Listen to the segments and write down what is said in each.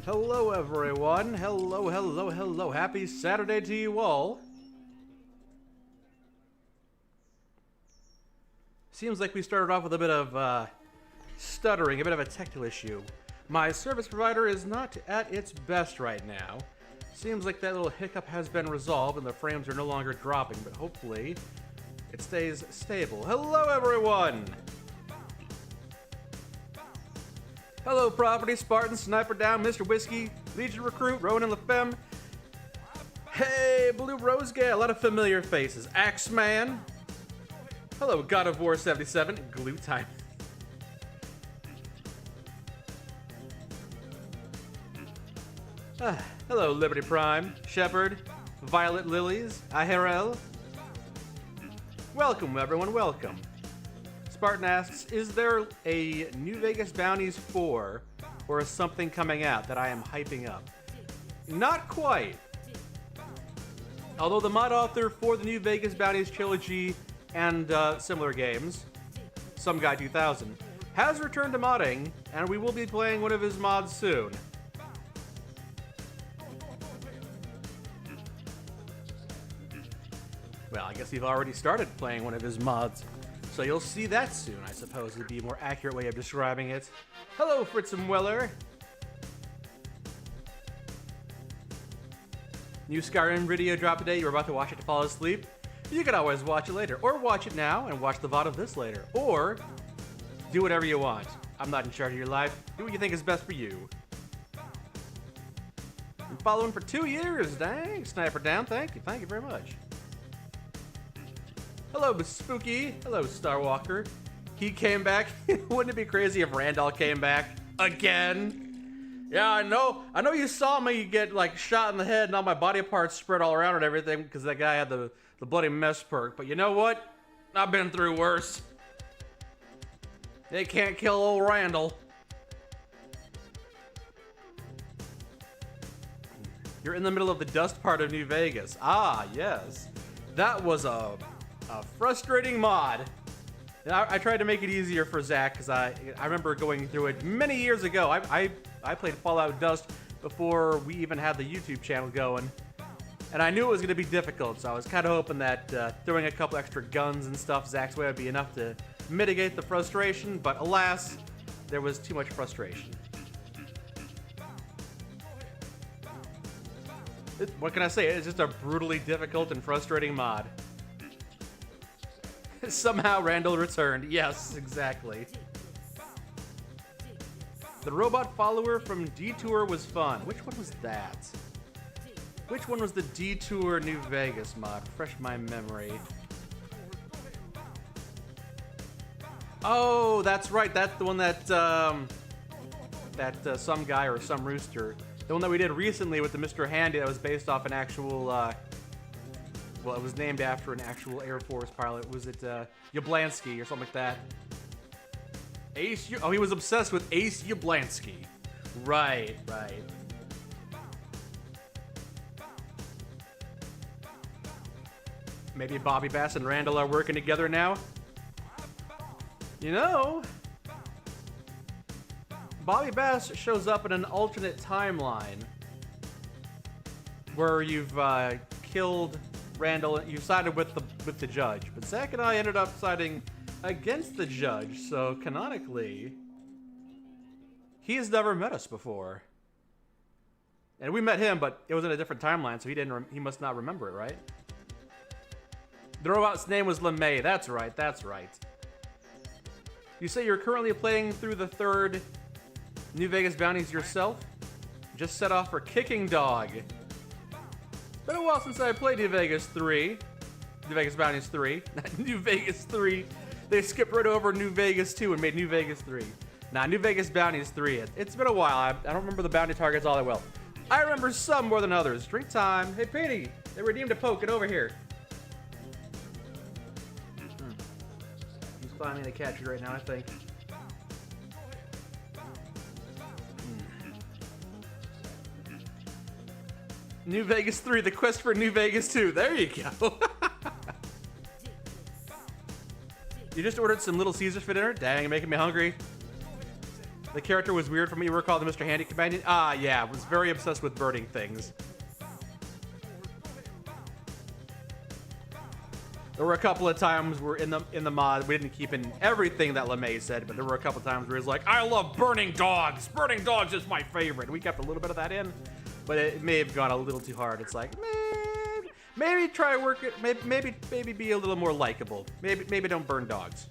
Hello everyone, hello, happy Saturday to you all. Seems like we started off with a bit of stuttering, a bit of a technical issue. My service provider is not at its best right now. Seems like that little hiccup has been resolved and the frames are no longer dropping, but hopefully it stays stable. Hello everyone! Hello, Property, Spartan, Sniper Down, Mr. Whiskey, Legion Recruit, Ronan LaFemme. Hey, Blue Rose Gay, a lot of familiar faces. Axeman. Hello, God of War 77, Glue Time. Hello, Liberty Prime, Shepherd, Violet Lilies, Aherel. Welcome, everyone, welcome. Spartan asks, is there a New Vegas Bounties 4 or is something coming out that I am hyping up? Not quite. Although the mod author for the New Vegas Bounties trilogy and similar games, Some Guy 2000, has returned to modding, and we will be playing one of his mods soon. Well, I guess we've already started playing one of his mods. So you'll see that soon, I suppose, would be a more accurate way of describing it. Hello, Fritz and Weller. New Skyrim video dropped today. You're about to watch it to fall asleep. You can always watch it later, or watch it now and watch the VOD of this later, or do whatever you want. I'm not in charge of your life. Do what you think is best for you. I'm following for 2 years, dang. Sniper Down, thank you very much. Hello, Spooky. Hello, Starwalker. He came back. Wouldn't it be crazy if Randall came back again? Yeah, I know you saw me get like shot in the head and all my body parts spread all around and everything because that guy had the bloody mess perk. But you know what? I've been through worse. They can't kill old Randall. You're in the middle of the dust part of New Vegas. Ah, yes. That was a frustrating mod. And I tried to make it easier for Zach because I remember going through it many years ago. I played Fallout Dust before we even had the YouTube channel going. And I knew it was going to be difficult, so I was kind of hoping that throwing a couple extra guns and stuff Zach's way would be enough to mitigate the frustration, but alas, there was too much frustration. What can I say? It's just a brutally difficult and frustrating mod. Somehow Randall returned. Yes, exactly. The robot follower from Detour was fun. Which one was that? Which one was the Detour New Vegas mod? Refresh my memory. Oh, that's right. That's the one that some guy or some rooster. The one that we did recently with the Mr. Handy that was based off an actual well, it was named after an actual Air Force pilot. Was it Yablansky or something like that? Oh, he was obsessed with Ace Yablansky. Right. Maybe Bobby Bass and Randall are working together now? You know, Bobby Bass shows up in an alternate timeline where you've killed Randall, you sided with the judge, but Zach and I ended up siding against the judge, so canonically, he has never met us before. And we met him, but it was in a different timeline, so he must not remember it, right? The robot's name was LeMay, that's right. You say you're currently playing through the 3rd New Vegas Bounties yourself? Just set off for Kicking Dog. Been a while since I played New Vegas 3. New Vegas Bounties 3. Not New Vegas 3. They skipped right over New Vegas 2 and made New Vegas 3. Nah, New Vegas Bounties 3. It's been a while. I don't remember the bounty targets all that well. I remember some more than others. Drink time. Hey, Petey. They redeemed a poke. Get over here. He's climbing the catch right now, I think. New Vegas 3, the quest for New Vegas 2. There you go. You just ordered some Little Caesars for dinner? Dang, you're making me hungry. The character was weird for me. We were called the Mr. Handy Companion. Ah, yeah, was very obsessed with burning things. There were a couple of times where in the mod we didn't keep in everything that LeMay said, but there were a couple of times where he was like, "I love burning dogs. Burning dogs is my favorite." We kept a little bit of that in, but it may have gone a little too hard. It's like, man, maybe try work it. Maybe be a little more likable. Maybe don't burn dogs.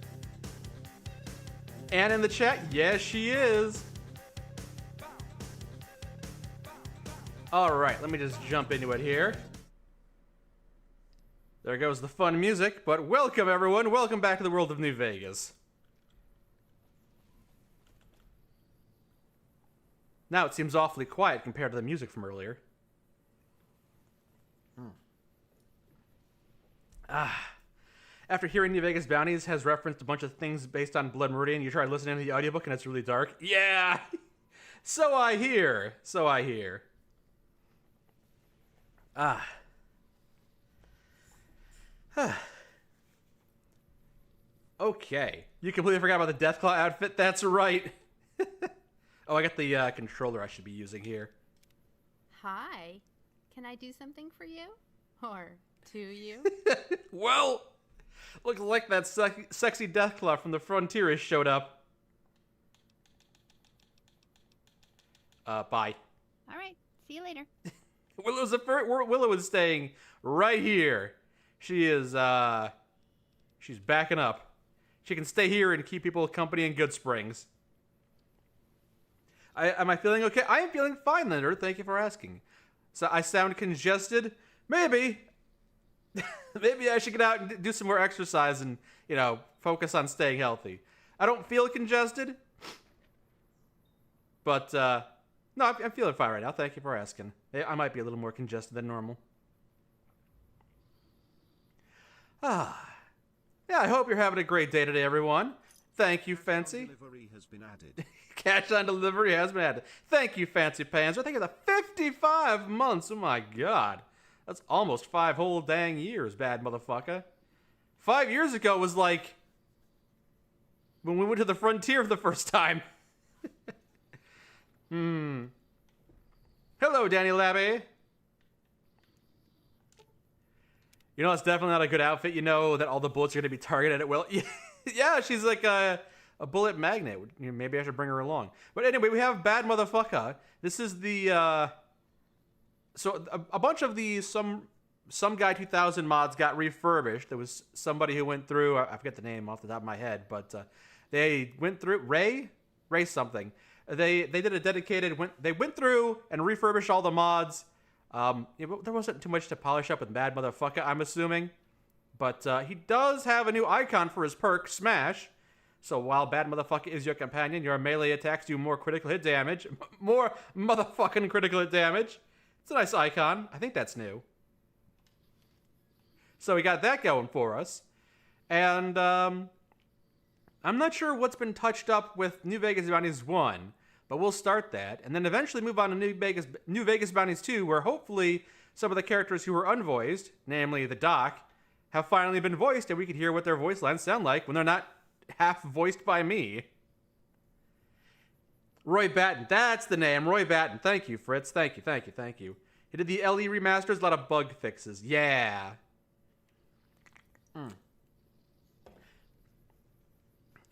And in the chat, yes, she is. All right, let me just jump into it here. There goes the fun music, but welcome everyone. Welcome back to the world of New Vegas. Now it seems awfully quiet compared to the music from earlier. After hearing New Vegas Bounties has referenced a bunch of things based on Blood Meridian, you tried listening to the audiobook and it's really dark? Yeah! So I hear. So I hear. Okay. You completely forgot about the Deathclaw outfit? That's right. Oh, I got the controller I should be using here. Hi. Can I do something for you? Or to you? Well, looks like that sexy Deathclaw from the Frontier showed up. Bye. All right. See you later. Willow is staying right here. She is, she's backing up. She can stay here and keep people company in Good Springs. Am I feeling okay? I am feeling fine, Leonard. Thank you for asking. So I sound congested? Maybe. Maybe I should get out and do some more exercise and, you know, focus on staying healthy. I don't feel congested. But, no, I'm feeling fine right now. Thank you for asking. I might be a little more congested than normal. Yeah, I hope you're having a great day today, everyone. Thank you, Fancy. Delivery has been added. Cash on delivery has been added. Thank you, Fancy Pans. I think it's 55 months. Oh my god. That's almost 5 whole dang years, bad motherfucker. 5 years ago was like when we went to the Frontier for the first time. Hello, Danny Labby. You know, it's definitely not a good outfit. You know that all the bullets are going to be targeted at Will. Yeah, she's like a bullet magnet. Maybe I should bring her along. But anyway, we have Bad Motherfucker. This is the... So a bunch of the Some Guy 2000 mods got refurbished. There was somebody who went through... I forget the name off the top of my head, but they went through... Ray something. They did a dedicated... They went through and refurbished all the mods. There wasn't too much to polish up with Bad Motherfucker, I'm assuming. But he does have a new icon for his perk, Smash. So while Bad Motherfucker is your companion, your melee attacks do more critical hit damage. More motherfucking critical hit damage. It's a nice icon. I think that's new. So we got that going for us. And I'm not sure what's been touched up with New Vegas Bounties 1. But we'll start that, and then eventually move on to New Vegas Bounties 2, where hopefully some of the characters who were unvoiced, namely the Doc, have finally been voiced, and we can hear what their voice lines sound like when they're not half voiced by me. Roy Batten, that's the name, Roy Batten. Thank you, Fritz. Thank you. He did the LE remasters, a lot of bug fixes. Yeah.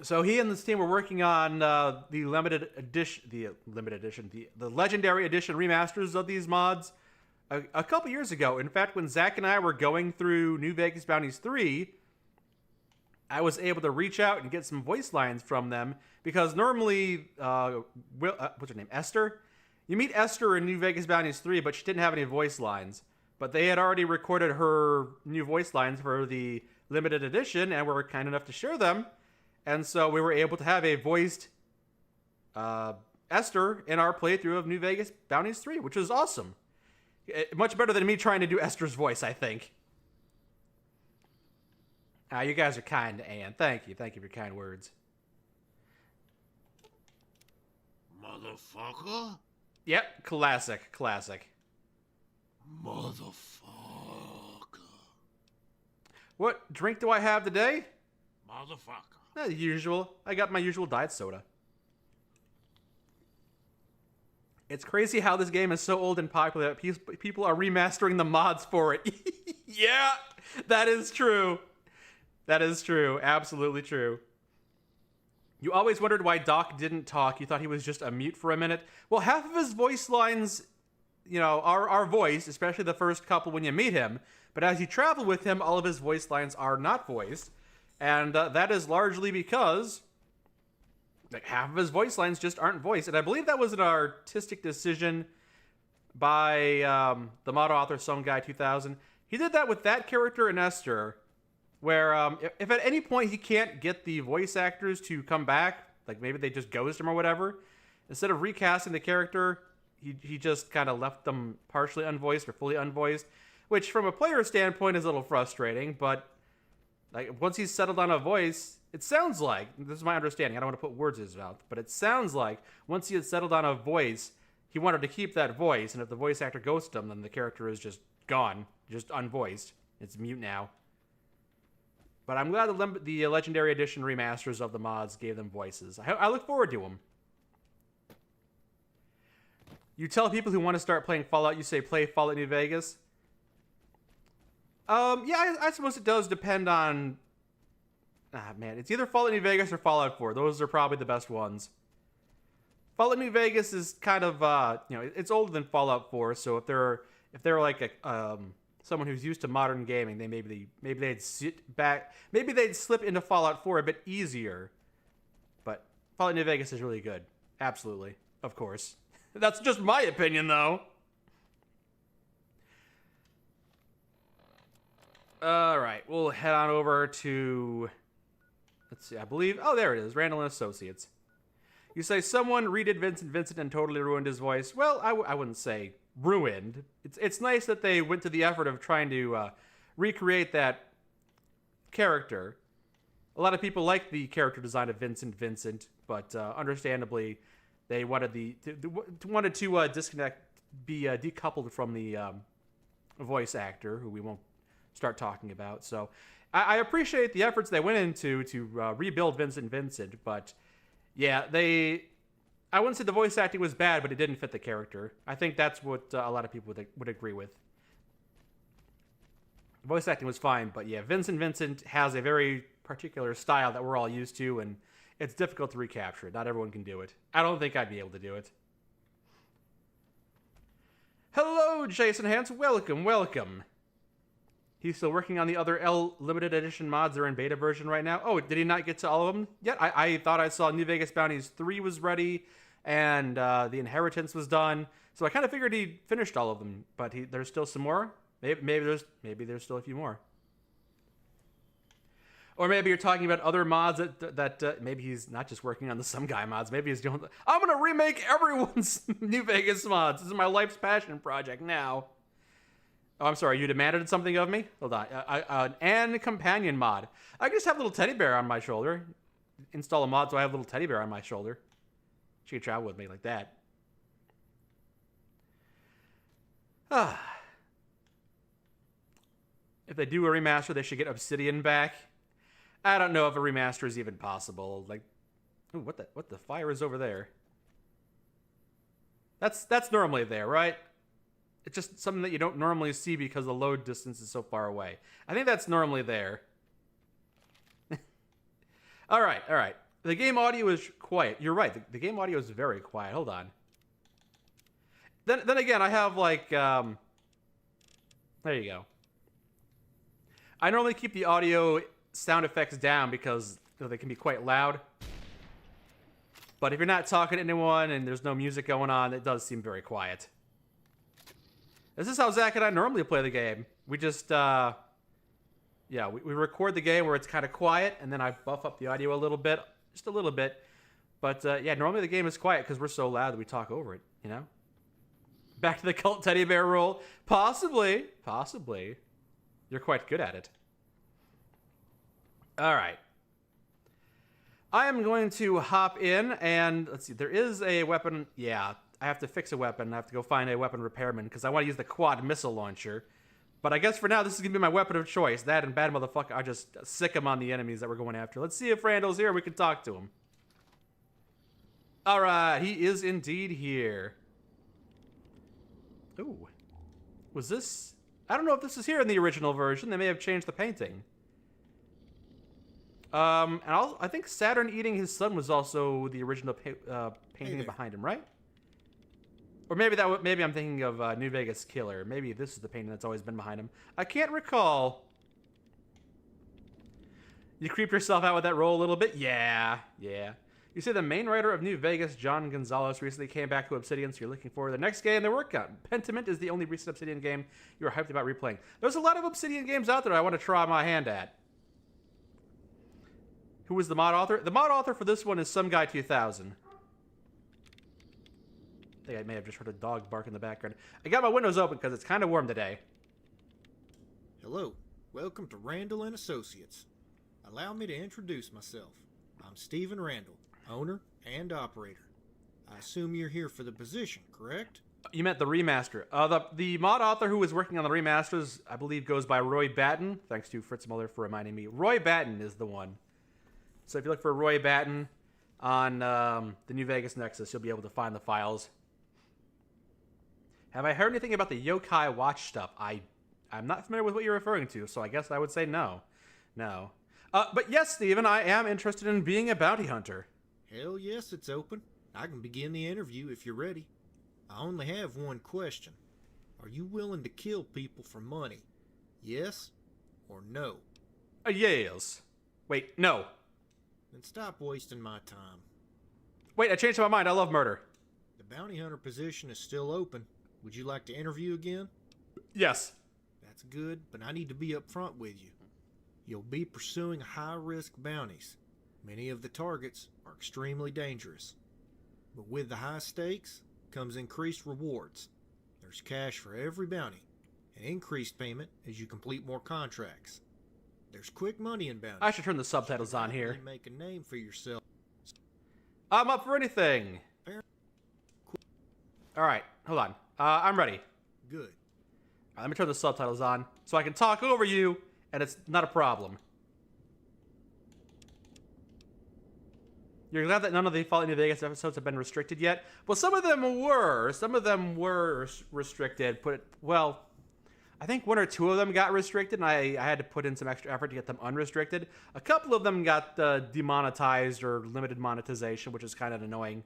So he and this team were working on the legendary edition remasters of these mods a couple years ago. In fact, when Zach and I were going through New Vegas Bounties 3, I was able to reach out and get some voice lines from them because normally, what's her name, Esther? You meet Esther in New Vegas Bounties 3, but she didn't have any voice lines. But they had already recorded her new voice lines for the limited edition and were kind enough to share them. And so we were able to have a voiced Esther in our playthrough of New Vegas Bounties 3, which was awesome. Much better than me trying to do Esther's voice, I think. You guys are kind, Anne. Thank you for your kind words. Motherfucker? Yep, classic. Motherfucker. What drink do I have today? Motherfucker. The usual. I got my usual diet soda. It's crazy how this game is so old and popular that people are remastering the mods for it. Yeah, that is true. That is true. Absolutely true. You always wondered why Doc didn't talk. You thought he was just a mute for a minute. Well, half of his voice lines, are voiced, especially the first couple when you meet him. But as you travel with him, all of his voice lines are not voiced. And that is largely because half of his voice lines just aren't voiced. And I believe that was an artistic decision by the mod author, Some Guy 2000. He did that with that character in Esther, where if at any point he can't get the voice actors to come back, like maybe they just ghost him or whatever, instead of recasting the character, he just kind of left them partially unvoiced or fully unvoiced, which from a player standpoint is a little frustrating, but like once he's settled on a voice, it sounds like, this is my understanding, I don't want to put words in his mouth, but it sounds like once he had settled on a voice, he wanted to keep that voice, and if the voice actor ghosts him, then the character is just gone, just unvoiced. It's mute now. But I'm glad the Legendary Edition remasters of the mods gave them voices. I look forward to them. You tell people who want to start playing Fallout, you say play Fallout New Vegas. Yeah, I suppose it does depend on... man, it's either Fallout New Vegas or Fallout 4. Those are probably the best ones. Fallout New Vegas is kind of, it's older than Fallout 4, so if they're like someone who's used to modern gaming, maybe they'd sit back, maybe they'd slip into Fallout 4 a bit easier. But Fallout New Vegas is really good. Absolutely. Of course. That's just my opinion, though. All right, we'll head on over to, let's see, I believe, oh, there it is, Randall and Associates. You say someone redid Vincent and totally ruined his voice. Well, I wouldn't say ruined. It's nice that they went to the effort of trying to recreate that character. A lot of people like the character design of Vincent, but understandably, they wanted be decoupled from the voice actor, who we won't start talking about. So I appreciate the efforts they went into to rebuild Vincent, but yeah, I wouldn't say the voice acting was bad, but it didn't fit the character. I think that's what a lot of people would agree with. The voice acting was fine, but yeah, Vincent has a very particular style that we're all used to, and it's difficult to recapture. Not everyone can do it. I don't think I'd be able to do it. Hello, Jason Hans. Welcome. He's still working on the other L limited edition mods. They're in beta version right now. Oh, did he not get to all of them yet? I thought I saw New Vegas Bounties 3 was ready, and The Inheritance was done. So I kind of figured he finished all of them, but there's still some more. Maybe there's still a few more. Or maybe you're talking about other mods that maybe he's not just working on the Some Guy mods. Maybe he's doing... I'm going to remake everyone's New Vegas mods. This is my life's passion project now. Oh, I'm sorry. You demanded something of me? Hold on. An companion mod. I can just have a little teddy bear on my shoulder. Install a mod so I have a little teddy bear on my shoulder. She can travel with me like that. If they do a remaster, they should get Obsidian back. I don't know if a remaster is even possible. Like, ooh, what the fire is over there? That's normally there, right? It's just something that you don't normally see because the load distance is so far away. I think that's normally there. All right. The game audio is quiet. You're right. The game audio is very quiet. Hold on. Then again, I have like... there you go. I normally keep the audio sound effects down because they can be quite loud. But if you're not talking to anyone and there's no music going on, it does seem very quiet. This is how Zach and I normally play the game. We just, we record the game where it's kind of quiet, and then I buff up the audio a little bit, just a little bit. But, normally the game is quiet because we're so loud that we talk over it, you know? Back to the cult teddy bear rule. Possibly. You're quite good at it. All right. I am going to hop in, and let's see, there is a weapon. Yeah, I have to fix a weapon. I have to go find a weapon repairman because I want to use the quad missile launcher. But I guess for now, this is going to be my weapon of choice. That and bad motherfucker, I just sick him on the enemies that we're going after. Let's see if Randall's here. We can talk to him. All right, he is indeed here. Ooh. Was this... I don't know if this is here in the original version. They may have changed the painting. I think Saturn eating his son was also the original painting behind him, right? Or maybe maybe I'm thinking of New Vegas Killer. Maybe this is the painting that's always been behind him. I can't recall. You creeped yourself out with that role a little bit? Yeah. You say the main writer of New Vegas, John Gonzalez, recently came back to Obsidian, so you're looking forward to the next game they're working on. Pentiment is the only recent Obsidian game you were hyped about replaying. There's a lot of Obsidian games out there I want to try my hand at. Who was the mod author? The mod author for this one is Some Guy 2000. I think I may have just heard a dog bark in the background. I got my windows open because it's kind of warm today. Hello, welcome to Randall and Associates. Allow me to introduce myself. I'm Stephen Randall, owner and operator. I assume you're here for the position, correct? You meant the remaster. The mod author who was working on the remasters, I believe, goes by Roy Batten. Thanks to Fritz Muller for reminding me. Roy Batten is the one. So if you look for Roy Batten on the New Vegas Nexus, you'll be able to find the files. Have I heard anything about the Yokai Watch stuff? I'm not familiar with what you're referring to, so I guess I would say no. No. But yes, Steven, I am interested in being a bounty hunter. Hell yes, it's open. I can begin the interview if you're ready. I only have one question. Are you willing to kill people for money? Yes or no? Yes. Wait, no. Then stop wasting my time. Wait, I changed my mind. I love murder. The bounty hunter position is still open. Would you like to interview again? Yes. That's good, but I need to be up front with you. You'll be pursuing high-risk bounties. Many of the targets are extremely dangerous. But with the high stakes comes increased rewards. There's cash for every bounty, and increased payment as you complete more contracts. There's quick money in bounties. I should turn the subtitles on here. Make a name for yourself. I'm up for anything. All right, hold on. I'm ready. Good. All right, let me turn the subtitles on so I can talk over you, and it's not a problem. You're glad that none of the Fallout New Vegas episodes have been restricted yet? Well, some of them were. Some of them were restricted. Well, I think one or two of them got restricted, and I had to put in some extra effort to get them unrestricted. A couple of them got demonetized or limited monetization, which is kind of annoying.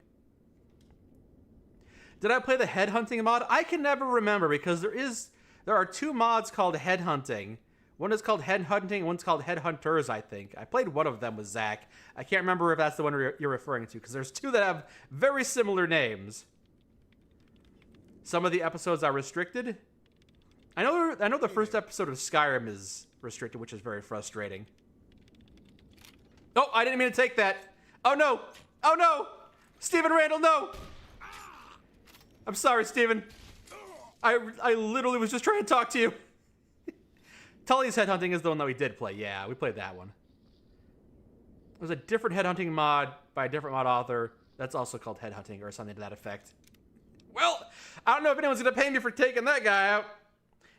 Did I play the headhunting mod? I can never remember because there are two mods called headhunting. One is called headhunting, one's called headhunters, I think. I played one of them with Zach. I can't remember if that's the one you're referring to because there's two that have very similar names. Some of the episodes are restricted. I know the first episode of Skyrim is restricted, which is very frustrating. Oh, I didn't mean to take that. Oh no! Oh no! Stephen Randall, no! I'm sorry, Steven. I literally was just trying to talk to you. Tully's Headhunting is the one that we did play. Yeah, we played that one. There's a different headhunting mod by a different mod author that's also called Headhunting or something to that effect. Well, I don't know if anyone's going to pay me for taking that guy out.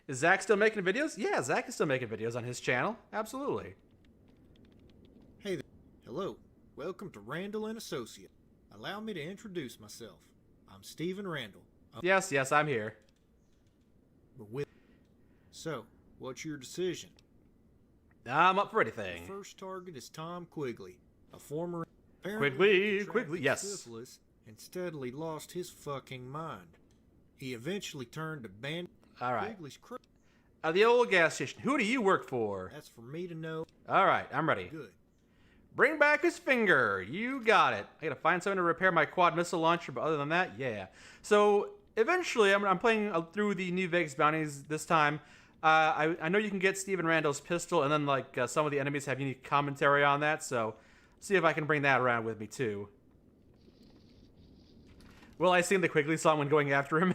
Is Zach still making videos? Yeah, Zach is still making videos on his channel. Absolutely. Hey there. Hello. Welcome to Randall and Associates. Allow me to introduce myself. I'm Stephen Randall. Yes, I'm here. So, what's your decision? I'm up for anything. The first target is Tom Quigley, a former Quigley, yes. syphilis and steadily lost his fucking mind. He eventually turned to bandit. All right. Quigley's The old gas station. Who do you work for? That's for me to know. All right, I'm ready. Good. Bring back his finger. You got it. I gotta find someone to repair my quad missile launcher, but other than that, yeah. So eventually, I'm playing through the New Vegas Bounties this time. I know you can get Stephen Randall's pistol, and then like some of the enemies have unique commentary on that. So see if I can bring that around with me too. Will I sing the Quigley song when going after him?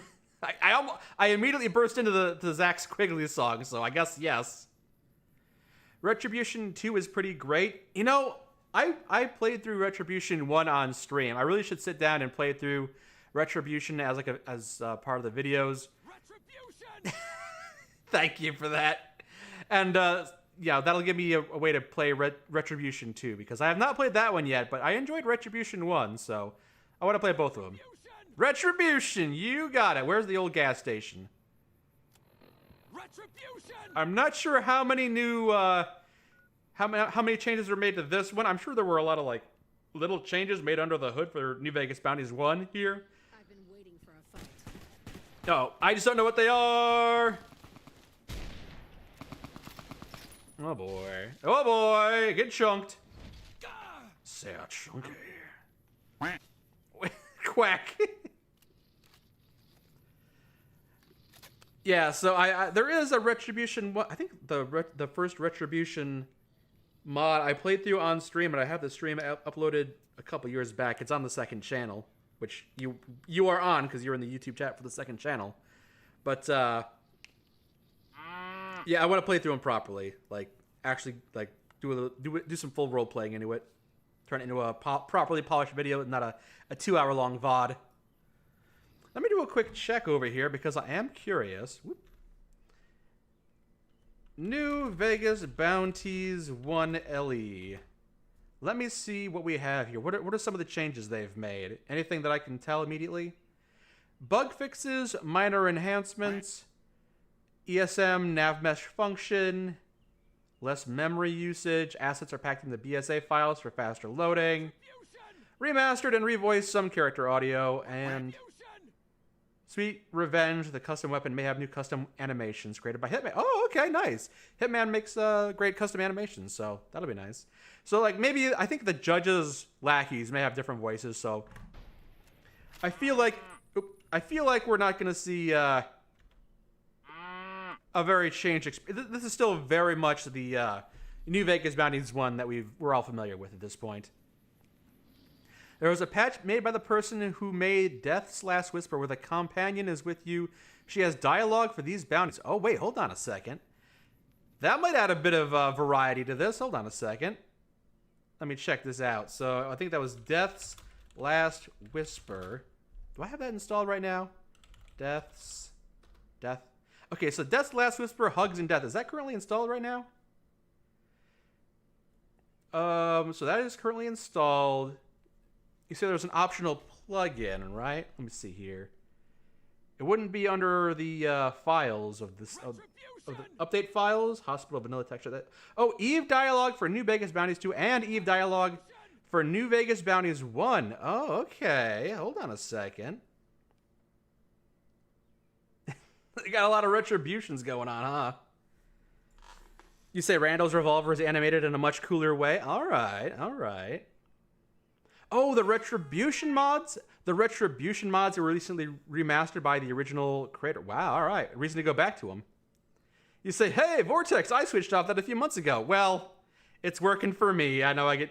I immediately burst into the Zach's Quigley song, so I guess yes. Retribution 2 is pretty great. You know, I played through Retribution 1 on stream. I really should sit down and play through Retribution as part of the videos. Retribution! Thank you for that. And yeah, that'll give me a way to play Retribution 2 because I have not played that one yet, but I enjoyed Retribution 1, so I want to play both of them. Retribution, you got it. Where's the old gas station? Retribution! I'm not sure how many new, how many changes were made to this one. I'm sure there were a lot of, like, little changes made under the hood for New Vegas Bounties 1 here. I've been waiting for a fight. No, I just don't know what they are. Oh boy. Oh boy, get chunked. Say chunky. Quack. Yeah, so I there is a Retribution. I think the first Retribution mod I played through on stream, and I have the stream uploaded a couple years back. It's on the second channel, which you are on because you're in the YouTube chat for the second channel. But yeah, I want to play through them properly, like actually like do some full role playing into it, turn it into a properly polished video, not a 2-hour-long VOD. Let me do a quick check over here because I am curious. Whoop. New Vegas Bounties 1 LE. Let me see what we have here. What are some of the changes they've made? Anything that I can tell immediately? Bug fixes, minor enhancements, ESM nav mesh function, less memory usage, assets are packed into BSA files for faster loading, remastered and revoiced some character audio, and Sweet Revenge, the custom weapon, may have new custom animations created by Hitman. Oh, okay, nice. Hitman makes great custom animations, so that'll be nice. So, like, maybe, I think the judges' lackeys may have different voices, so I feel like we're not going to see a very changed experience. This is still very much the New Vegas Bounties 1 that we're all familiar with at this point. There was a patch made by the person who made Death's Last Whisper where the companion is with you. She has dialogue for these bounties. Oh, wait, hold on a second. That might add a bit of variety to this. Hold on a second. Let me check this out. So I think that was Death's Last Whisper. Do I have that installed right now? Death. Okay, so Death's Last Whisper, Hugs, and Death. Is that currently installed right now? So that is currently installed. You see there's an optional plugin, right? Let me see here. It wouldn't be under the files of this of the update files. Hospital vanilla texture. Oh, Eve dialogue for New Vegas Bounties 2 and Eve dialogue for New Vegas Bounties 1. Oh, okay. Hold on a second. They got a lot of retributions going on, huh? You say Randall's revolver is animated in a much cooler way. All right. Oh, the Retribution mods? The Retribution mods were recently remastered by the original creator. Wow, all right. Reason to go back to them. You say, hey, Vortex, I switched off that a few months ago. Well, it's working for me. I know I get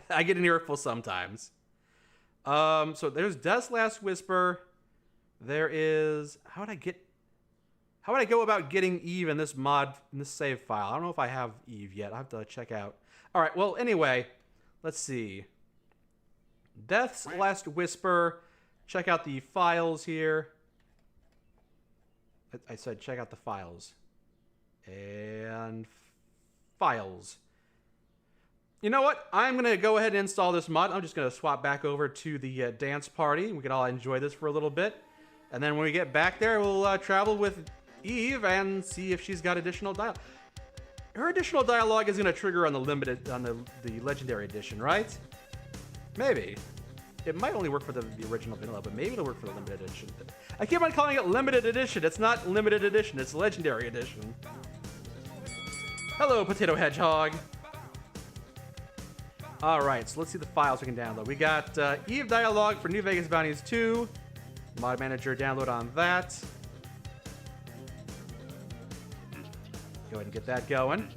I get an earful sometimes. So there's Death's Last Whisper. There is... How would I go about getting Eve in this mod, in this save file? I don't know if I have Eve yet. I have to check out. All right, well, anyway, let's see. Death's Last Whisper. Check out the files here. I said check out the files. And files. You know what? I'm going to go ahead and install this mod. I'm just going to swap back over to the dance party. We can all enjoy this for a little bit. And then when we get back there, we'll travel with Eve and see if she's got additional dialogue. Her additional dialogue is going to trigger on the the legendary edition, right? Maybe. It might only work for the original vanilla, but maybe it'll work for the limited edition. I keep on calling it limited edition. It's not limited edition. It's legendary edition. Hello, Potato Hedgehog. All right, so let's see the files we can download. We got Eve dialogue for New Vegas Bounties 2. Mod Manager download on that. Go ahead and get that going.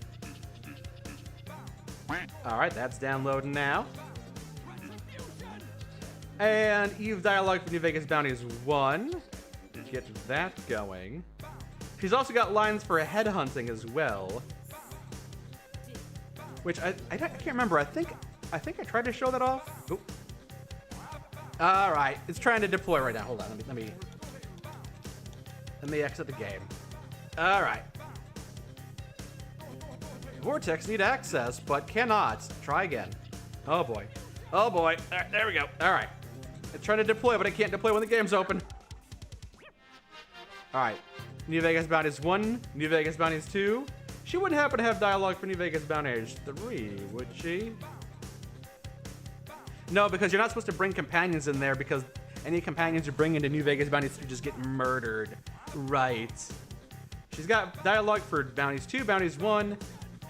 All right, that's downloading now. And Eve dialogue for New Vegas Bounties 1. Get that going. She's also got lines for headhunting as well. Which I can't remember. I think I tried to show that off. Oop. All right, it's trying to deploy right now. Hold on, let me exit the game. All right. Vortex need access, but cannot. Try again. Oh boy. Oh boy. There we go. All right. It's trying to deploy, but I can't deploy when the game's open. Alright. New Vegas Bounties 1, New Vegas Bounties 2. She wouldn't happen to have dialogue for New Vegas Bounties 3, would she? No, because you're not supposed to bring companions in there because any companions you bring into New Vegas Bounties 3 just get murdered. Right. She's got dialogue for Bounties 2, Bounties 1,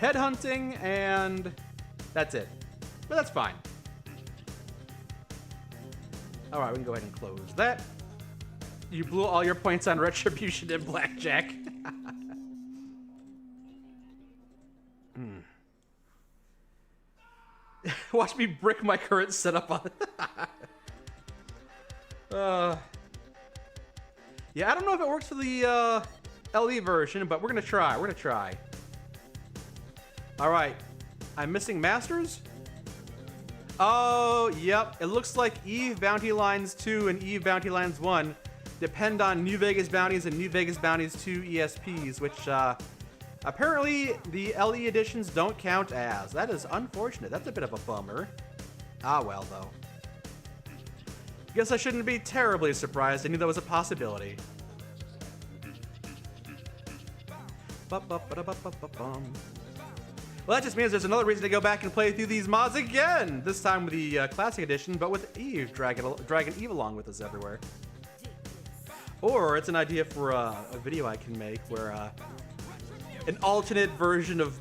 headhunting, and that's it. But that's fine. Alright, we can go ahead and close that. You blew all your points on Retribution and Blackjack. Watch me brick my current setup on yeah, I don't know if it works for the LE version, but we're gonna try. We're gonna try. Alright. I'm missing Masters? Oh, yep. It looks like Eve Bounty Lines 2 and Eve Bounty Lines 1 depend on New Vegas Bounties and New Vegas Bounties 2 ESPs, which apparently the LE editions don't count as. That is unfortunate. That's a bit of a bummer. Ah, well, though. Guess I shouldn't be terribly surprised. I knew that was a possibility. Well, that just means there's another reason to go back and play through these mods again. This time with the Classic Edition, but with Eve, dragging Eve along with us everywhere. Or it's an idea for a video I can make where an alternate version of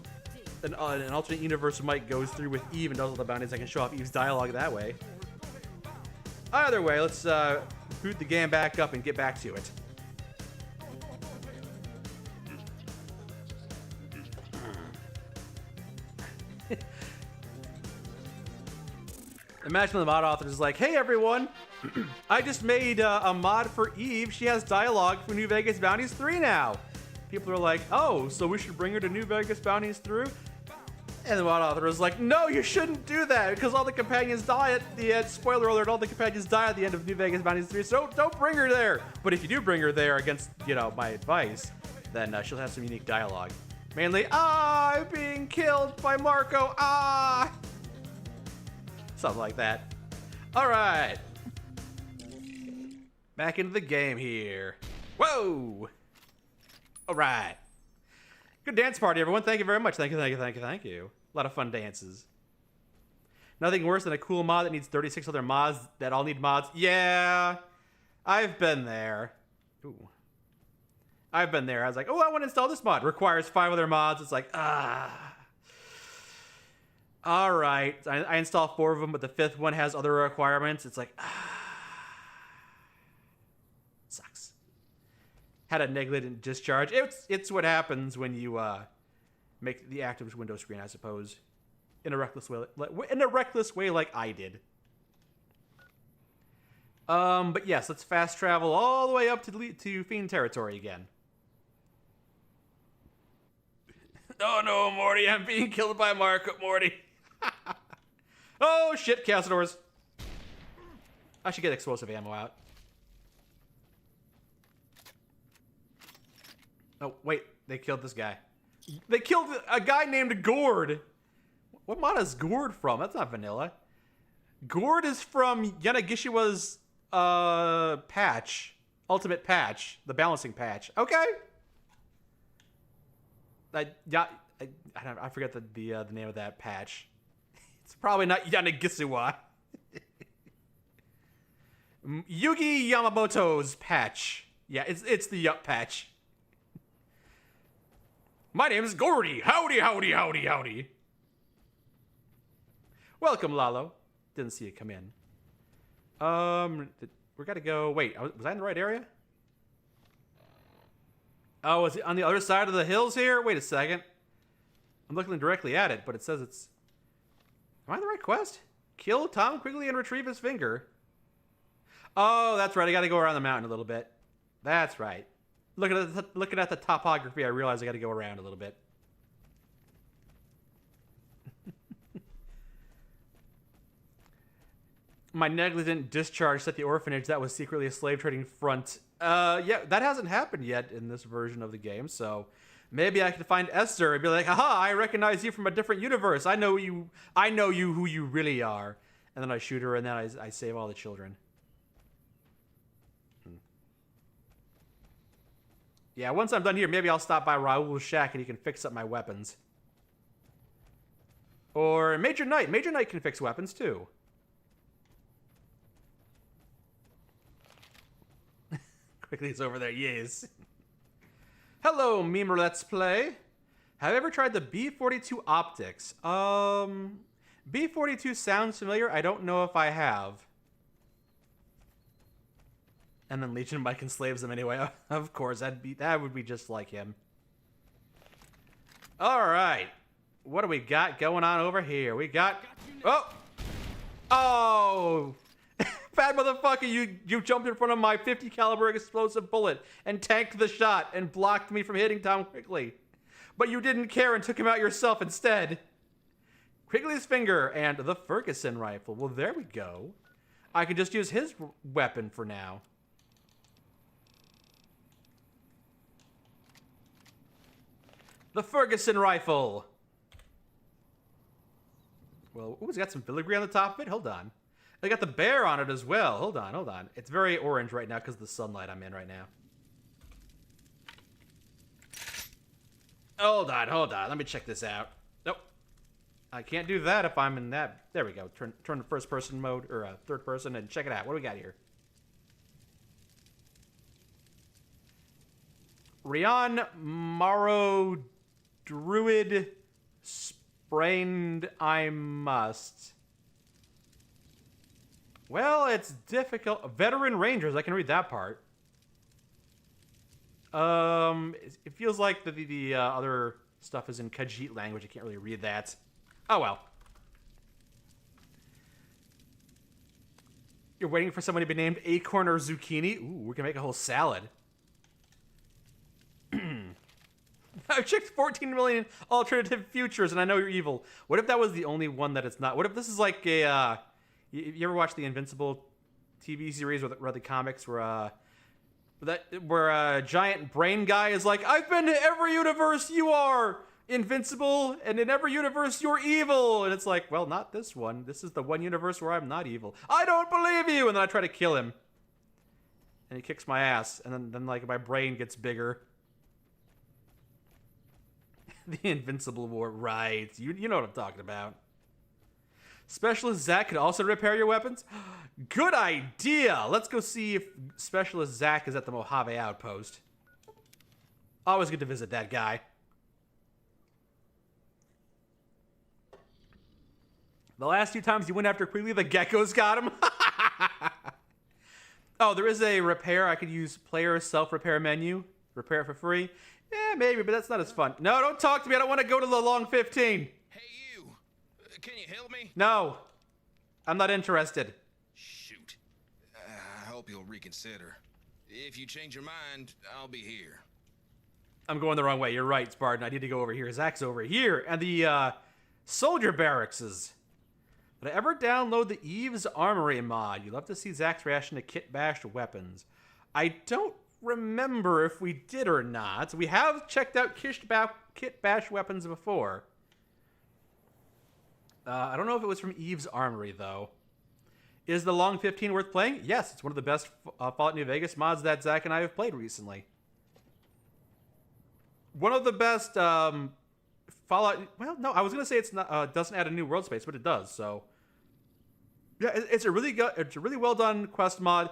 an alternate universe Mike goes through with Eve and does all the bounties. I can show off Eve's dialogue that way. Either way, let's boot the game back up and get back to it. Imagine the mod author is like, hey everyone, I just made a mod for Eve. She has dialogue for New Vegas Bounties 3 now. People are like, oh, so we should bring her to New Vegas Bounties 3? And the mod author is like, no, you shouldn't do that because all the companions die at the end. Spoiler alert, all the companions die at the end of New Vegas Bounties 3, so don't bring her there. But if you do bring her there against, my advice, then she'll have some unique dialogue. Mainly, I'm being killed by Marco, Something like that. All right. Back into the game here. Whoa. All right. Good dance party, everyone. Thank you very much. Thank you. A lot of fun dances. Nothing worse than a cool mod that needs 36 other mods that all need mods. Yeah. I've been there. Ooh. I've been there. I was like, oh, I want to install this mod. Requires 5 other mods. It's like, all right. I install 4 of them, but the 5th one has other requirements. It's like, sucks. Had a negligent discharge. It's what happens when you make the active window screen, I suppose, in a reckless way like I did. But yes, let's fast travel all the way up to Fiend territory again. Oh no, Morty! I'm being killed by Marco, Morty. Oh shit, Castadors. I should get explosive ammo out. Oh, wait. They killed this guy. They killed a guy named Gord. What mod is Gord from? That's not vanilla. Gord is from Yanagishiwa's patch. Ultimate patch. The balancing patch. Okay. I forget the name of that patch. It's probably not Yanagishiwa. Yugi Yamamoto's patch. Yeah, it's the Yup patch. My name is Gordy. Howdy, howdy, howdy, howdy. Welcome, Lalo. Didn't see you come in. We gotta go. Wait, was I in the right area? Oh, is it on the other side of the hills here? Wait a second. I'm looking directly at it, but it says it's... Am I on the right quest? Kill Tom Quigley and retrieve his finger. Oh, that's right. I gotta go around the mountain a little bit. That's right. Looking at the topography, I realize I gotta go around a little bit. My negligent discharge set the orphanage that was secretly a slave trading front. Yeah, that hasn't happened yet in this version of the game, so maybe I could find Esther and be like, "Aha! I recognize you from a different universe. I know you who you really are." And then I shoot her, and then I save all the children. Yeah, once I'm done here, maybe I'll stop by Raoul's shack and he can fix up my weapons. Or Major Knight. Major Knight can fix weapons, too. Quickly, it's over there. Yes. Hello, Memer Let's Play. Have you ever tried the B-42 optics? B-42 sounds familiar. I don't know if I have. And then Legion Mike enslaves them anyway. Of course, that would be just like him. All right. What do we got going on over here? We got... Oh! Bad motherfucker, you jumped in front of my 50 caliber explosive bullet and tanked the shot and blocked me from hitting Tom Quigley. But you didn't care and took him out yourself instead. Quigley's finger and the Ferguson rifle. Well, there we go. I can just use his weapon for now. The Ferguson rifle. Well, ooh, it's got some filigree on the top of it. Hold on. They got the bear on it as well. Hold on, hold on. It's very orange right now because of the sunlight I'm in right now. Hold on, hold on. Let me check this out. Nope. I can't do that if I'm in that. There we go. Turn to first person mode, or third person, and check it out. What do we got here? Rion Morrow Druid Sprained I Must. Well, it's difficult. Veteran Rangers, I can read that part. It feels like the other stuff is in Khajiit language. I can't really read that. Oh well. You're waiting for someone to be named Acorn or Zucchini? Ooh, we can make a whole salad. I've checked 14 million alternative futures, and I know you're evil. What if that was the only one that it's not? What if this is like a, you ever watch the Invincible TV series where the comics where a giant brain guy is like, I've been to every universe you are invincible, and in every universe you're evil. And it's like, well, not this one. This is the one universe where I'm not evil. I don't believe you. And then I try to kill him. And he kicks my ass. And then like my brain gets bigger. The Invincible War, right. You know what I'm talking about. Specialist Zach could also repair your weapons? Good idea! Let's go see if Specialist Zach is at the Mojave Outpost. Always good to visit that guy. The last few times you went after Quigley, the geckos got him. Oh, there is a repair. I could use player self-repair menu. Repair it for free. Yeah, maybe, but that's not as fun. No, don't talk to me. I don't want to go to the long 15. Hey, you. Can you help me? No. I'm not interested. Shoot. I hope you'll reconsider. If you change your mind, I'll be here. I'm going the wrong way. You're right, Spartan. I need to go over here. Zach's over here. And the soldier barracks is... Did I ever download the Eve's Armory mod? You love to see Zach's reaction to kit bashed weapons. I don't remember if we did or not. We have checked out kit bash weapons before. I don't know if it was from Eve's Armory, though. Is the Long 15 worth playing? Yes, it's one of the best Fallout New Vegas mods that Zach and I have played recently. One of the best Fallout... Well, no, I was going to say it's not doesn't add a new world space, but it does, so... Yeah, it's a really well done quest mod.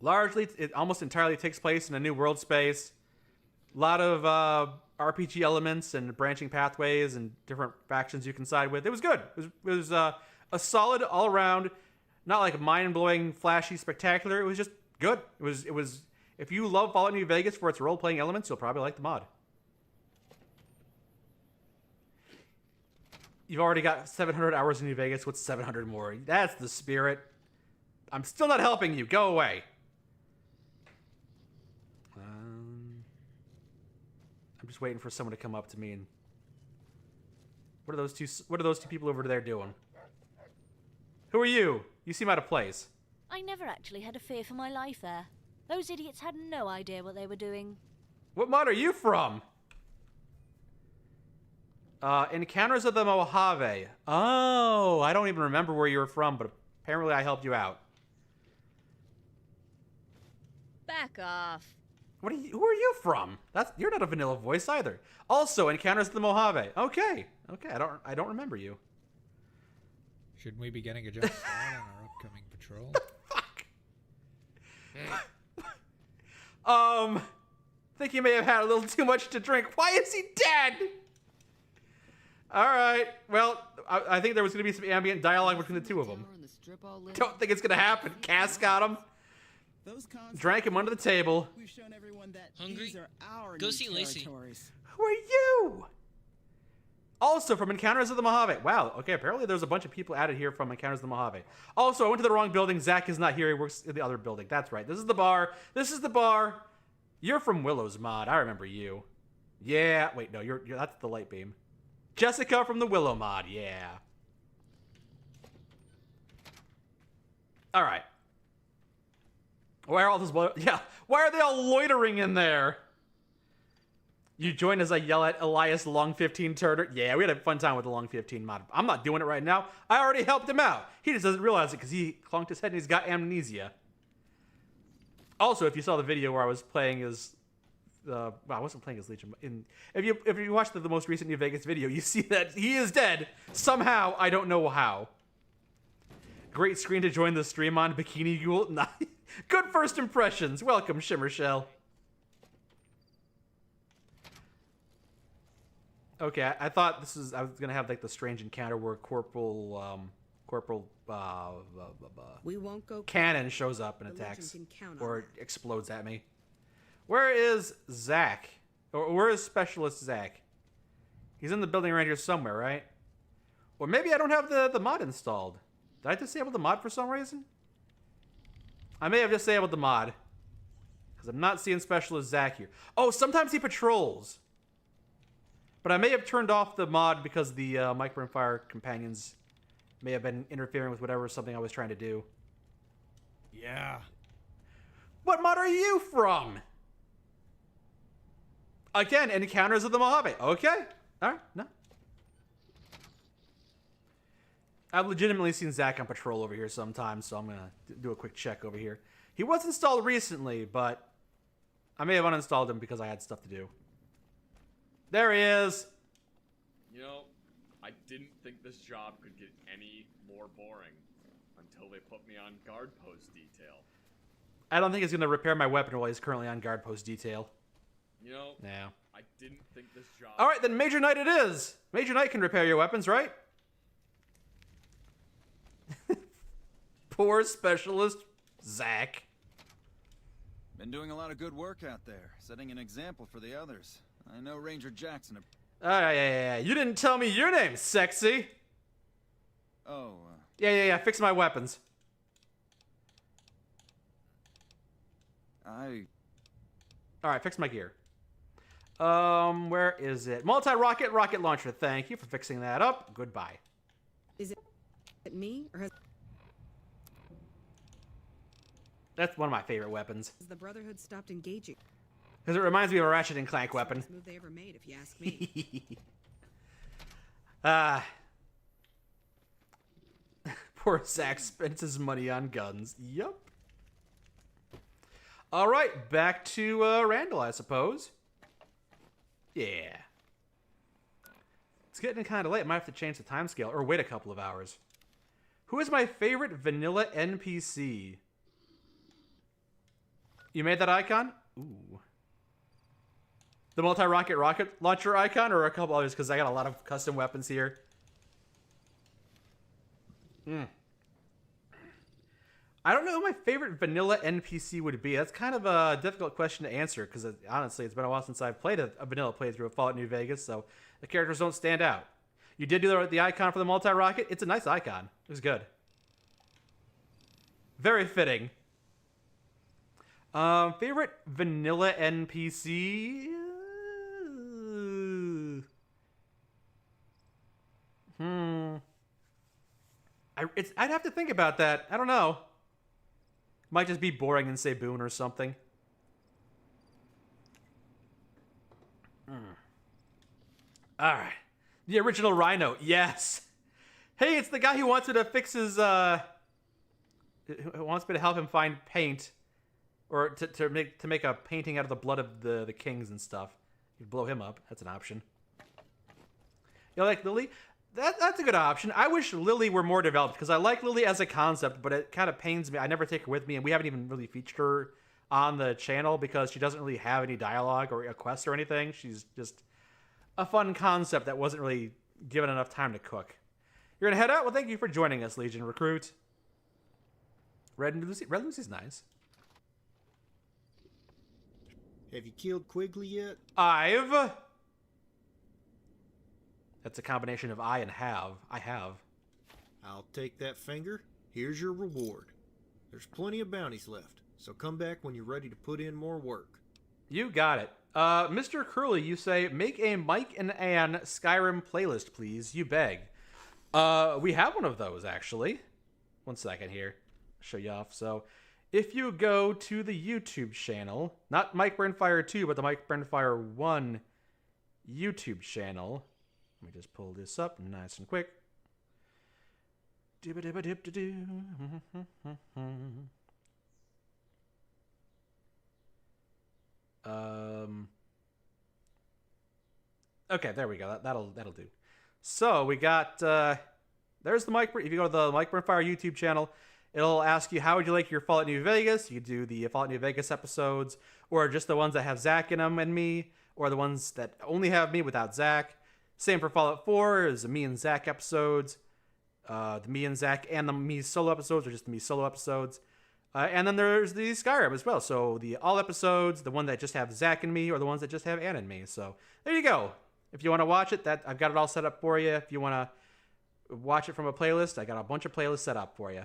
Largely, it almost entirely takes place in a new world space. A lot of RPG elements and branching pathways and different factions you can side with. It was good. It was a solid all-around, not like mind-blowing, flashy, spectacular. It was just good. It was. If you love Fallout New Vegas for its role-playing elements, you'll probably like the mod. You've already got 700 hours in New Vegas. What's 700 more? That's the spirit. I'm still not helping you. Go away. I'm just waiting for someone to come up to me and... What are those two people over there doing? Who are you? You seem out of place. I never actually had a fear for my life there. Those idiots had no idea what they were doing. What mod are you from? Encounters of the Mojave. Oh, I don't even remember where you were from, but apparently I helped you out. Back off. Who are you from? You're not a vanilla voice either. Also, Encounters of the Mojave. Okay. I don't remember you. Shouldn't we be getting a jump start on our upcoming patrol? Fuck. Think he may have had a little too much to drink. Why is he dead? All right. Well, I think there was going to be some ambient dialogue between the two of them. Don't think it's going to happen. Cass got him. Drank him under the table. We've shown everyone that Hungry? these are our Go new see Lacey. territories. Who are you? Also from Encounters of the Mojave. Wow. Okay, apparently there's a bunch of people added here from Encounters of the Mojave. Also, I went to the wrong building. Zach is not here. He works in the other building. That's right. This is the bar. You're from Willow's mod. I remember you. Yeah. Wait, no. You're that's the light beam. Jessica from the Willow mod. Yeah. All right. Why are they all loitering in there? You join as I yell at Elias Long 15 Turner. Yeah, we had a fun time with the Long 15 mod. I'm not doing it right now. I already helped him out. He just doesn't realize it because he clunked his head and he's got amnesia. Also, if you saw the video where I was playing as... well, I wasn't playing as Legion. If you watch the most recent New Vegas video, you see that he is dead. Somehow, I don't know how. Great screen to join the stream on, Bikini Ghoul. Good first impressions. Welcome, Shimmer Shell. Okay, I thought I was gonna have like the strange encounter where Corporal We won't go. Cannon shows up and The attacks legend can count on or that. explodes at me. Where is Zach? Or where is Specialist Zach? He's in the building right here somewhere, right? Or maybe I don't have the mod installed. Did I disable the mod for some reason? I may have disabled the mod. Because I'm not seeing Specialist Zach here. Oh, sometimes he patrols. But I may have turned off the mod because the micro-fire companions may have been interfering with something I was trying to do. Yeah. What mod are you from? Again, Encounters of the Mojave. Okay. All right. No. I've legitimately seen Zach on patrol over here sometimes, so I'm going to do a quick check over here. He was installed recently, but I may have uninstalled him because I had stuff to do. There he is. You know, I didn't think this job could get any more boring until they put me on guard post detail. I don't think he's going to repair my weapon while he's currently on guard post detail. You know, Yeah. I didn't think this job... All right, then Major Knight it is. Major Knight can repair your weapons, right? Poor Specialist Zach. Been doing a lot of good work out there, setting an example for the others. I know Ranger Jackson... Yeah. You didn't tell me your name, sexy. Oh, Yeah. Fix my weapons. I... All right, fix my gear. Where is it? Multi-rocket rocket launcher. Thank you for fixing that up. Goodbye. Is it me or has That's one of my favorite weapons. the Brotherhood stopped engaging? Because it reminds me of a Ratchet and Clank weapon. Best move they ever made, if you ask me. Poor Zach spent his money on guns. Yup. All right, back to Randall, I suppose. Yeah. It's getting kind of late. I might have to change the timescale or wait a couple of hours. Who is my favorite vanilla NPC? You made that icon? Ooh. The multi-rocket rocket launcher icon or a couple others because I got a lot of custom weapons here. I don't know who my favorite vanilla NPC would be. That's kind of a difficult question to answer because honestly, it's been a while since I've played a vanilla playthrough of Fallout New Vegas, so the characters don't stand out. You did do the icon for the multi-rocket. It's a nice icon. It was good. Very fitting. Favorite vanilla NPC? I'd have to think about that. I don't know. Might just be boring and say Boone or something. Alright. The original Rhino. Yes. Hey, it's the guy who wants me to fix his, who wants me to help him find paint Or to make a painting out of the blood of the kings and stuff. You blow him up. That's an option. You like Lily? That's a good option. I wish Lily were more developed because I like Lily as a concept, but it kind of pains me. I never take her with me, and we haven't even really featured her on the channel because she doesn't really have any dialogue or a quest or anything. She's just a fun concept that wasn't really given enough time to cook. You're gonna head out? Well, thank you for joining us, Legion Recruit. Red Lucy's nice. Have you killed Quigley yet? That's a combination of I and have. I have. I'll take that finger. Here's your reward. There's plenty of bounties left, so come back when you're ready to put in more work. You got it. Mr. Curly, you say, make a Mike and Ann Skyrim playlist, please. You beg. We have one of those, actually. One second here. I'll show you off. So, if you go to the YouTube channel, not Mike Burnfire 2, but the Mike Burnfire 1 YouTube channel. Let me just pull this up nice and quick. Okay, there we go. That'll do. So we got there's the Mike. If you go to the Mike Burnfire YouTube channel, it'll ask you how would you like your Fallout New Vegas. You could do the Fallout New Vegas episodes, or just the ones that have Zach in them and me, or the ones that only have me without Zach. Same for Fallout 4 is the me and Zach episodes. The me and Zach and the me solo episodes are just the me solo episodes. And then there's the Skyrim as well. So the all episodes, the one that just have Zach and me, or the ones that just have Ann and me. So there you go. If you want to watch it, that I've got it all set up for you. If you want to watch it from a playlist, I got a bunch of playlists set up for you.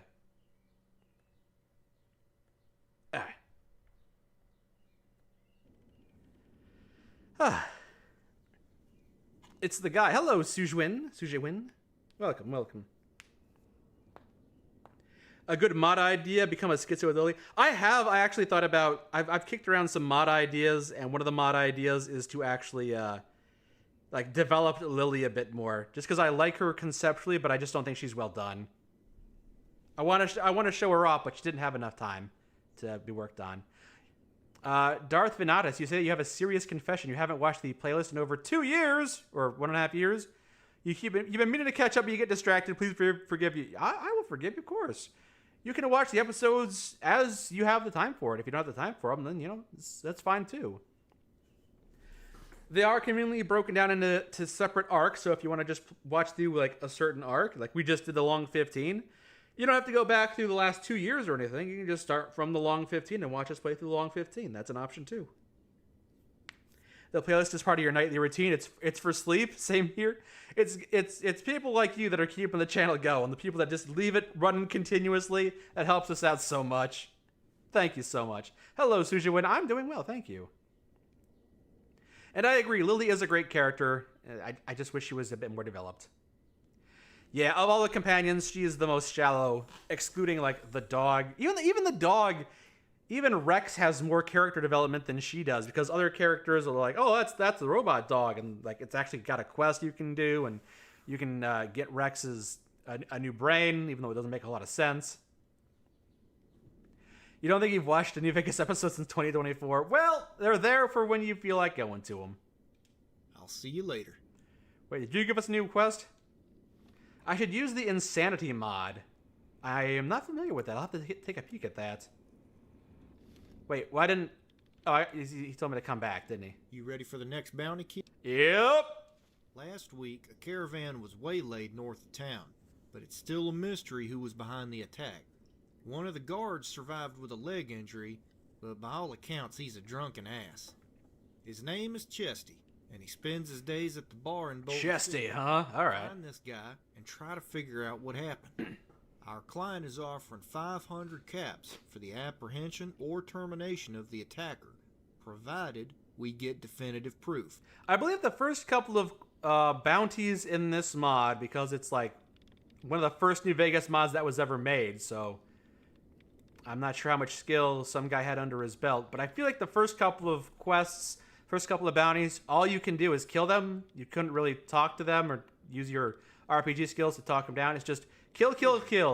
It's the guy. Hello, Sujewin. Welcome. A good mod idea, become a schizo with Lily. I actually thought about, I've kicked around some mod ideas, and one of the mod ideas is to actually, develop Lily a bit more. Just because I like her conceptually, but I just don't think she's well done. I want to show her off, but she didn't have enough time to be worked on. Darth Venatus, you say that you have a serious confession. You haven't watched the playlist in over 2 years, or 1.5 years. You've been meaning to catch up, but you get distracted. Please forgive you. I will forgive you, of course. You can watch the episodes as you have the time for it. If you don't have the time for them, then, that's fine, too. They are conveniently broken down into separate arcs, so if you want to just watch through, a certain arc, like we just did the Long 15, you don't have to go back through the last 2 years or anything. You can just start from the Long 15 and watch us play through the Long 15. That's an option, too. The playlist is part of your nightly routine. It's for sleep. Same here. It's people like you that are keeping the channel going. The people that just leave it running continuously. That helps us out so much. Thank you so much. Hello, Sujewin. I'm doing well. Thank you. And I agree. Lily is a great character. I just wish she was a bit more developed. Yeah, of all the companions, she is the most shallow, excluding, the dog. Even the dog, even Rex has more character development than she does, because other characters are like, oh, that's the robot dog, and, it's actually got a quest you can do, and you can get Rex's a new brain, even though it doesn't make a lot of sense. You don't think you've watched a New Vegas episode since 2024? Well, they're there for when you feel like going to them. I'll see you later. Wait, did you give us a new quest? I should use the Insanity mod. I am not familiar with that. I'll have to take a peek at that. Wait, why didn't... Oh, he told me to come back, didn't he? You ready for the next bounty kill? Yep! Last week, a caravan was waylaid north of town, but it's still a mystery who was behind the attack. One of the guards survived with a leg injury, but by all accounts, he's a drunken ass. His name is Chesty, and he spends his days at the bar in Boulder Chesty, City. huh? All right. Find this guy and try to figure out what happened. Our client is offering 500 caps for the apprehension or termination of the attacker, provided we get definitive proof. I believe the first couple of bounties in this mod, because it's one of the first New Vegas mods that was ever made, so I'm not sure how much skill some guy had under his belt, but I feel like the first couple of quests, first couple of bounties, all you can do is kill them. You couldn't really talk to them or use your RPG skills to talk them down. It's just kill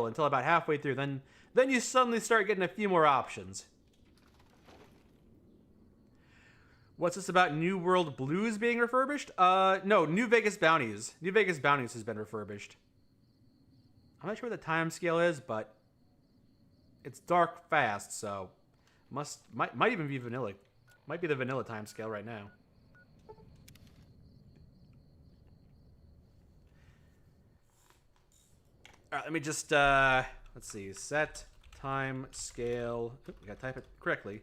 until about halfway through. Then you suddenly start getting a few more options. What's this about New World Blues being refurbished? No, New Vegas Bounties. New Vegas Bounties has been refurbished. I'm not sure what the time scale is, but it's dark fast, so might even be vanilla. Might be the vanilla time scale right now. All right, let me just let's see. Set time scale. Oop, I gotta type it correctly.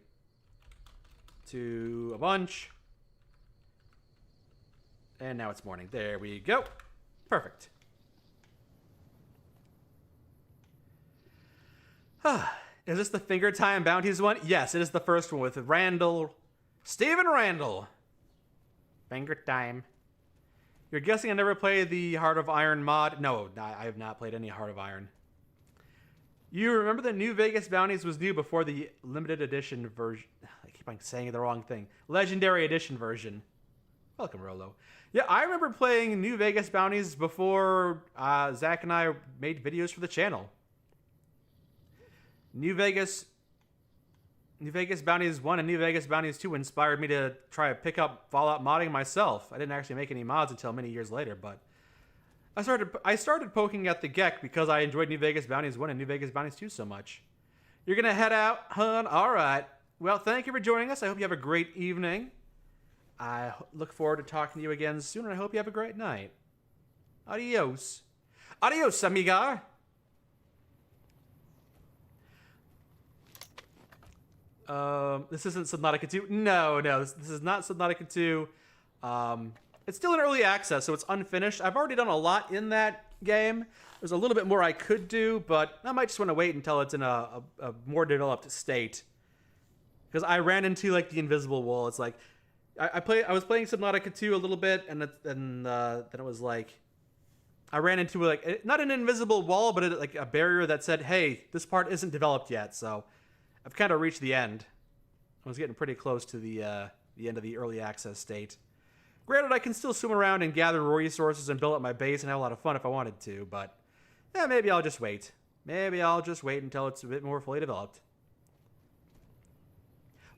To a bunch. And now it's morning. There we go. Perfect. Is this the Finger Time Bounties one? Yes, it is the first one with Randall. Stephen Randall. Finger Time. You're guessing I never played the Heart of Iron mod? No, I have not played any Heart of Iron. You remember the New Vegas Bounties was new before the limited edition version. I keep on saying the wrong thing. Legendary edition version. Welcome, Rolo. Yeah, I remember playing New Vegas Bounties before Zach and I made videos for the channel. New Vegas Bounties 1 and New Vegas Bounties 2 inspired me to try to pick up Fallout modding myself. I didn't actually make any mods until many years later, but I started poking at the Gek because I enjoyed New Vegas Bounties 1 and New Vegas Bounties 2 so much. You're going to head out, hun? All right. Well, thank you for joining us. I hope you have a great evening. I look forward to talking to you again soon, and I hope you have a great night. Adios. Adios, amiga. This isn't Subnautica 2. No, this is not Subnautica 2. It's still in early access, so it's unfinished. I've already done a lot in that game. There's a little bit more I could do, but I might just want to wait until it's in a more developed state. Because I ran into like the invisible wall. It's like I was playing Subnautica 2 a little bit, and then it was like I ran into like not an invisible wall, but like a barrier that said, "Hey, this part isn't developed yet." So I've kind of reached the end. I was getting pretty close to the end of the early access state. Granted, I can still swim around and gather resources and build up my base and have a lot of fun if I wanted to, but maybe I'll just wait. Maybe I'll just wait until it's a bit more fully developed.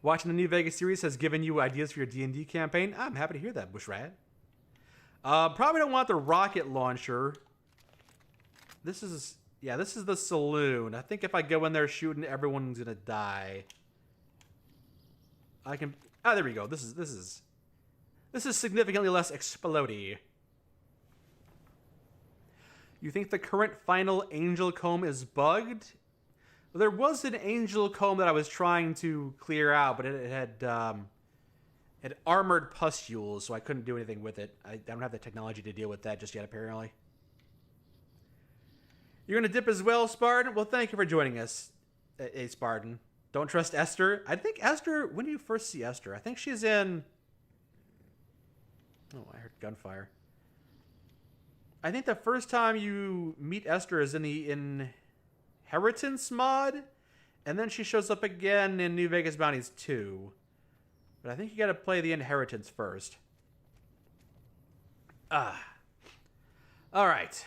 Watching the New Vegas series has given you ideas for your D&D campaign. I'm happy to hear that, Bushrat. Probably don't want the rocket launcher. This is the saloon. I think if I go in there shooting, everyone's gonna die. I can. Ah, there we go. This is significantly less explodey. You think the current final angel comb is bugged? Well, there was an angel comb that I was trying to clear out, but it had armored pustules, so I couldn't do anything with it. I don't have the technology to deal with that just yet, apparently. You're going to dip as well, Spartan? Well, thank you for joining us, Spartan. Don't trust Esther. I think Esther, when do you first see Esther? I think she's in... Oh, I heard gunfire. I think the first time you meet Esther is in the Inheritance mod, and then she shows up again in New Vegas Bounties 2. But I think you gotta play the Inheritance first. Alright.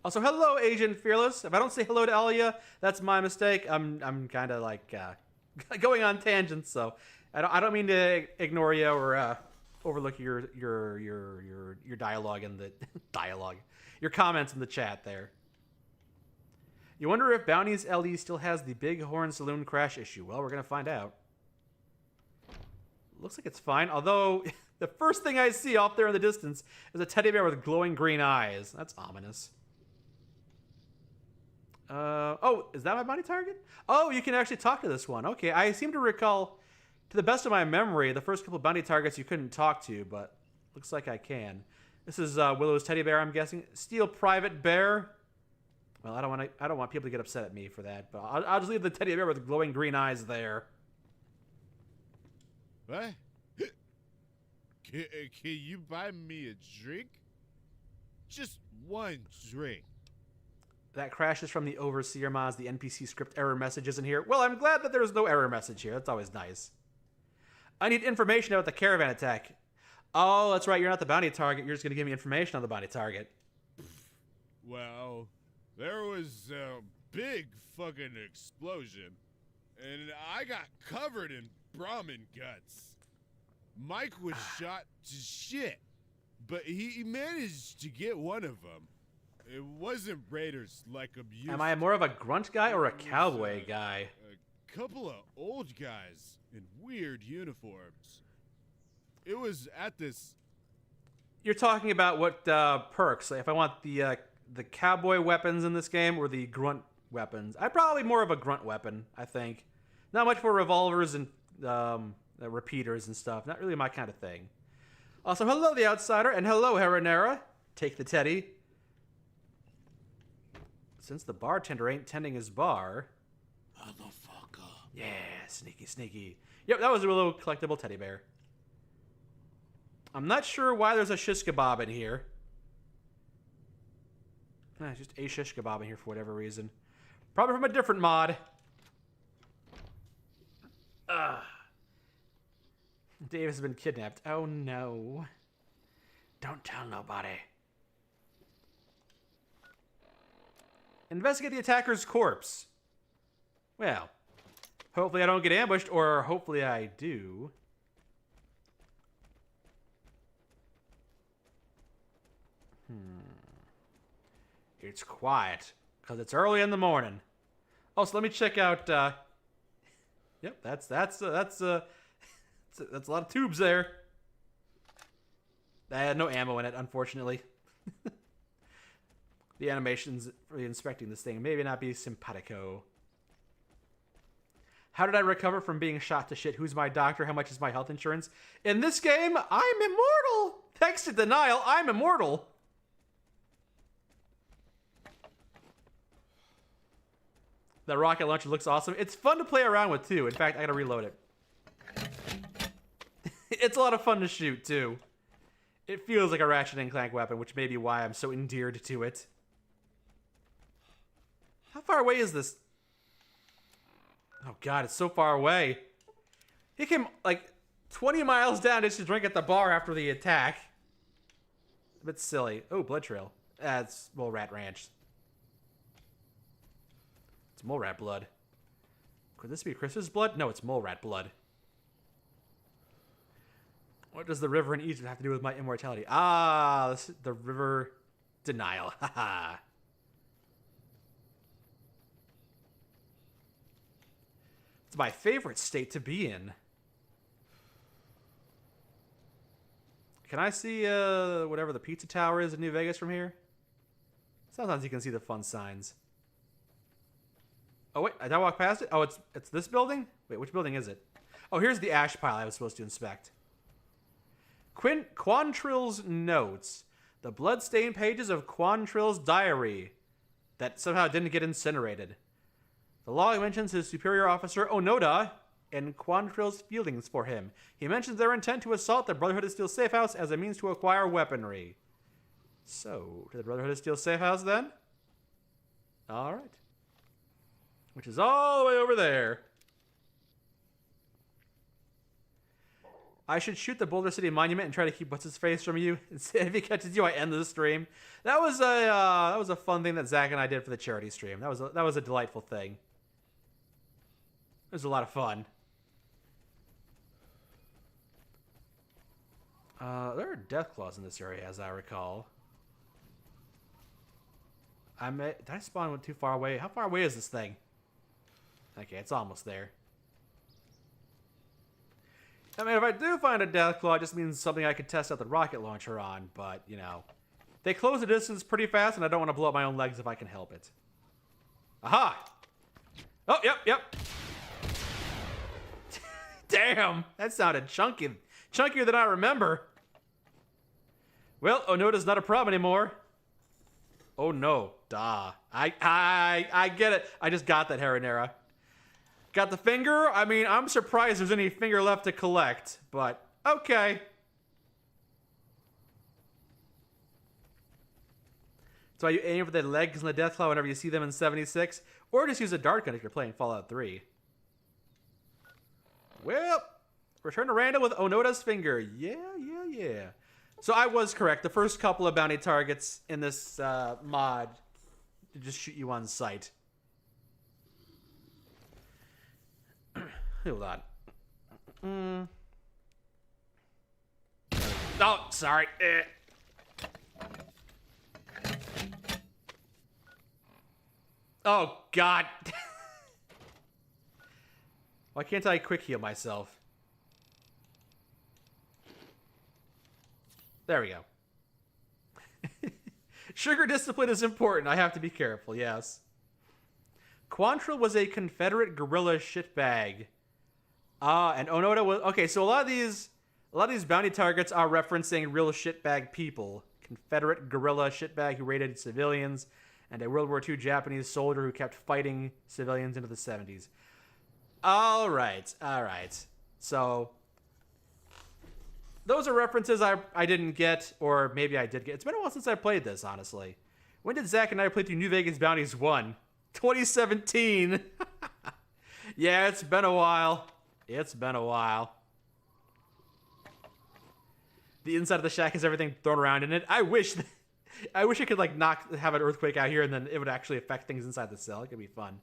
Also, hello, Agent Fearless. If I don't say hello to Alia, that's my mistake. I'm kind of like going on tangents, so I don't mean to ignore you or overlook your dialogue in the your comments in the chat there. You wonder if Bounties LE still has the Bighorn Saloon crash issue. Well, we're gonna find out. Looks like it's fine, although the first thing I see off there in the distance is a teddy bear with glowing green eyes. That's ominous. Oh, is that my bounty target? Oh, you can actually talk to this one. Okay, I seem to recall, to the best of my memory, the first couple bounty targets you couldn't talk to, but looks like I can. This is Willow's teddy bear, I'm guessing. Steel Private Bear. Well, I don't want people to get upset at me for that, but I'll just leave the teddy bear with glowing green eyes there. What? Can you buy me a drink? Just one drink. That crashes from the Overseer mods. The NPC script error message isn't here. Well, I'm glad that there's no error message here. That's always nice. I need information about the caravan attack. Oh, that's right. You're not the bounty target. You're just going to give me information on the bounty target. Well, there was a big fucking explosion, and I got covered in Brahmin guts. Mike was shot to shit, but he managed to get one of them. It wasn't Raiders like abuse. Am I more of a grunt guy or a cowboy guy? A couple of old guys in weird uniforms. It was at this. You're talking about what perks? Like if I want the cowboy weapons in this game or the grunt weapons? I'm probably more of a grunt weapon. I think. Not much for revolvers and repeaters and stuff. Not really my kind of thing. Also, hello, the Outsider, and hello, Haranera. Take the teddy. Since the bartender ain't tending his bar. Motherfucker. Yeah, sneaky, sneaky. Yep, that was a little collectible teddy bear. I'm not sure why there's a shish kebab in here. Just a shish kebab in here for whatever reason. Probably from a different mod. Dave has been kidnapped. Oh no. Don't tell nobody. Investigate the attacker's corpse. Well, hopefully I don't get ambushed, or hopefully I do. It's quiet, because it's early in the morning. Oh, so let me check out, yep, that's a lot of tubes there. I had no ammo in it, unfortunately. The animations for inspecting this thing maybe not be simpatico. How did I recover from being shot to shit? Who's my doctor? How much is my health insurance? In this game, I'm immortal! Thanks to denial, I'm immortal! The rocket launcher looks awesome. It's fun to play around with, too. In fact, I gotta reload it. It's a lot of fun to shoot, too. It feels like a Ratchet and Clank weapon, which may be why I'm so endeared to it. How far away is this? Oh god, it's so far away. He came like 20 miles down just to drink at the bar after the attack. A bit silly. Oh, blood trail. That's Mole Rat Ranch. It's mole rat blood. Could this be Chris's blood? No, it's mole rat blood. What does the river in Egypt have to do with my immortality? Ah, the river denial. Haha. It's my favorite state to be in. Can I see whatever the pizza tower is in New Vegas from here? Sometimes you can see the fun signs. Oh wait, did I walk past it? Oh, it's this building? Wait, which building is it? Oh, here's the ash pile I was supposed to inspect. Quantrill's notes. The blood-stained pages of Quantrill's diary that somehow didn't get incinerated. The log mentions his superior officer, Onoda, and Quantrill's feelings for him. He mentions their intent to assault the Brotherhood of Steel safe house as a means to acquire weaponry. So, to the Brotherhood of Steel safe house then? Alright. Which is all the way over there. I should shoot the Boulder City Monument and try to keep what's-his-face from you. If he catches you, I end the stream. That was a fun thing that Zach and I did for the charity stream. That was a delightful thing. It was a lot of fun. There are death claws in this area, as I recall. Did I spawn too far away? How far away is this thing? Okay, it's almost there. I mean, if I do find a death claw, it just means something I could test out the rocket launcher on, but, you know. They close the distance pretty fast, and I don't want to blow up my own legs if I can help it. Aha! Oh, yep. Damn, that sounded chunky. Chunkier than I remember. Well, Onoda's not a problem anymore. Oh no, duh. I get it. I just got that, Haranera. Got the finger? I mean, I'm surprised there's any finger left to collect, but okay. So are you aiming for the legs and the Deathclaw whenever you see them in 76? Or just use a dart gun if you're playing Fallout 3. Well, return to Randall with Onoda's finger. Yeah. So I was correct. The first couple of bounty targets in this mod just shoot you on sight. Hold on. Oh, sorry. Oh, God. Why can't I quick heal myself? There we go. Sugar discipline is important. I have to be careful, yes. Quantrill was a Confederate guerrilla shitbag. And Onoda was... Okay, so a lot of these bounty targets are referencing real shitbag people. Confederate guerrilla shitbag who raided civilians, and a World War II Japanese soldier who kept fighting civilians into the 70s. All right. So... those are references I didn't get, or maybe I did get. It's been a while since I played this, honestly. When did Zach and I play through New Vegas Bounties 1? 2017. Yeah, it's been a while. It's been a while. The inside of the shack has everything thrown around in it. I wish I could like have an earthquake out here and then it would actually affect things inside the cell. It could be fun.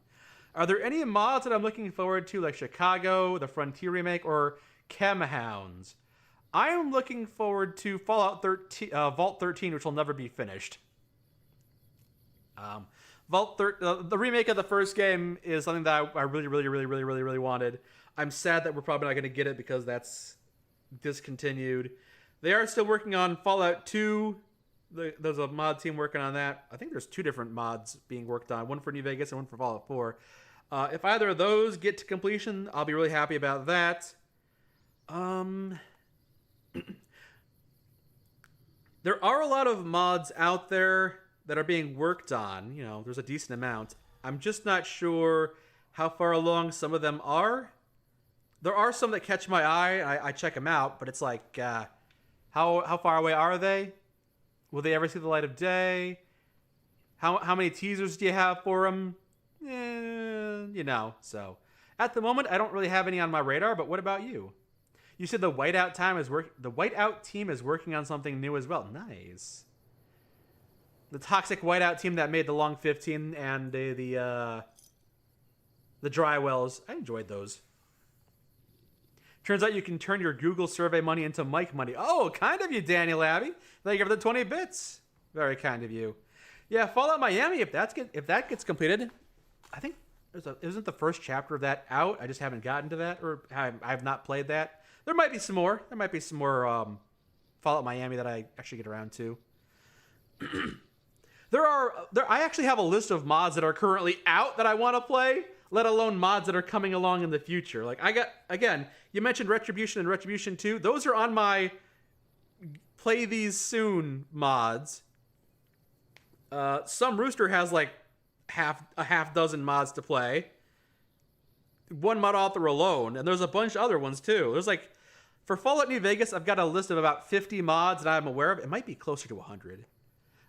Are there any mods that I'm looking forward to, like Chicago, the Frontier remake, or Chemhounds? I am looking forward to Fallout 13, Vault 13, which will never be finished. The remake of the first game is something that I really wanted. I'm sad that we're probably not going to get it because that's discontinued. They are still working on Fallout 2. There's a mod team working on that. I think there's 2 different mods being worked on, one for New Vegas and one for Fallout 4. If either of those get to completion, I'll be really happy about that. There are a lot of mods out there that are being worked on. You know, there's a decent amount. I'm just not sure how far along some of them are. There are some that catch my eye. I check them out, but it's like, how far away are they? Will they ever see the light of day? How many teasers do you have for them? You know, so at the moment, I don't really have any on my radar, but what about you? You said the whiteout team is working on something new as well. Nice. The toxic whiteout team that made the Long 15 and the dry wells. I enjoyed those. Turns out you can turn your Google survey money into Mike money. Oh, kind of you, Daniel Abbey. Thank you for the 20 bits. Very kind of you. Yeah, Fallout Miami, if that gets completed, I think isn't the first chapter of that out? I just haven't gotten to that, or I have not played that. There might be some more. Fallout Miami that I actually get around to. I actually have a list of mods that are currently out that I want to play, let alone mods that are coming along in the future. Like you mentioned Retribution and Retribution 2. Those are on my play these soon mods. Some Rooster has like a half dozen mods to play. One mod author alone, and there's a bunch of other ones too. There's like, for Fallout New Vegas, I've got a list of about 50 mods that I'm aware of. It might be closer to 100.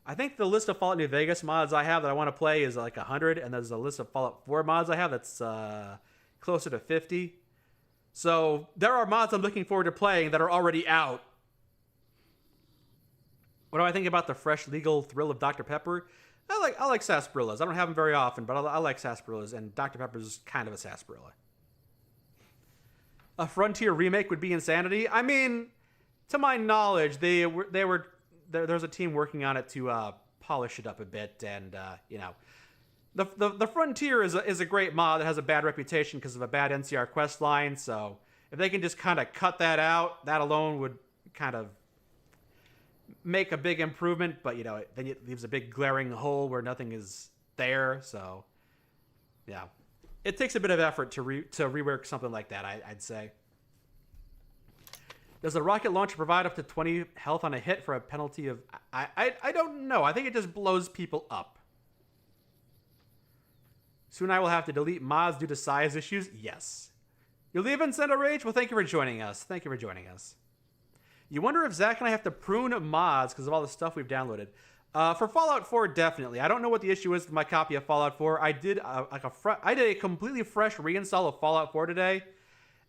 I think the list of Fallout New Vegas mods I have that I want to play is like 100, and there's a list of Fallout 4 mods I have that's closer to 50. So there are mods I'm looking forward to playing that are already out. What do I think about the fresh legal thrill of Dr. Pepper? I like sarsaparillas. I don't have them very often, but I like sarsaparillas, and Dr. Pepper's kind of a sarsaparilla. A Frontier remake would be insanity. I mean, to my knowledge, there's a team working on it to polish it up a bit, and you know, the Frontier is a great mod that has a bad reputation because of a bad NCR quest line. So if they can just kind of cut that out, that alone would kind of make a big improvement. But you know, then it leaves a big glaring hole where nothing is there. So yeah, it takes a bit of effort to rework something like that, I'd say. Does the rocket launcher provide up to 20 health on a hit for a penalty of... I don't know. I think it just blows people up. Soon I will have to delete mods due to size issues. Yes. You leave and send a rage? Well, thank you for joining us. Thank you for joining us. You wonder if Zach and I have to prune mods because of all the stuff we've downloaded. For Fallout 4, definitely. I don't know what the issue is with my copy of Fallout 4. I did a completely fresh reinstall of Fallout 4 today.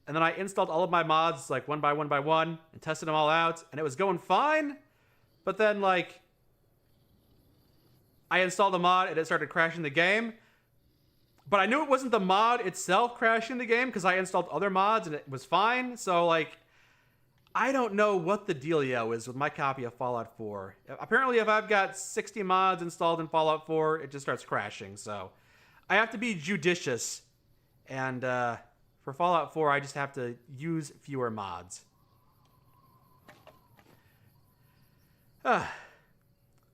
And then I installed all of my mods, like, one by one, and tested them all out. And it was going fine. But then, like, I installed a mod, and it started crashing the game. But I knew it wasn't the mod itself crashing the game because I installed other mods and it was fine. So, like, I don't know what the dealio is with my copy of Fallout 4. Apparently, if I've got 60 mods installed in Fallout 4, it just starts crashing. So, I have to be judicious. And for Fallout 4, I just have to use fewer mods. Have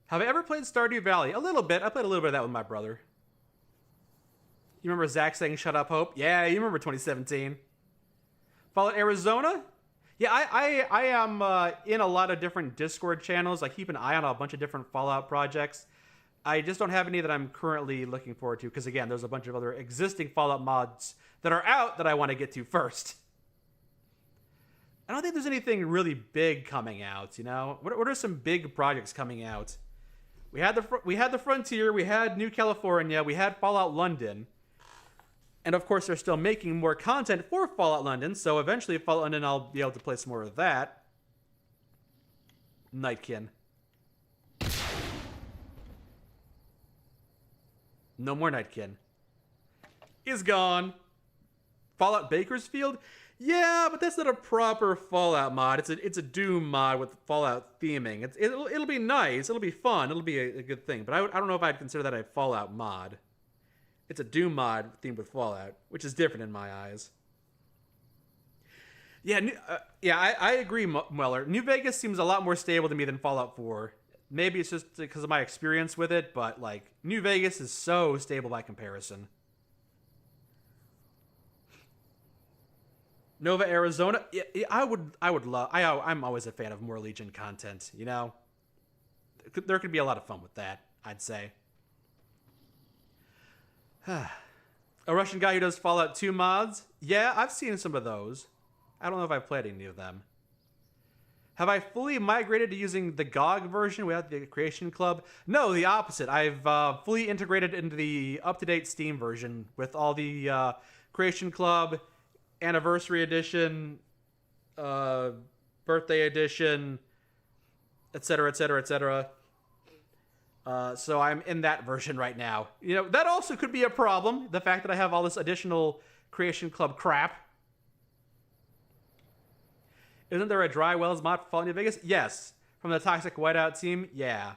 I ever played Stardew Valley? A little bit. I played a little bit of that with my brother. You remember Zach saying "Shut up, Hope"? Yeah, you remember 2017. Fallout Arizona? Yeah, I am in a lot of different Discord channels. I keep an eye on a bunch of different Fallout projects. I just don't have any that I'm currently looking forward to because, again, there's a bunch of other existing Fallout mods that are out that I want to get to first. I don't think there's anything really big coming out, you know? What are some big projects coming out? We had the Frontier, we had New California, we had Fallout London. And of course, they're still making more content for Fallout London, so eventually Fallout London, I'll be able to play some more of that. Nightkin. No more Nightkin. He's gone. Fallout Bakersfield? Yeah, but that's not a proper Fallout mod. It's a Doom mod with Fallout theming. It'll be nice. It'll be fun. It'll be a good thing. But I don't know if I'd consider that a Fallout mod. It's a Doom mod themed with Fallout, which is different in my eyes. Yeah, I agree, Mueller. New Vegas seems a lot more stable to me than Fallout 4. Maybe it's just because of my experience with it, but like New Vegas is so stable by comparison. Nova, Arizona. Yeah, I would love. I'm always a fan of more Legion content. You know, there could be a lot of fun with that, I'd say. A Russian guy who does Fallout 2 mods? Yeah, I've seen some of those. I don't know if I've played any of them. Have I fully migrated to using the GOG version without the Creation Club? No, the opposite. I've fully integrated into the up-to-date Steam version with all the Creation Club, Anniversary Edition, Birthday Edition, etc., etc., etc. So I'm in that version right now. You know, that also could be a problem, the fact that I have all this additional Creation Club crap. Isn't there a Dry Wells mod for Fallout New Vegas? Yes. From the Toxic Whiteout team? Yeah.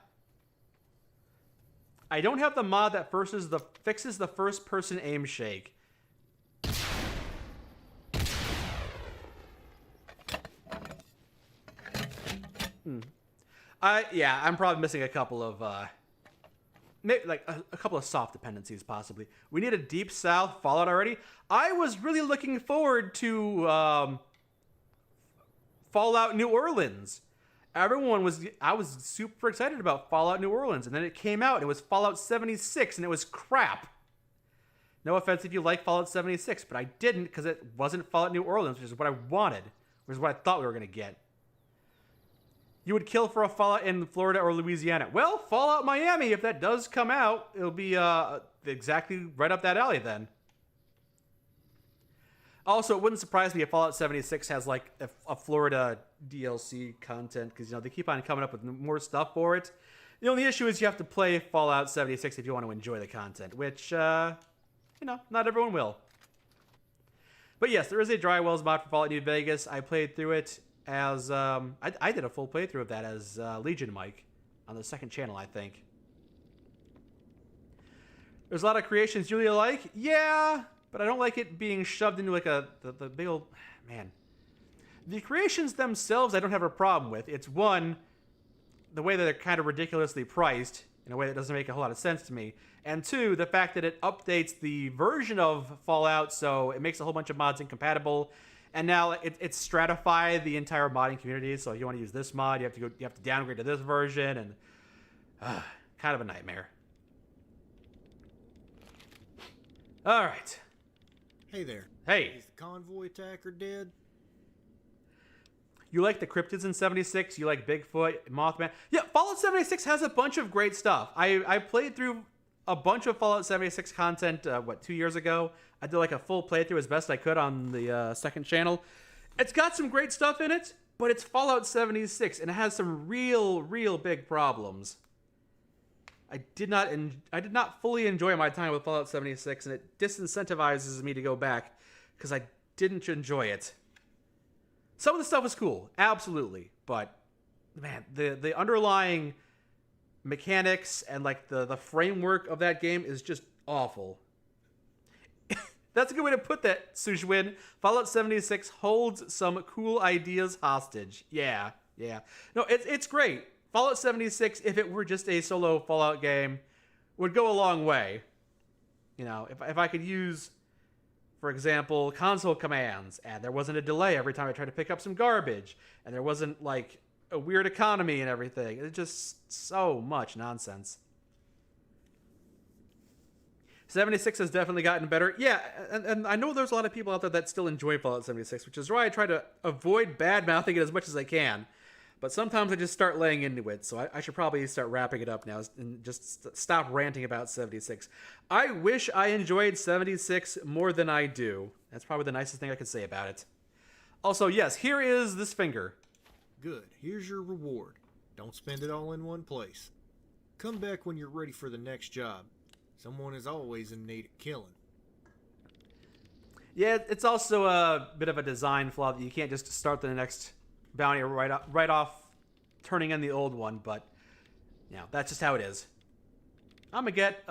I don't have the mod that fixes the first-person aim shake. Yeah, I'm probably missing a couple of, maybe like a couple of soft dependencies, possibly. We need a Deep South Fallout already. I was really looking forward to Fallout New Orleans. I was super excited about Fallout New Orleans, and then it came out, and it was Fallout 76, and it was crap. No offense if you like Fallout 76, but I didn't because it wasn't Fallout New Orleans, which is what I wanted, which is what I thought we were going to get. You would kill for a Fallout in Florida or Louisiana. Well, Fallout Miami, if that does come out, it'll be exactly right up that alley then. Also, it wouldn't surprise me if Fallout 76 has like a Florida DLC content, because, you know, they keep on coming up with more stuff for it. The only issue is you have to play Fallout 76 if you want to enjoy the content, which, you know, not everyone will. But yes, there is a Dry Wells mod for Fallout New Vegas. I played through it as, I did a full playthrough of that as Legion Mike on the second channel, I think. There's a lot of creations you really like. Yeah, but I don't like it being shoved into like the big old, man. The creations themselves I don't have a problem with. It's one, the way that they're kind of ridiculously priced in a way that doesn't make a whole lot of sense to me. And two, the fact that it updates the version of Fallout, so it makes a whole bunch of mods incompatible. And now it's stratified the entire modding community. So if you want to use this mod, you have to downgrade to this version, and kind of a nightmare. All right. Hey there. Hey. Is the convoy attacker dead? You like the cryptids in 76? You like Bigfoot, Mothman? Yeah, Fallout 76 has a bunch of great stuff. I played through a bunch of Fallout 76 content, 2 years ago? I did like a full playthrough as best I could on the second channel. It's got some great stuff in it, but it's Fallout 76, and it has some real big problems. I did not fully enjoy my time with Fallout 76, and it disincentivizes me to go back because I didn't enjoy it. Some of the stuff was cool, absolutely, but man, the underlying mechanics and like the framework of that game is just awful. That's a good way to put that, Sushwin. Fallout 76 holds some cool ideas hostage. Yeah. No, it's great. Fallout 76, if it were just a solo Fallout game, would go a long way. You know, if I could use, for example, console commands, and there wasn't a delay every time I tried to pick up some garbage, and there wasn't, like, a weird economy and everything. It's just so much nonsense. 76 has definitely gotten better. Yeah, and I know there's a lot of people out there that still enjoy Fallout 76, which is why I try to avoid bad-mouthing it as much as I can. But sometimes I just start laying into it, so I should probably start wrapping it up now and just stop ranting about 76. I wish I enjoyed 76 more than I do. That's probably the nicest thing I could say about it. Also, yes, here is this finger. Good. Here's your reward. Don't spend it all in one place. Come back when you're ready for the next job. Someone is always in need of killing. Yeah, it's also a bit of a design flaw that you can't just start the next bounty right off turning in the old one, but you know, that's just how it is. I'm gonna get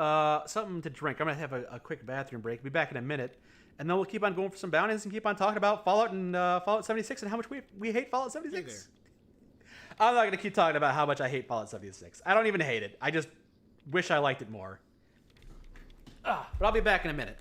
something to drink. I'm gonna have a quick bathroom break. Be back in a minute, and then we'll keep on going for some bounties and keep on talking about Fallout and Fallout 76 and how much we hate Fallout 76. Hey there. I'm not gonna keep talking about how much I hate Fallout 76. I don't even hate it. I just wish I liked it more. But I'll be back in a minute.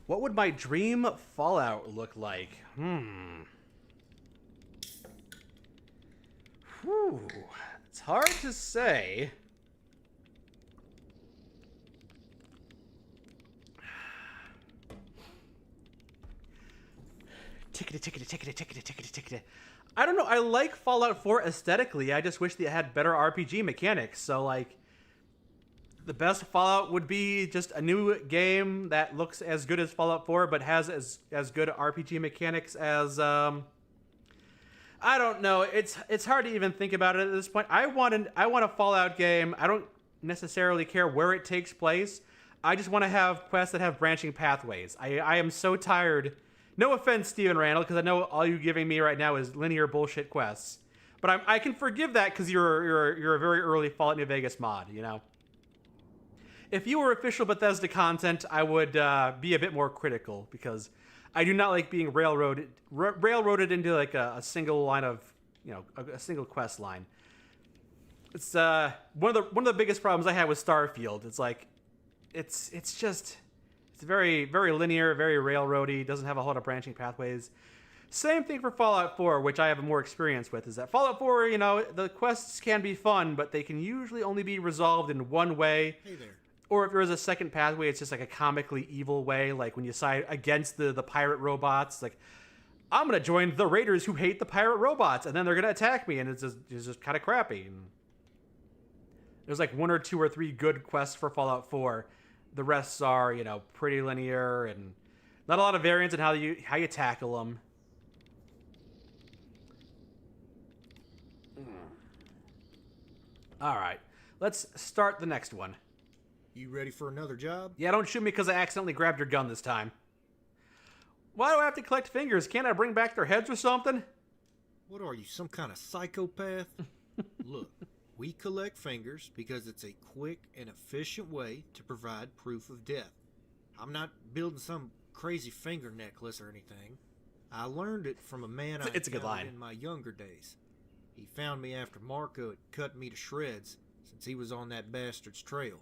What would my dream Fallout look like? Whew. It's hard to say. Tickety. I don't know. I like Fallout 4 aesthetically. I just wish they had better RPG mechanics. So, like, the best Fallout would be just a new game that looks as good as Fallout 4, but has as good RPG mechanics as, I don't know. It's hard to even think about it at this point. I want a Fallout game. I don't necessarily care where it takes place. I just want to have quests that have branching pathways. I am so tired. No offense, Steven Randall, because I know all you're giving me right now is linear bullshit quests. But I can forgive that because you're a very early Fallout New Vegas mod, you know? If you were official Bethesda content, I would be a bit more critical because I do not like being railroaded into like a single line of, you know, a single quest line. It's one of the biggest problems I had with Starfield. It's like it's very very linear, very railroady. Doesn't have a whole lot of branching pathways. Same thing for Fallout 4, which I have more experience with. Is that Fallout 4, you know, the quests can be fun, but they can usually only be resolved in one way. Hey there. Or if there is a second pathway, it's just like a comically evil way, like when you side against the pirate robots. Like, I'm going to join the raiders who hate the pirate robots, and then they're going to attack me, and it's just kind of crappy. And there's like 1 or 2 or 3 good quests for Fallout 4. The rest are, you know, pretty linear and not a lot of variance in how you tackle them. All right, let's start the next one. You ready for another job? Yeah, don't shoot me because I accidentally grabbed your gun this time. Why do I have to collect fingers? Can't I bring back their heads or something? What are you, some kind of psychopath? Look, we collect fingers because it's a quick and efficient way to provide proof of death. I'm not building some crazy finger necklace or anything. I learned it from a man I It's a good encountered line. in my younger days. He found me after Marco had cut me to shreds since he was on that bastard's trail.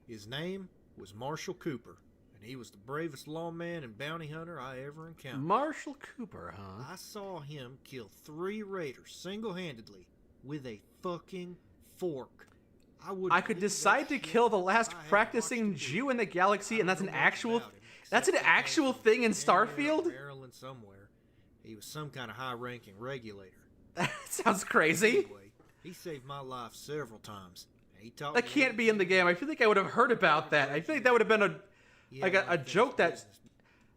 His name was Marshall Cooper, and he was the bravest lawman and bounty hunter I ever encountered. Marshall Cooper, huh? I saw him kill 3 raiders single-handedly with a fucking fork. I could decide to kill the last practicing Jew in the galaxy, and that's an actual thing in Starfield? Maryland somewhere. He was some kind of high-ranking regulator. That sounds crazy. Anyway, he saved my life several times. He taught That me can't be in the game. I feel like I would have heard about that. I feel like that would have been a joke that...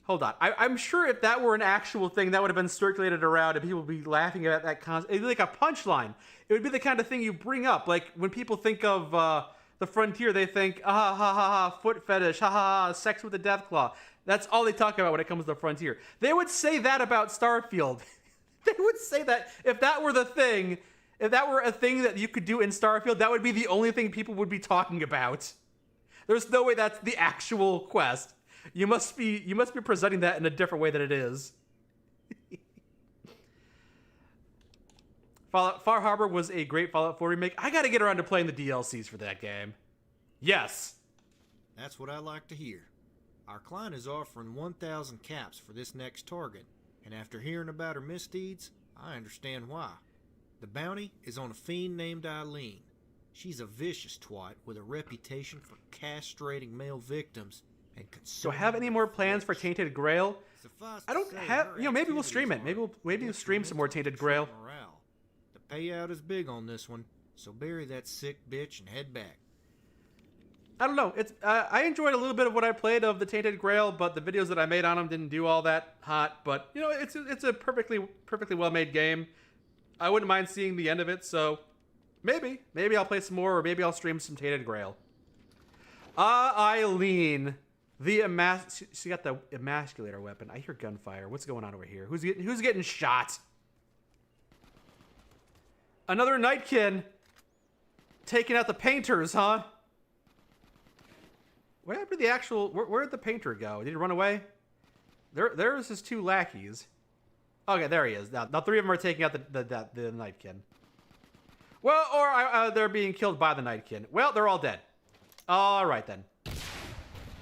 Hold on. I'm sure if that were an actual thing, that would have been circulated around and people would be laughing at that concept. It'd be like a punchline. It would be the kind of thing you bring up. Like when people think of the frontier, they think, ha ha ha ha, foot fetish, ha ha ha, sex with the death claw. That's all they talk about when it comes to the frontier. They would say that about Starfield. They would say that if that were the thing, if that were a thing that you could do in Starfield, that would be the only thing people would be talking about. There's no way that's the actual quest. You must be presenting that in a different way than it is. Far Harbor was a great Fallout 4 remake. I gotta get around to playing the DLCs for that game. Yes. That's what I like to hear. Our client is offering 1,000 caps for this next target, and after hearing about her misdeeds, I understand why. The bounty is on a fiend named Eileen. She's a vicious twat with a reputation for castrating male victims and Do I have any more plans for Tainted Grail? I don't have. Maybe we'll stream it. Maybe we'll stream some more Tainted Grail. Morale. The payout is big on this one, so bury that sick bitch and head back. I don't know. It's I enjoyed a little bit of what I played of the Tainted Grail, but the videos that I made on them didn't do all that hot. But it's a perfectly well made game. I wouldn't mind seeing the end of it. So maybe I'll play some more, or maybe I'll stream some Tainted Grail. Eileen, she got the emasculator weapon. I hear gunfire. What's going on over here? Who's getting shot? Another Nightkin taking out the painters, huh? What happened to the actual... Where'd the painter go? Did he run away? There's his 2 lackeys. Okay, there he is. Now 3 of them are taking out the Nightkin. Well, or they're being killed by the Nightkin. Well, they're all dead. All right, then.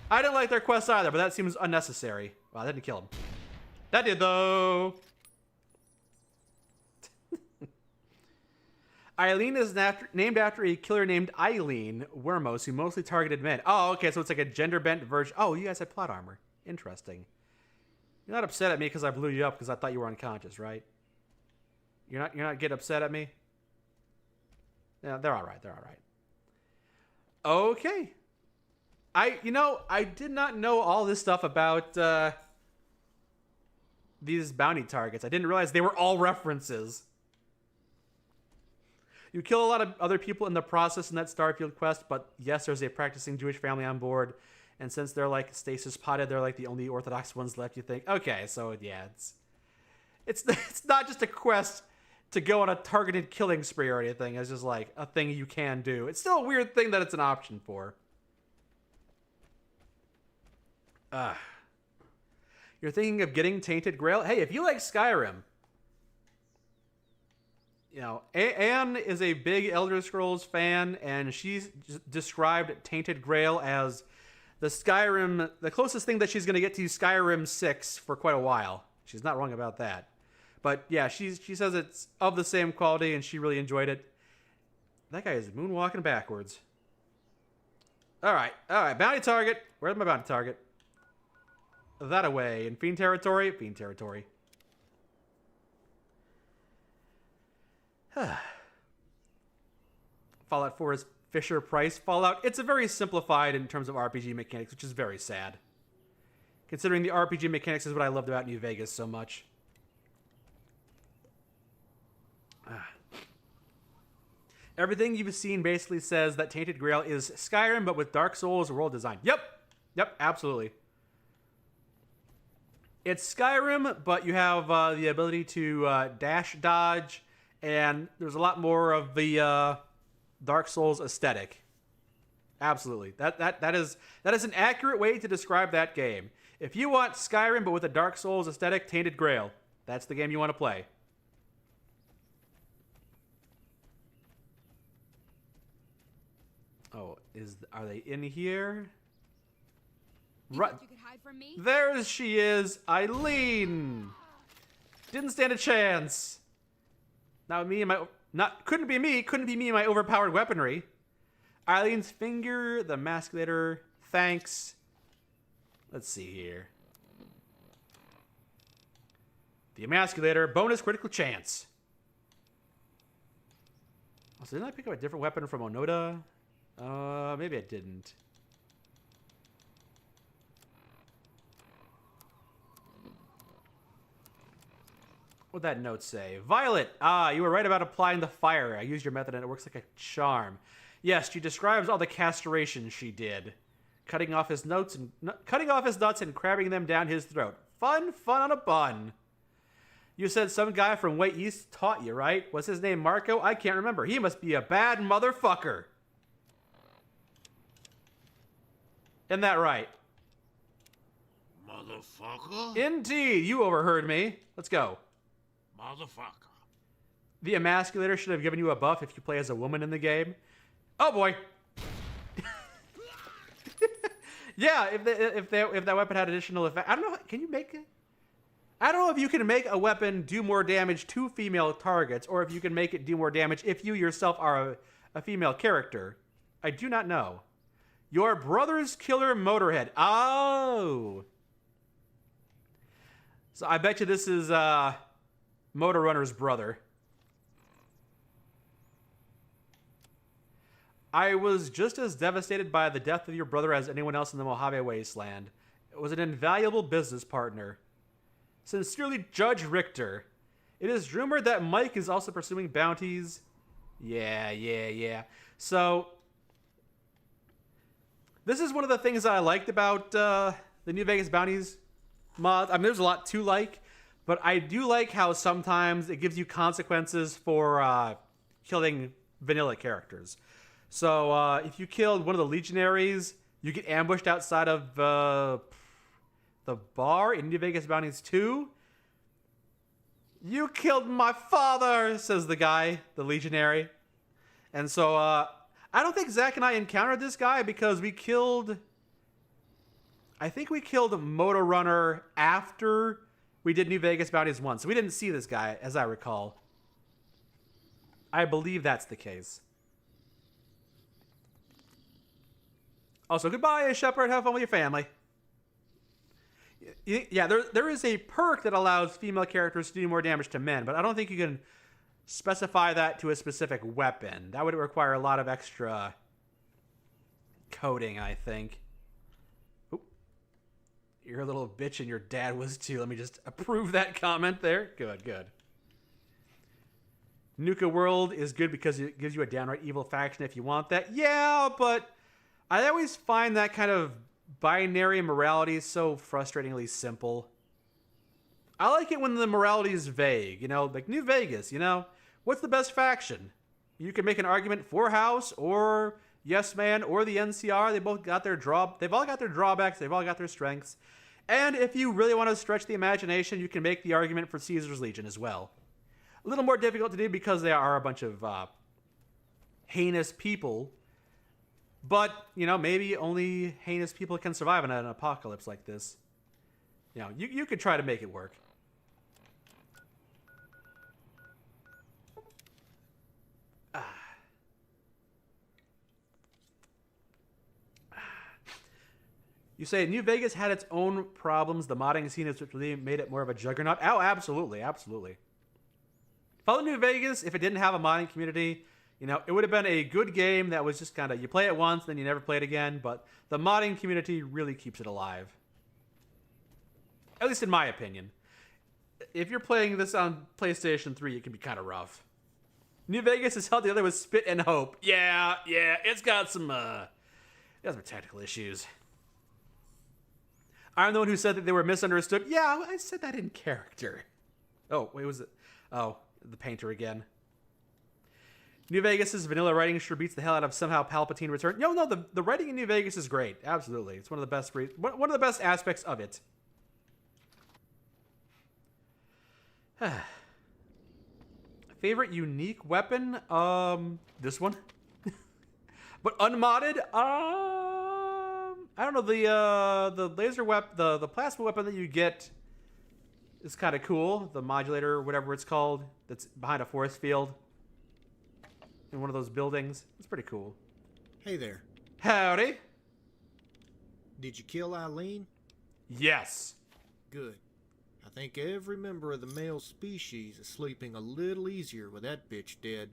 I didn't like their quest either, but that seems unnecessary. Wow, that didn't kill him. That did, though. Eileen is named after a killer named Eileen Wermos, who mostly targeted men. Oh, okay, so it's like a gender-bent version. Oh, you guys had plot armor. Interesting. You're not upset at me because I blew you up because I thought you were unconscious, right? You're not getting upset at me? Yeah, they're all right. They're all right. Okay. I did not know all this stuff about these bounty targets. I didn't realize they were all references. You kill a lot of other people in the process in that Starfield quest, but yes, there's a practicing Jewish family on board, and since they're like stasis potted, they're like the only Orthodox ones left. You think, okay, so yeah, it's not just a quest to go on a targeted killing spree or anything. It's just like a thing you can do. It's still a weird thing that it's an option for. You're thinking of getting Tainted Grail? Hey, if you like Skyrim, Anne is a big Elder Scrolls fan, and she's described Tainted Grail as the closest thing that she's going to get to Skyrim 6 for quite a while. She's not wrong about that. But yeah, she says it's of the same quality, and she really enjoyed it. That guy is moonwalking backwards. All right, bounty target. Where's my bounty target? That away. In Fiend territory? Fiend territory. Fallout 4 is Fisher-Price Fallout. It's a very simplified in terms of RPG mechanics, which is very sad. Considering the RPG mechanics is what I loved about New Vegas so much. Everything you've seen basically says that Tainted Grail is Skyrim, but with Dark Souls world design. Yep, absolutely. It's Skyrim, but you have the ability to dash dodge, and there's a lot more of the Dark Souls aesthetic. Absolutely. That is an accurate way to describe that game. If you want Skyrim but with a Dark Souls aesthetic, Tainted Grail, that's the game you want to play. Oh, are they in here? Right. You could hide from me? There she is, Eileen. Didn't stand a chance. Not me and my couldn't be me and my overpowered weaponry. Eileen's finger, the emasculator, thanks. Let's see here. The emasculator, bonus critical chance. Oh, so didn't I pick up a different weapon from Onoda? Maybe I didn't. What'd that note say? Violet! You were right about applying the fire. I used your method and it works like a charm. Yes, she describes all the castration she did. Cutting off his nuts and cramming them down his throat. Fun on a bun. You said some guy from way east taught you, right? What's his name, Marco? I can't remember. He must be a bad motherfucker. Isn't that right? Motherfucker? Indeed, you overheard me. Let's go. Motherfucker. The emasculator should have given you a buff if you play as a woman in the game. Oh boy. Yeah, if that weapon had additional effect. I don't know, can you make it? I don't know if you can make a weapon do more damage to female targets, or if you can make it do more damage if you yourself are a female character. I do not know. Your brother's killer Motorhead. Oh. So I bet you this is Motor Runner's brother. I was just as devastated by the death of your brother as anyone else in the Mojave Wasteland. It was an invaluable business partner. Sincerely, Judge Richter. It is rumored that Mike is also pursuing bounties. Yeah. So, this is one of the things that I liked about the new Vegas Bounties mod. I mean, there's a lot to like, but I do like how sometimes it gives you consequences for killing vanilla characters. So, if you killed one of the legionaries, you get ambushed outside of the bar in New Vegas Bounties 2. You killed my father, says the guy, the legionary. And so, I don't think Zach and I encountered this guy because I think we killed Motor Runner after we did New Vegas Bounties 1. So we didn't see this guy, as I recall. I believe that's the case. Also, goodbye, Shepard. Have fun with your family. Yeah, there is a perk that allows female characters to do more damage to men, but I don't think you can specify that to a specific weapon. That would require a lot of extra coding, I think. Oop. You're a little bitch and your dad was too. Let me just approve that comment there. Good. Nuka World is good because it gives you a downright evil faction if you want that. Yeah, but I always find that kind of binary morality is so frustratingly simple. I like it when the morality is vague, like New Vegas, what's the best faction? You can make an argument for House or Yes Man or the NCR. They've all got their drawbacks, they've all got their strengths. And if you really want to stretch the imagination, you can make the argument for Caesar's Legion as well. A little more difficult to do because they are a bunch of heinous people. But, maybe only heinous people can survive in an apocalypse like this. You could try to make it work. You say New Vegas had its own problems. The modding scene has really made it more of a juggernaut. Oh, absolutely. Follow New Vegas, if it didn't have a modding community, it would have been a good game that was just kind of, you play it once, then you never play it again, but the modding community really keeps it alive. At least in my opinion. If you're playing this on PlayStation 3, it can be kind of rough. New Vegas is held together with spit and hope. Yeah, it's got some technical issues. I'm the one who said that they were misunderstood. Yeah, I said that in character. Oh, wait, was it? Oh, the painter again. New Vegas's vanilla writing sure beats the hell out of somehow Palpatine Return. No, the writing in New Vegas is great. Absolutely, it's one of the best aspects of it. Favorite unique weapon? This one. But unmodded? I don't know. The laser weapon, the plasma weapon that you get is kind of cool. The modulator, or whatever it's called, that's behind a force field in one of those buildings. It's pretty cool. Hey there. Howdy. Did you kill Eileen? Yes. Good. I think every member of the male species is sleeping a little easier with that bitch dead.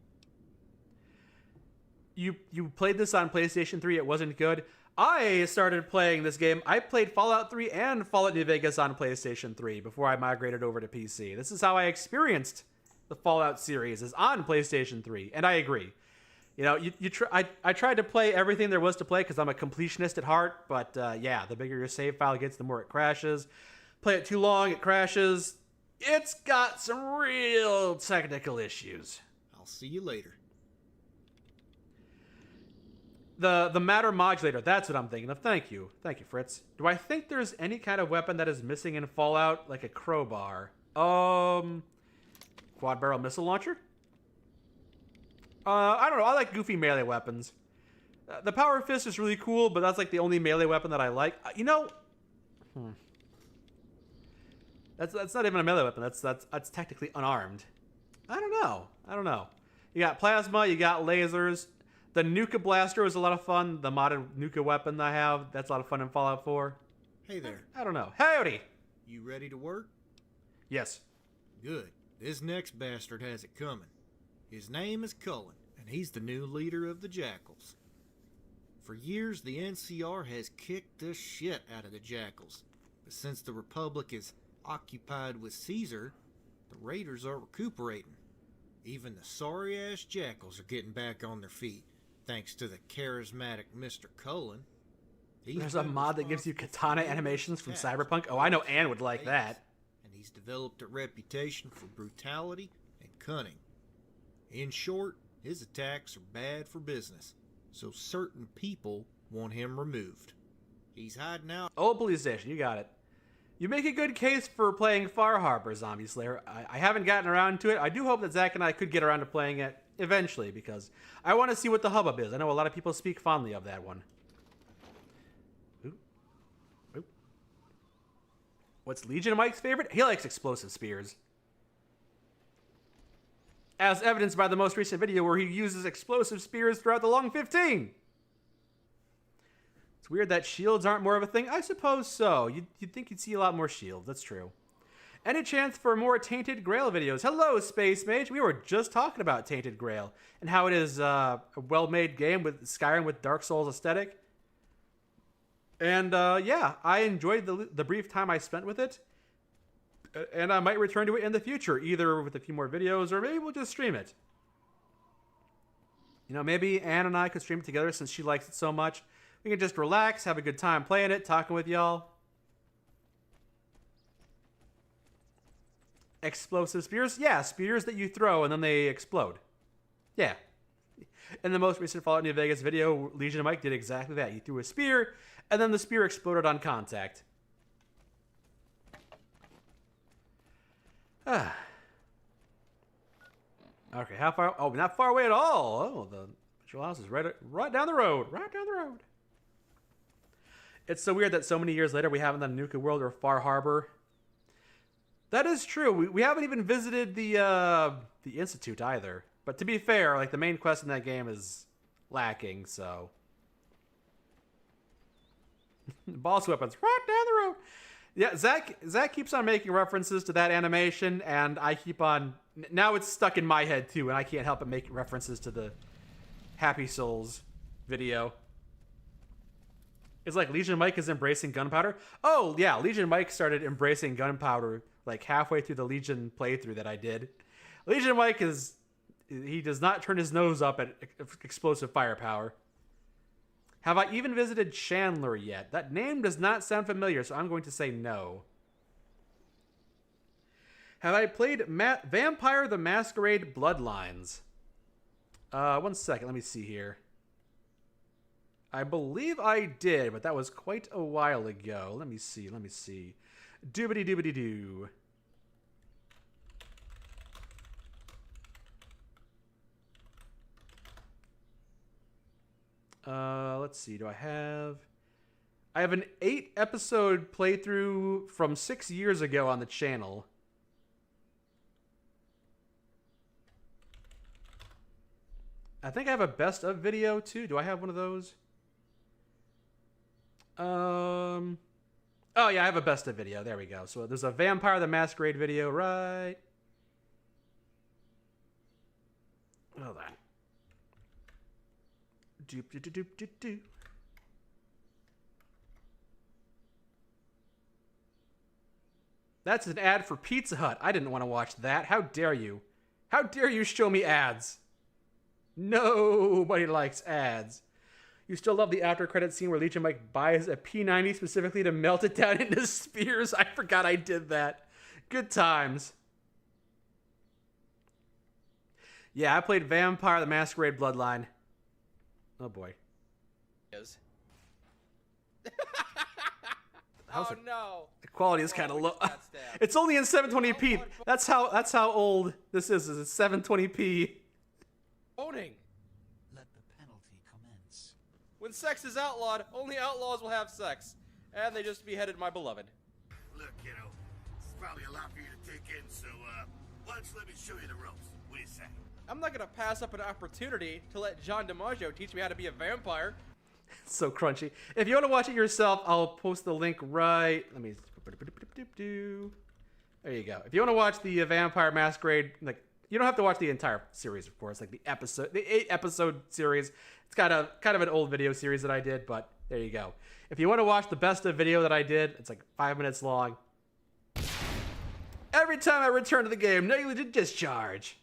You played this on PlayStation 3. It wasn't good. I started playing this game. I played Fallout 3 and Fallout New Vegas on PlayStation 3 before I migrated over to PC. This is how I experienced the Fallout series, is on PlayStation 3, and I agree. You know, I tried to play everything there was to play because I'm a completionist at heart, but yeah, the bigger your save file gets, the more it crashes. Play it too long, it crashes. It's got some real technical issues. I'll see you later. The matter modulator, that's what I'm thinking of. Thank you, Fritz. Do I think there's any kind of weapon that is missing in Fallout, like a crowbar? Quad barrel missile launcher? I don't know. I like goofy melee weapons. The power fist is really cool, but that's like the only melee weapon that I like. You know, that's not even a melee weapon. That's technically unarmed. I don't know. You got plasma. You got lasers. The Nuka Blaster is a lot of fun. The modded Nuka weapon I have, that's a lot of fun in Fallout 4. Hey there. I don't know. Howdy. You ready to work? Yes. Good. This next bastard has it coming. His name is Cullen, and he's the new leader of the Jackals. For years, the NCR has kicked the shit out of the Jackals. But since the Republic is occupied with Caesar, the Raiders are recuperating. Even the sorry-ass Jackals are getting back on their feet, thanks to the charismatic Mr. Cullen. There's a mod that gives you katana animations from Cyberpunk. Oh, I know Anne would like that. And he's developed a reputation for brutality and cunning. In short, his attacks are bad for business, so certain people want him removed. He's hiding out. Oh, police station, you got it. You make a good case for playing Far Harbor, Zombie Slayer. I haven't gotten around to it. I do hope that Zach and I could get around to playing it eventually, because I want to see what the hubbub is. I know a lot of people speak fondly of that one. Ooh. What's Legion Mike's favorite? He likes explosive spears. As evidenced by the most recent video where he uses explosive spears throughout the Long 15. It's weird that shields aren't more of a thing. I suppose so. You'd think you'd see a lot more shields. That's true. Any chance for more Tainted Grail videos? Hello, Space Mage. We were just talking about Tainted Grail and how it is a well-made game with Skyrim with Dark Souls aesthetic. And yeah, I enjoyed the brief time I spent with it. And I might return to it in the future, either with a few more videos or maybe we'll just stream it. You know, maybe Anne and I could stream it together since she likes it so much. We can just relax, have a good time playing it, talking with y'all. Explosive spears? Yeah, spears that you throw and then they explode. Yeah. In the most recent Fallout New Vegas video, Legion Mike did exactly that. You threw a spear and then the spear exploded on contact. Okay, how far? Oh, not far away at all. Oh, the Mitchell house is right down the road. Right down the road. It's so weird that so many years later we haven't done Nuka World or Far Harbor. That is true. We haven't even visited the Institute either. But to be fair, like the main quest in that game is lacking, so. Boss weapons right down the road. Yeah, Zach keeps on making references to that animation, and I keep on... Now it's stuck in my head, too, and I can't help but make references to the Happy Souls video. It's like Legion Mike is embracing gunpowder. Oh, yeah, Legion Mike started embracing gunpowder like halfway through the Legion playthrough that I did. Legion Mike is... He does not turn his nose up at explosive firepower. Have I even visited Chandler yet? That name does not sound familiar, so I'm going to say no. Have I played Vampire the Masquerade Bloodlines? 1 second, let me see here. I believe I did, but that was quite a while ago. Let me see. Doobity doobity doo. Let's see. I have an 8-episode playthrough from 6 years ago on the channel. I think I have a best of video too. Do I have one of those? Oh yeah, I have a best of video. There we go. So there's a Vampire the Masquerade video, right? Hold on. Doop doop doop doop doop. That's an ad for Pizza Hut. I didn't want to watch that. How dare you? How dare you show me ads? Nobody likes ads. You still love the after credit scene where Legion Mike buys a P90 specifically to melt it down into spears? I forgot I did that. Good times. Yeah, I played Vampire the Masquerade Bloodline. Oh boy. Oh no. The quality is kind of low. It's only in 720p. That's how old this is. It's 720p. Owning. Let the penalty commence. When sex is outlawed, only outlaws will have sex. And they just beheaded my beloved. Look, kiddo, it's probably a lot for you to take in, so, why don't you let me show you the ropes? What do you say? I'm not gonna pass up an opportunity to let John DiMaggio teach me how to be a vampire. So crunchy. If you want to watch it yourself, I'll post the link right. Let me. There you go. If you want to watch the Vampire Masquerade, like, you don't have to watch the entire series, of course. Like the 8-episode series. It's got a kind of an old video series that I did, but there you go. If you want to watch the best of video that I did, it's like 5 minutes long. Every time I return to the game, negligent discharge.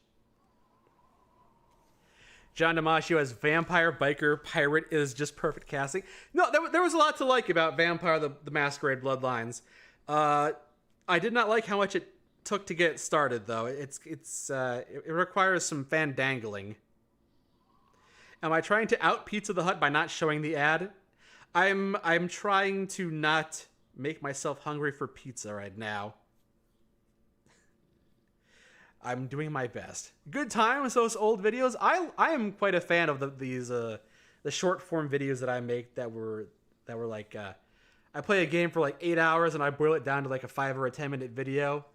John DiMaggio as vampire biker pirate is just perfect casting. No, there was a lot to like about Vampire the Masquerade Bloodlines. I did not like how much it took to get started, though. It requires some fandangling. Am I trying to out Pizza the Hut by not showing the ad? I'm trying to not make myself hungry for pizza right now. I'm doing my best. Good times, those old videos. I am quite a fan of the short form videos that I make that were like I play a game for like 8 hours and I boil it down to like a 5 or a 10-minute video.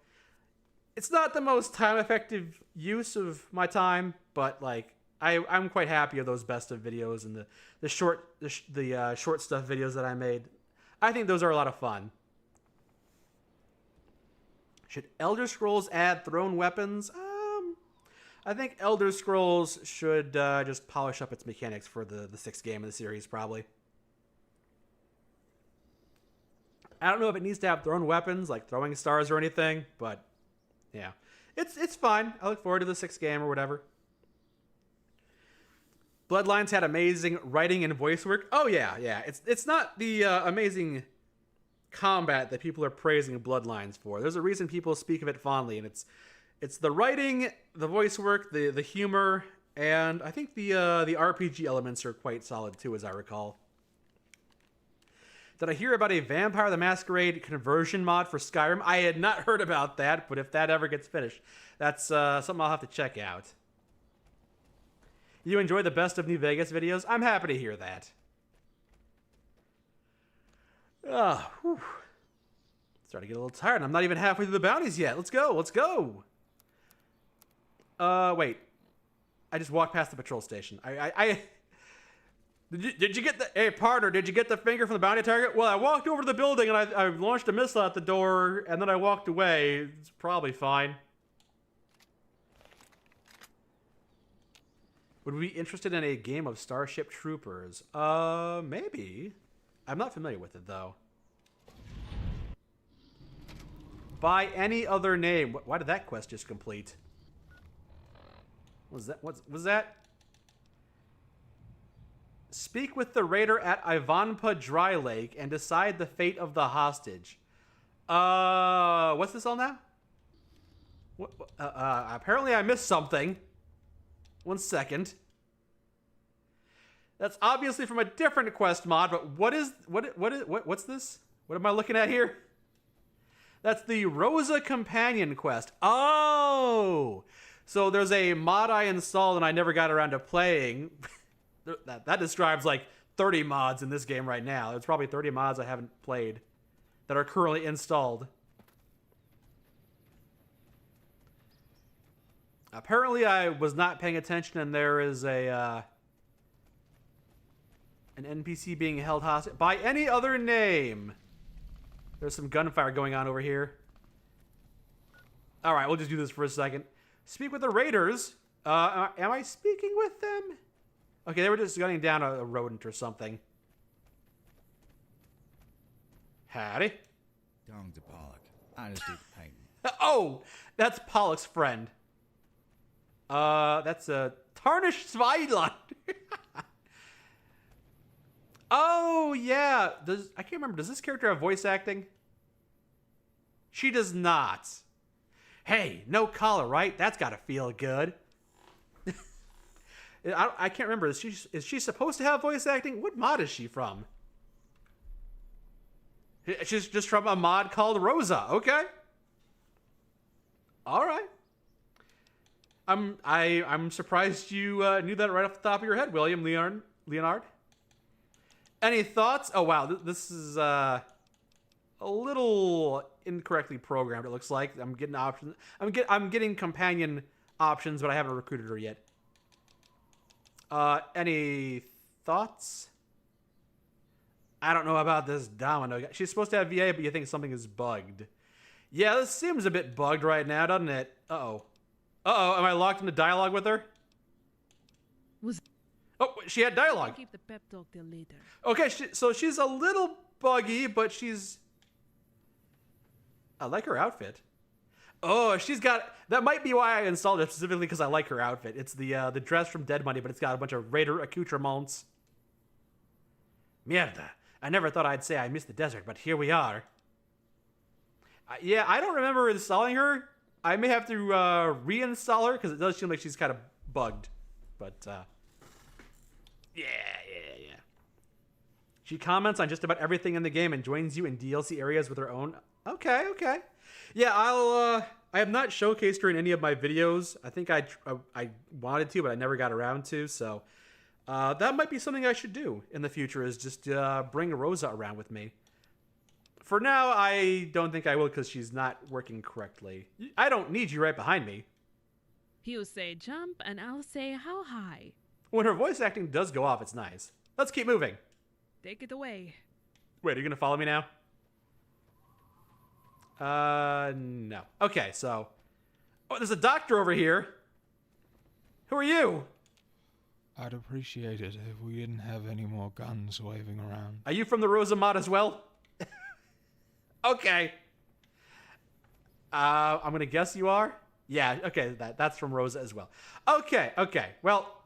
It's not the most time effective use of my time, but like I'm quite happy of those best of videos and the short stuff videos that I made. I think those are a lot of fun. Should Elder Scrolls add thrown weapons? I think Elder Scrolls should just polish up its mechanics for the 6th game of the series, probably. I don't know if it needs to have thrown weapons, like throwing stars or anything, but yeah. It's fine. I look forward to the 6th game or whatever. Bloodlines had amazing writing and voice work. Oh, yeah. It's not the amazing combat that people are praising Bloodlines for. There's a reason people speak of it fondly, and it's the writing, the voice work, the humor, and I think the RPG elements are quite solid too, as I recall. Did I hear about a Vampire the Masquerade conversion mod for Skyrim? I had not heard about that, but if that ever gets finished, that's something I'll have to check out. You enjoy the best of New Vegas videos? I'm happy to hear that. Starting to get a little tired, and I'm not even halfway through the bounties yet. Let's go. Wait. I just walked past the patrol station. Did you get the... Hey, partner, did you get the finger from the bounty target? Well, I walked over to the building, and I launched a missile at the door, and then I walked away. It's probably fine. Would we be interested in a game of Starship Troopers? Maybe. I'm not familiar with it, though. By any other name. Why did that quest just complete? What was that? Speak with the raider at Ivanpa Dry Lake and decide the fate of the hostage. What's this all now? Apparently I missed something. 1 second. That's obviously from a different quest mod, but what's this? What am I looking at here? That's the Rosa Companion quest. Oh! So there's a mod I installed and I never got around to playing. that describes like 30 mods in this game right now. There's probably 30 mods I haven't played that are currently installed. Apparently I was not paying attention and there is an NPC being held hostage by any other name. There's some gunfire going on over here. All right, we'll just do this for a second. Speak with the raiders. Am I speaking with them? Okay, they were just gunning down a rodent or something. Howdy. Dong to Pollock. I just do the painting. Oh, that's Pollock's friend. That's a Tarnished Zweidland. Oh, yeah. I can't remember. Does this character have voice acting? She does not. Hey, no collar, right? That's got to feel good. I can't remember. Is she supposed to have voice acting? What mod is she from? She's just from a mod called Rosa. Okay. All right. I'm surprised you knew that right off the top of your head, William Leonard. Any thoughts? Oh wow, this is a little incorrectly programmed. It looks like I'm getting options. I'm getting companion options, but I haven't recruited her yet. Any thoughts? I don't know about this Domino guy. She's supposed to have VA, but you think something is bugged. Yeah, this seems a bit bugged right now, doesn't it? Uh-oh. Uh-oh, am I locked into dialogue with her? Oh, she had dialogue. Keep the pep talk till later. Okay, so she's a little buggy, but she's... I like her outfit. Oh, she's got... That might be why I installed it, specifically because I like her outfit. It's the dress from Dead Money, but it's got a bunch of raider accoutrements. Mierda. I never thought I'd say I missed the desert, but here we are. Yeah, I don't remember installing her. I may have to reinstall her, because it does seem like she's kind of bugged. But, yeah. She comments on just about everything in the game and joins you in DLC areas with her own... Okay. Yeah, I have not showcased her in any of my videos. I think I wanted to, but I never got around to, so... that might be something I should do in the future, is just bring Rosa around with me. For now, I don't think I will, because she's not working correctly. I don't need you right behind me. He'll say jump, and I'll say how high. When her voice acting does go off, it's nice. Let's keep moving. Take it away. Wait, are you going to follow me now? No. Okay, so... Oh, there's a doctor over here. Who are you? I'd appreciate it if we didn't have any more guns waving around. Are you from the Rosa mod as well? Okay. I'm going to guess you are? Yeah, okay, that's from Rosa as well. Okay. Well,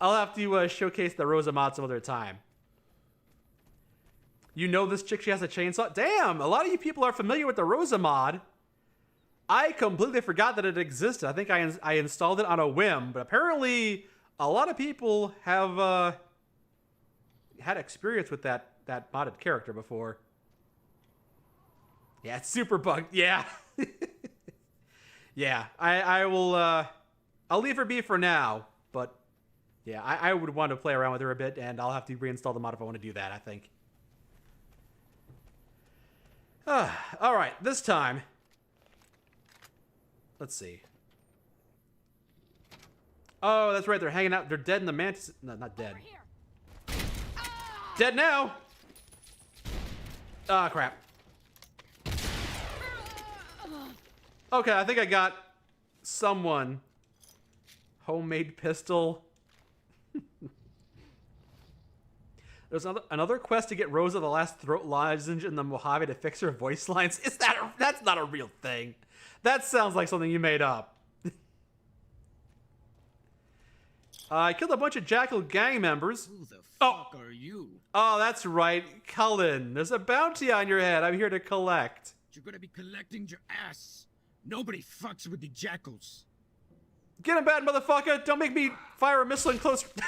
I'll have to showcase the Rosa mod some other time. You know this chick, she has a chainsaw? Damn, a lot of you people are familiar with the Rosa mod. I completely forgot that it existed. I think I installed it on a whim, but apparently a lot of people have had experience with that modded character before. Yeah, it's super bugged. Yeah. Yeah, I will, I'll leave her be for now, but yeah, I would want to play around with her a bit, and I'll have to reinstall the mod if I want to do that, I think. All right, this time, let's see. Oh, that's right, they're hanging out, they're dead in the mantis, no, not dead. Dead now! Ah, crap. Okay, I think I got someone. Homemade pistol. There's another quest to get Rosa the last throat lozenge in the Mojave to fix her voice lines. That's not a real thing. That sounds like something you made up. I killed a bunch of Jackal gang members. Who the fuck are you? Oh, that's right, Cullen. There's a bounty on your head. I'm here to collect. You're gonna be collecting your ass. Nobody fucks with the jackals. Get him, bad motherfucker! Don't make me fire a missile in close. There's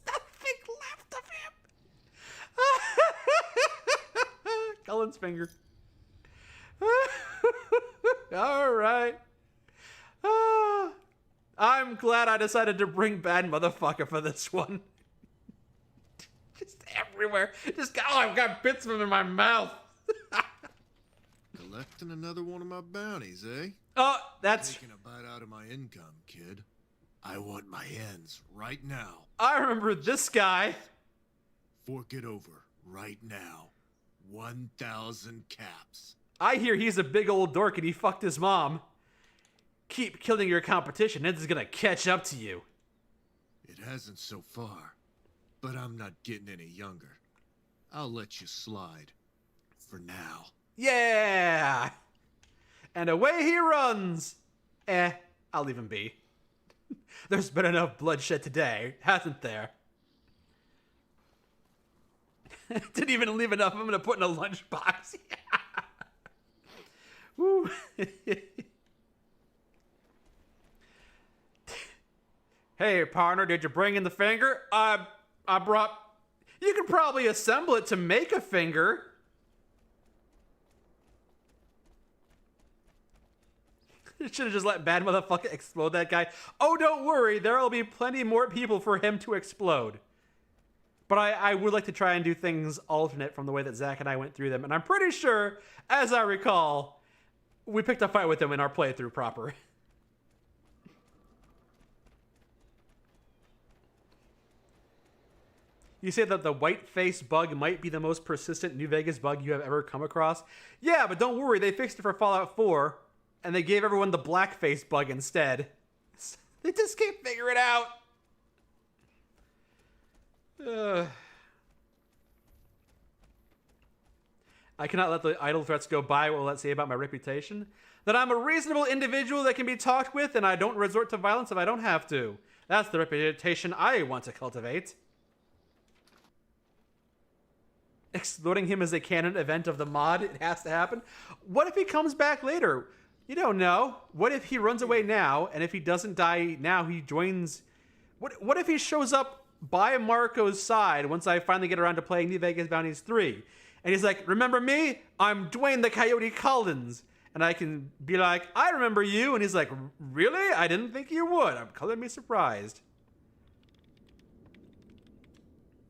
nothing left of him. Cullen's finger. All right. I'm glad I decided to bring bad motherfucker for this one. Just everywhere. Just I've got bits of him in my mouth. Collecting another one of my bounties, eh? Oh, that's... Taking a bite out of my income, kid. I want my ends right now. I remember this guy. Fork it over right now. 1,000 caps. I hear he's a big old dork and he fucked his mom. Keep killing your competition, it's gonna catch up to you. It hasn't so far, but I'm not getting any younger. I'll let you slide. For now. Yeah! And away he runs! I'll leave him be. There's been enough bloodshed today, hasn't there? Didn't even leave enough. I'm gonna put in a lunchbox. Woo. Hey, partner, did you bring in the finger? I brought... You could probably assemble it to make a finger. Should have just let bad motherfucker explode that guy. Oh, don't worry. There will be plenty more people for him to explode. But I would like to try and do things alternate from the way that Zach and I went through them. And I'm pretty sure, as I recall, we picked a fight with him in our playthrough proper. You say that the white face bug might be the most persistent New Vegas bug you have ever come across? Yeah, but don't worry. They fixed it for Fallout 4. And they gave everyone the blackface bug instead. They just can't figure it out. I cannot let the idle threats go by. What will that say about my reputation? That I'm a reasonable individual that can be talked with and I don't resort to violence if I don't have to. That's the reputation I want to cultivate. Exploding him is a canon event of the mod. It has to happen. What if he comes back later? You don't know. What if he runs away now, and if he doesn't die now, he joins... What if he shows up by Marco's side once I finally get around to playing New Vegas Bounties 3? And he's like, remember me? I'm Dwayne the Coyote Collins. And I can be like, I remember you. And he's like, really? I didn't think you would. I'm calling me surprised.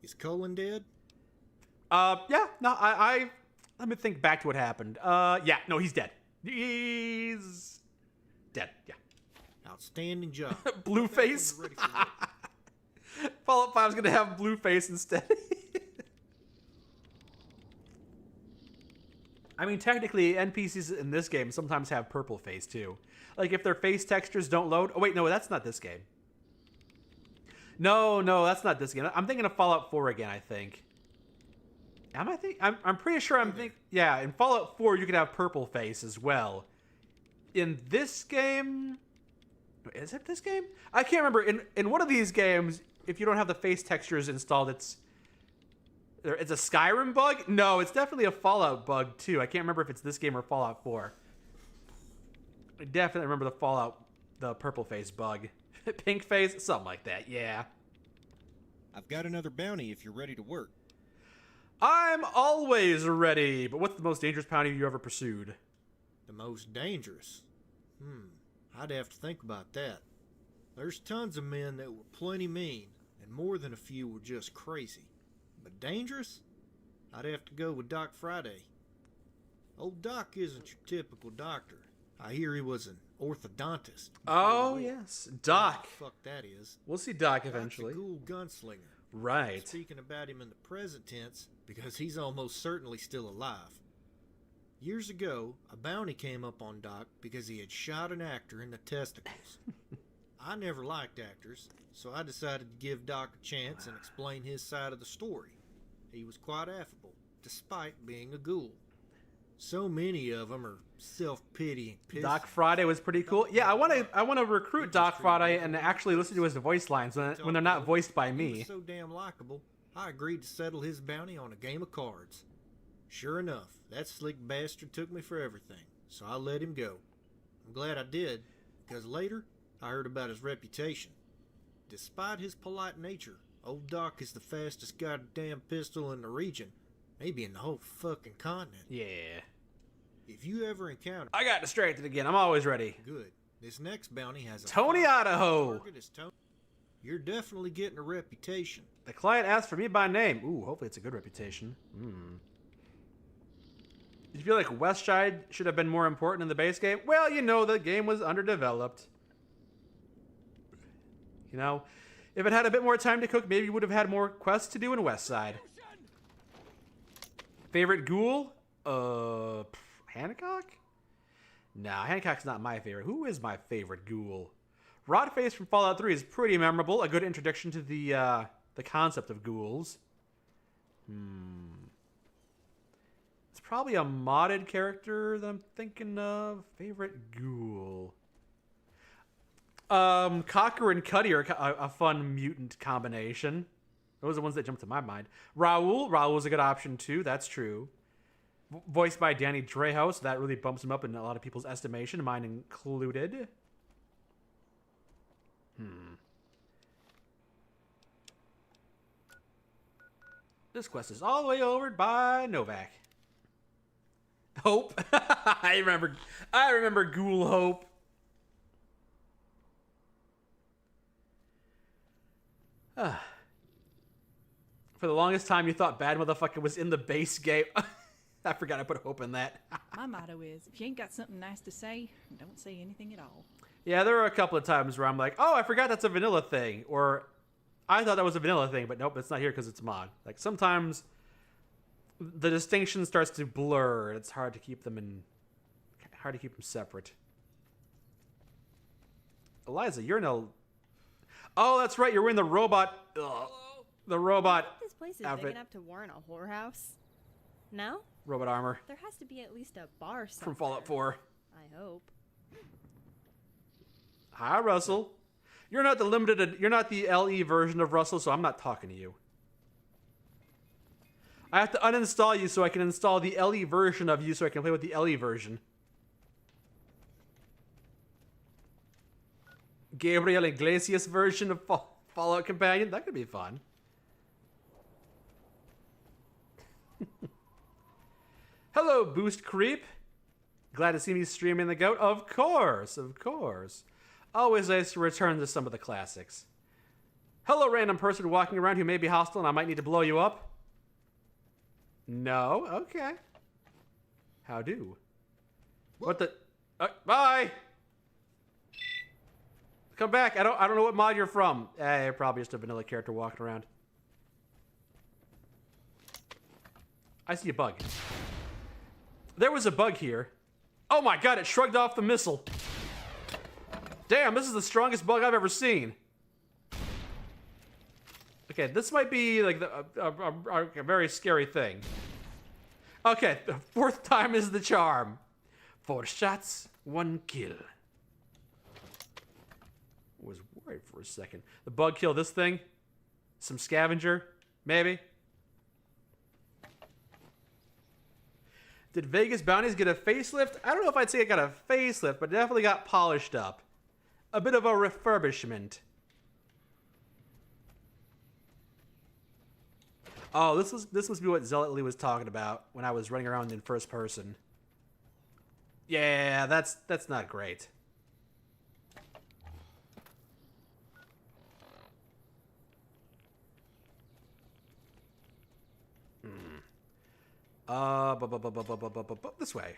Is Cullen dead? Yeah. No, I... Let me think back to what happened. Yeah. No, he's dead. He's dead, yeah. Outstanding job. Blueface? Fallout 5's gonna have Blueface instead. I mean, technically, NPCs in this game sometimes have purple face, too. Like, if their face textures don't load... Oh, wait, no, that's not this game. No, that's not this game. I'm thinking of Fallout 4 again, I think. I'm pretty sure yeah, in Fallout 4 you can have purple face as well. In this game, is it this game? I can't remember. In one of these games, if you don't have the face textures installed, it's a Skyrim bug? No, it's definitely a Fallout bug too. I can't remember if it's this game or Fallout 4. I definitely remember the purple face bug. Pink face, something like that, yeah. I've got another bounty if you're ready to work. I'm always ready, but what's the most dangerous bounty you ever pursued? The most dangerous? I'd have to think about that. There's tons of men that were plenty mean, and more than a few were just crazy. But dangerous? I'd have to go with Doc Friday. Old Doc isn't your typical doctor. I hear he was an orthodontist. Oh, yes. Doc. Fuck that is. We'll see Doc eventually. Doc's a cool gunslinger. Right. Speaking about him in the present tense, because he's almost certainly still alive. Years ago, a bounty came up on Doc because he had shot an actor in the testicles. I never liked actors, so I decided to give Doc a chance and explain his side of the story. He was quite affable, despite being a ghoul. So many of them are self-pitying piss. Doc Friday was pretty cool. Yeah, I want to recruit Doc Friday and actually listen to his voice lines when they're not voiced by He me. was so damn likable, I agreed to settle his bounty on a game of cards. Sure enough, that slick bastard took me for everything, so I let him go. I'm glad I did, because later I heard about his reputation. Despite his polite nature, old Doc is the fastest goddamn pistol in the region, maybe in the whole fucking continent. Yeah. If you ever encounter... I got distracted again. I'm always ready. Good. This next bounty has a... Tony Idaho. You're definitely getting a reputation. The client asked for me by name. Ooh, hopefully it's a good reputation. Did you feel like Westside should have been more important in the base game? Well, you know, the game was underdeveloped. You know, if it had a bit more time to cook, maybe you would have had more quests to do in Westside. Favorite ghoul? Hancock? Nah, Hancock's not my favorite. Who is my favorite ghoul? Rodface from Fallout 3 is pretty memorable. A good introduction to the concept of ghouls. It's probably a modded character that I'm thinking of. Favorite ghoul. Cocker and Cuddy are a fun mutant combination. Those are the ones that jump to my mind. Raoul's a good option too. That's true. Voiced by Danny Trejo, so that really bumps him up in a lot of people's estimation, mine included. This quest is all the way over by Novak. Hope. I remember Ghoul Hope. For the longest time, you thought Bad Motherfucker was in the base game. I forgot I put Hope in that. My motto is, if you ain't got something nice to say, don't say anything at all. Yeah, there were a couple of times where I'm like, oh, I forgot that's a vanilla thing. Or I thought that was a vanilla thing, but nope, it's not here because it's mod. Like, sometimes the distinction starts to blur, and it's hard to keep them separate. Eliza, you're in a... Oh, that's right, you're wearing the robot... The robot This place is outfit. big enough to warrant a whorehouse. No? Robot armor. There has to be at least a bar somewhere. From Fallout 4. I hope. Hi, Russell. You're not the LE version of Russell, so I'm not talking to you. I have to uninstall you so I can install the LE version of you so I can play with the LE version. Gabriel Iglesias version of Fallout Companion? That could be fun. Hello, Boost Creep. Glad to see me streaming the goat? Of course, of course. Always nice to return to some of the classics. Hello, random person walking around who may be hostile and I might need to blow you up. No? Okay. How do? What the... bye! Come back. I don't know what mod you're from. You're probably just a vanilla character walking around. I see a bug. There was a bug here. Oh my god, it shrugged off the missile. Damn, this is the strongest bug I've ever seen. Okay, this might be like a very scary thing. Okay, the fourth time is the charm. 4 shots, 1 kill. Was worried for a second. The bug killed this thing. Some scavenger, maybe. Did Vegas Bounties get a facelift? I don't know if I'd say it got a facelift, but it definitely got polished up. A bit of a refurbishment. Oh, this must be what Zealotly was talking about when I was running around in first person. Yeah, that's not great. This way.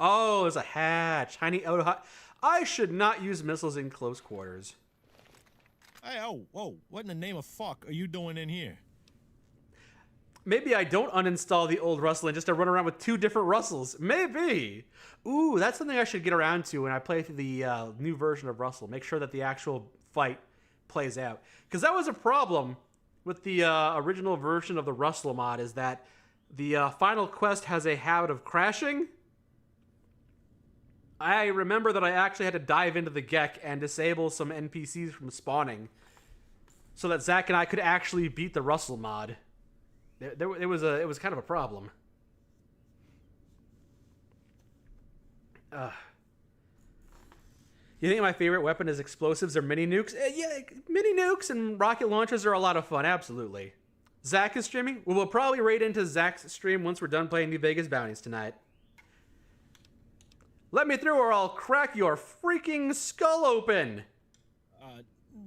Oh, there's a hatch. Tiny auto hatch. I should not use missiles in close quarters. Hey, whoa, what in the name of fuck are you doing in here? Maybe I don't uninstall the old Russell and just run around with 2 different Russells. Maybe. Ooh, that's something I should get around to when I play through the new version of Russell. Make sure that the actual fight plays out. Because that was a problem with the original version of the Russell mod, is that the final quest has a habit of crashing. I remember that I actually had to dive into the Gek and disable some NPCs from spawning so that Zach and I could actually beat the Russell mod. It was kind of a problem. You think my favorite weapon is explosives or mini nukes? Yeah, mini nukes and rocket launchers are a lot of fun, absolutely. Zach is streaming? We'll probably raid into Zach's stream once we're done playing New Vegas Bounties tonight. Let me through or I'll crack your freaking skull open!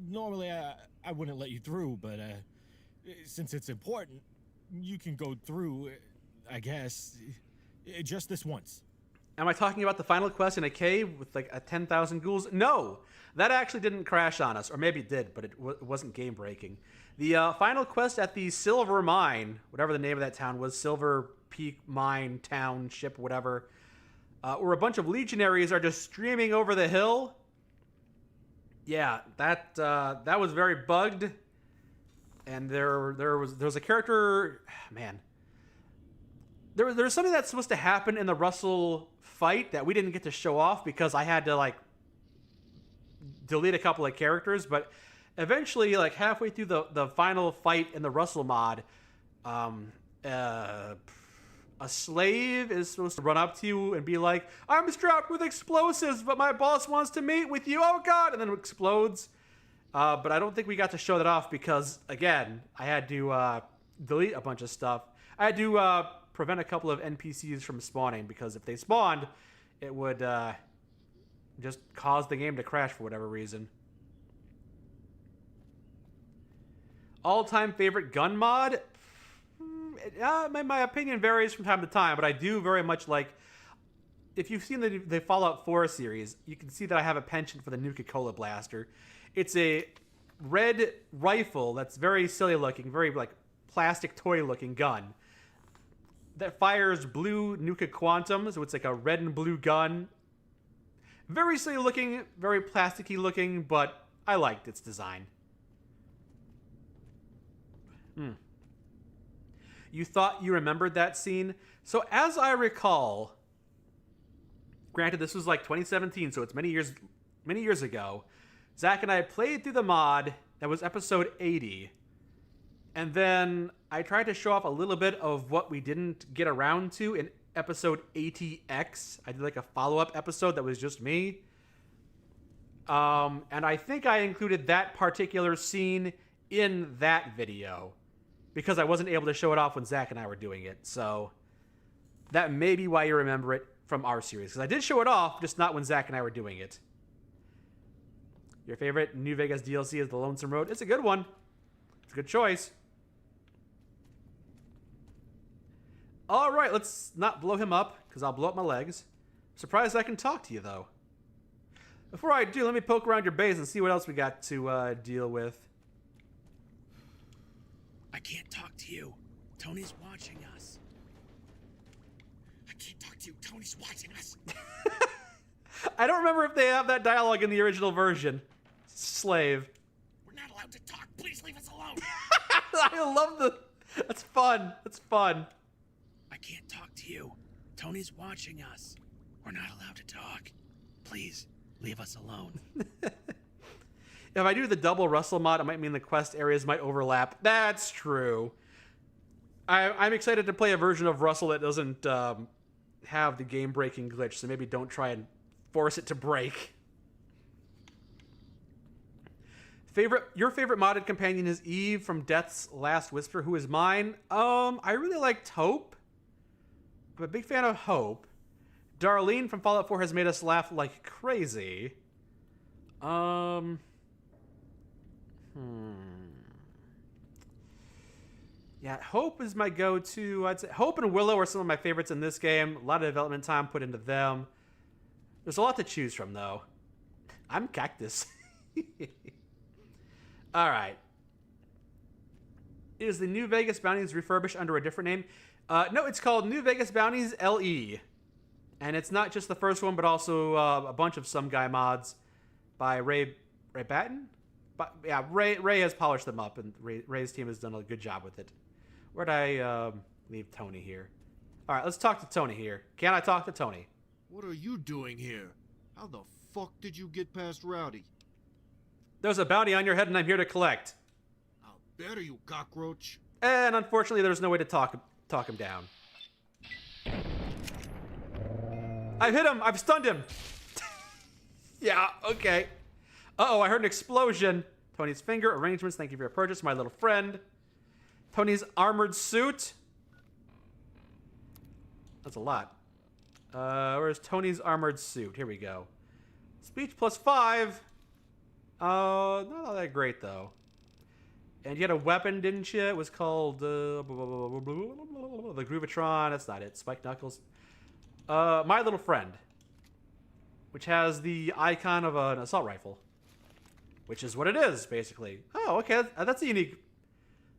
Normally I wouldn't let you through, but since it's important, you can go through, I guess, just this once. Am I talking about the final quest in a cave with like a 10,000 ghouls? No, that actually didn't crash on us, or maybe it did, but it wasn't game breaking. The final quest at the Silver Mine, whatever the name of that town was, Silver Peak Mine Township, whatever, where a bunch of legionaries are just streaming over the hill. Yeah, that was very bugged, and there was a character, man. There was something that's supposed to happen in the Russell fight that we didn't get to show off because I had to like delete a couple of characters, but eventually, like halfway through the final fight in the Russell mod, a slave is supposed to run up to you and be like, "I'm strapped with explosives, but my boss wants to meet with you. Oh God!" And then it explodes. But I don't think we got to show that off because, again, I had to delete a bunch of stuff. I had to prevent a couple of NPCs from spawning because if they spawned, it would just cause the game to crash for whatever reason. All-time favorite gun mod? My opinion varies from time to time, but I do very much like... If you've seen the Fallout 4 series, you can see that I have a penchant for the Nuka-Cola Blaster. It's a red rifle that's very silly looking, very like plastic toy looking gun that fires blue Nuka Quantum, so it's like a red and blue gun. Very silly looking, very plasticky looking, but I liked its design. You thought you remembered that scene? So as I recall, granted this was like 2017, so it's many years ago, Zach and I played through the mod that was episode 80. And then I tried to show off a little bit of what we didn't get around to in episode 80X. I did like a follow-up episode that was just me. And I think I included that particular scene in that video because I wasn't able to show it off when Zach and I were doing it. So that may be why you remember it from our series. Because I did show it off, just not when Zach and I were doing it. Your favorite New Vegas DLC is The Lonesome Road. It's a good one. It's a good choice. All right, let's not blow him up, because I'll blow up my legs. Surprised I can talk to you, though. Before I do, let me poke around your base and see what else we got to deal with. I can't talk to you. Tony's watching us. I can't talk to you. Tony's watching us. I don't remember if they have that dialogue in the original version. Slave. We're not allowed to talk. Please leave us alone. I love the... That's fun. That's fun. I can't talk to you. Tony's watching us. We're not allowed to talk. Please, leave us alone. If I do the double Russell mod, it might mean the quest areas might overlap. That's true. I'm excited to play a version of Russell that doesn't have the game-breaking glitch, so maybe don't try and force it to break. Your favorite modded companion is Eve from Death's Last Whisper, who is mine. I really liked Hope. I'm a big fan of Hope. Darlene from Fallout 4 has made us laugh like crazy. Yeah, Hope is my go-to. I'd say Hope and Willow are some of my favorites in this game. A lot of development time put into them. There's a lot to choose from, though. I'm Cactus. All right. Is the New Vegas Bounties refurbished under a different name? No, it's called New Vegas Bounties LE. And it's not just the first one, but also a bunch of some guy mods by Ray Batten? But, yeah, Ray has polished them up, and Ray's team has done a good job with it. Where'd I leave Tony here? All right, let's talk to Tony here. Can I talk to Tony? What are you doing here? How the fuck did you get past Rowdy? There's a bounty on your head and I'm here to collect. How better, you cockroach. And unfortunately, there's no way to talk him down. I've hit him! I've stunned him! Yeah, okay. Uh-oh, I heard an explosion. Tony's finger, arrangements, thank you for your purchase, my little friend. Tony's armored suit. That's a lot. Where's Tony's armored suit? Here we go. Speech +5. Not all that great, though. And you had a weapon, didn't you? It was called, the Groovatron. That's not it. Spike Knuckles. My little friend. Which has the icon of an assault rifle. Which is what it is, basically. Oh, okay. That's a unique...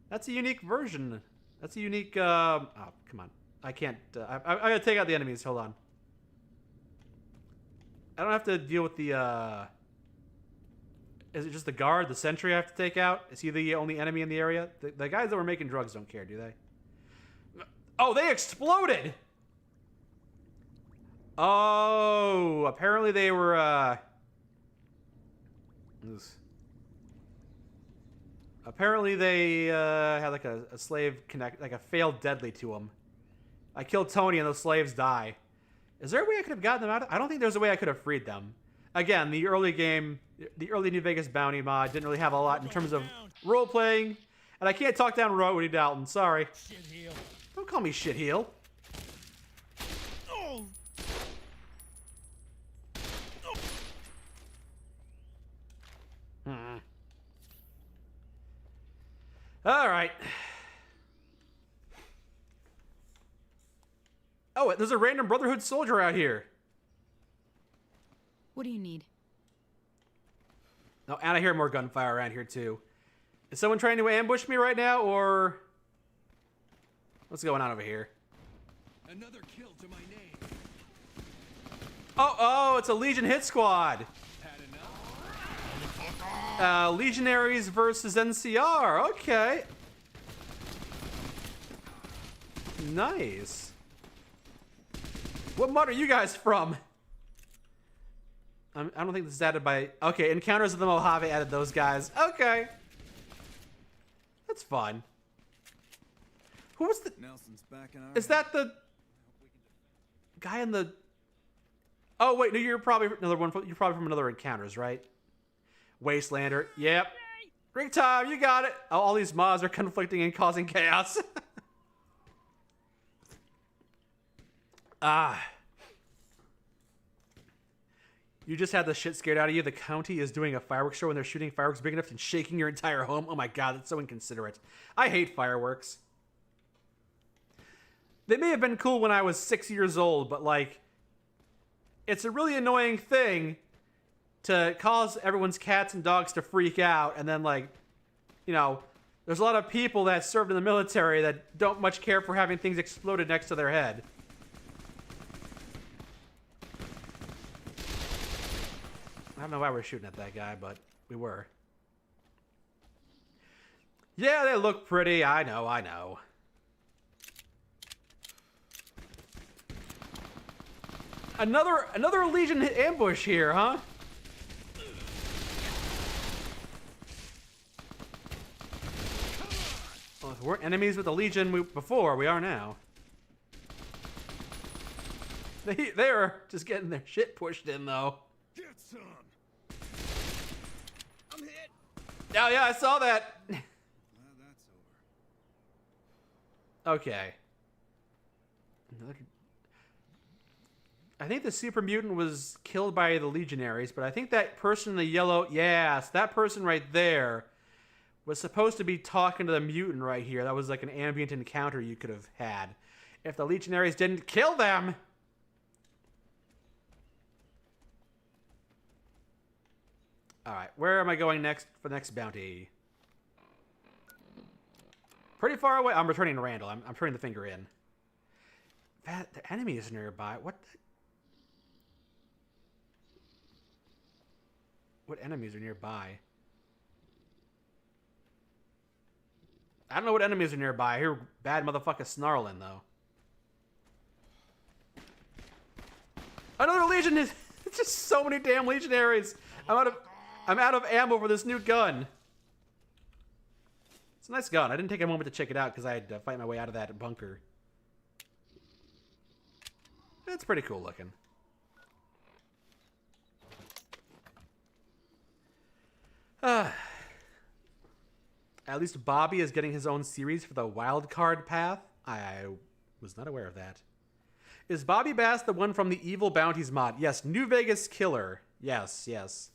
That's a unique version. That's a unique... oh, come on. I can't... I gotta take out the enemies. Hold on. I don't have to deal with the... Is it just the guard, the sentry I have to take out? Is he the only enemy in the area? The guys that were making drugs don't care, do they? Oh, they exploded! Oh, apparently they were, apparently they, had like a slave like a failed deadly to them. I killed Tony and those slaves die. Is there a way I could have gotten them out? I don't think there's a way I could have freed them. Again, the early New Vegas Bounty mod didn't really have a lot in terms of role-playing. And I can't talk down Woody Dalton, sorry. Shitheel. Don't call me shitheel. Oh. All right. Oh, there's a random Brotherhood soldier out here. What do you need? Oh, and I hear more gunfire around here, too. Is someone trying to ambush me right now, or... What's going on over here? Another kill to my name. Oh, it's a Legion hit squad. Legionaries versus NCR. Okay. Nice. What mod are you guys from? I don't think this is added by... Okay, Encounters of the Mojave added those guys. Okay. That's fun. Who was the... Nelson's back in our Is that the... guy in the... Oh, wait, no, you're probably another one. You're probably from another Encounters, right? Wastelander. Yep. Great time, you got it. Oh, all these mods are conflicting and causing chaos. You just had the shit scared out of you. The county is doing a fireworks show and they're shooting fireworks big enough and shaking your entire home. Oh my god, that's so inconsiderate. I hate fireworks. They may have been cool when I was 6 years old, but like, it's a really annoying thing to cause everyone's cats and dogs to freak out, and then like, you know, there's a lot of people that served in the military that don't much care for having things exploded next to their head. I don't know why we're shooting at that guy, but we were. Yeah, they look pretty. I know. Another Legion ambush here, huh? Well, if we weren't enemies with the Legion before, we are now. They're just getting their shit pushed in, though. Get some. I'm hit. Yeah, I saw that. Well, that's over. Okay. I think the super mutant was killed by the Legionaries, but I think that person in the yellow, yes, that person right there was supposed to be talking to the mutant right here. That was like an ambient encounter you could have had if the Legionaries didn't kill them. All right, where am I going next for the next bounty? Pretty far away. I'm returning to Randall. I'm turning the finger in. The enemy is nearby. What enemies are nearby? I don't know what enemies are nearby. I hear bad motherfuckers snarling, though. Another Legion is just so many damn legionaries. I'm out of ammo for this new gun. It's a nice gun. I didn't take a moment to check it out because I had to fight my way out of that bunker. It's pretty cool looking. At least Bobby is getting his own series for the wild card path. I was not aware of that. Is Bobby Bass the one from the Evil Bounties mod? Yes, New Vegas Killer. Yes, yes.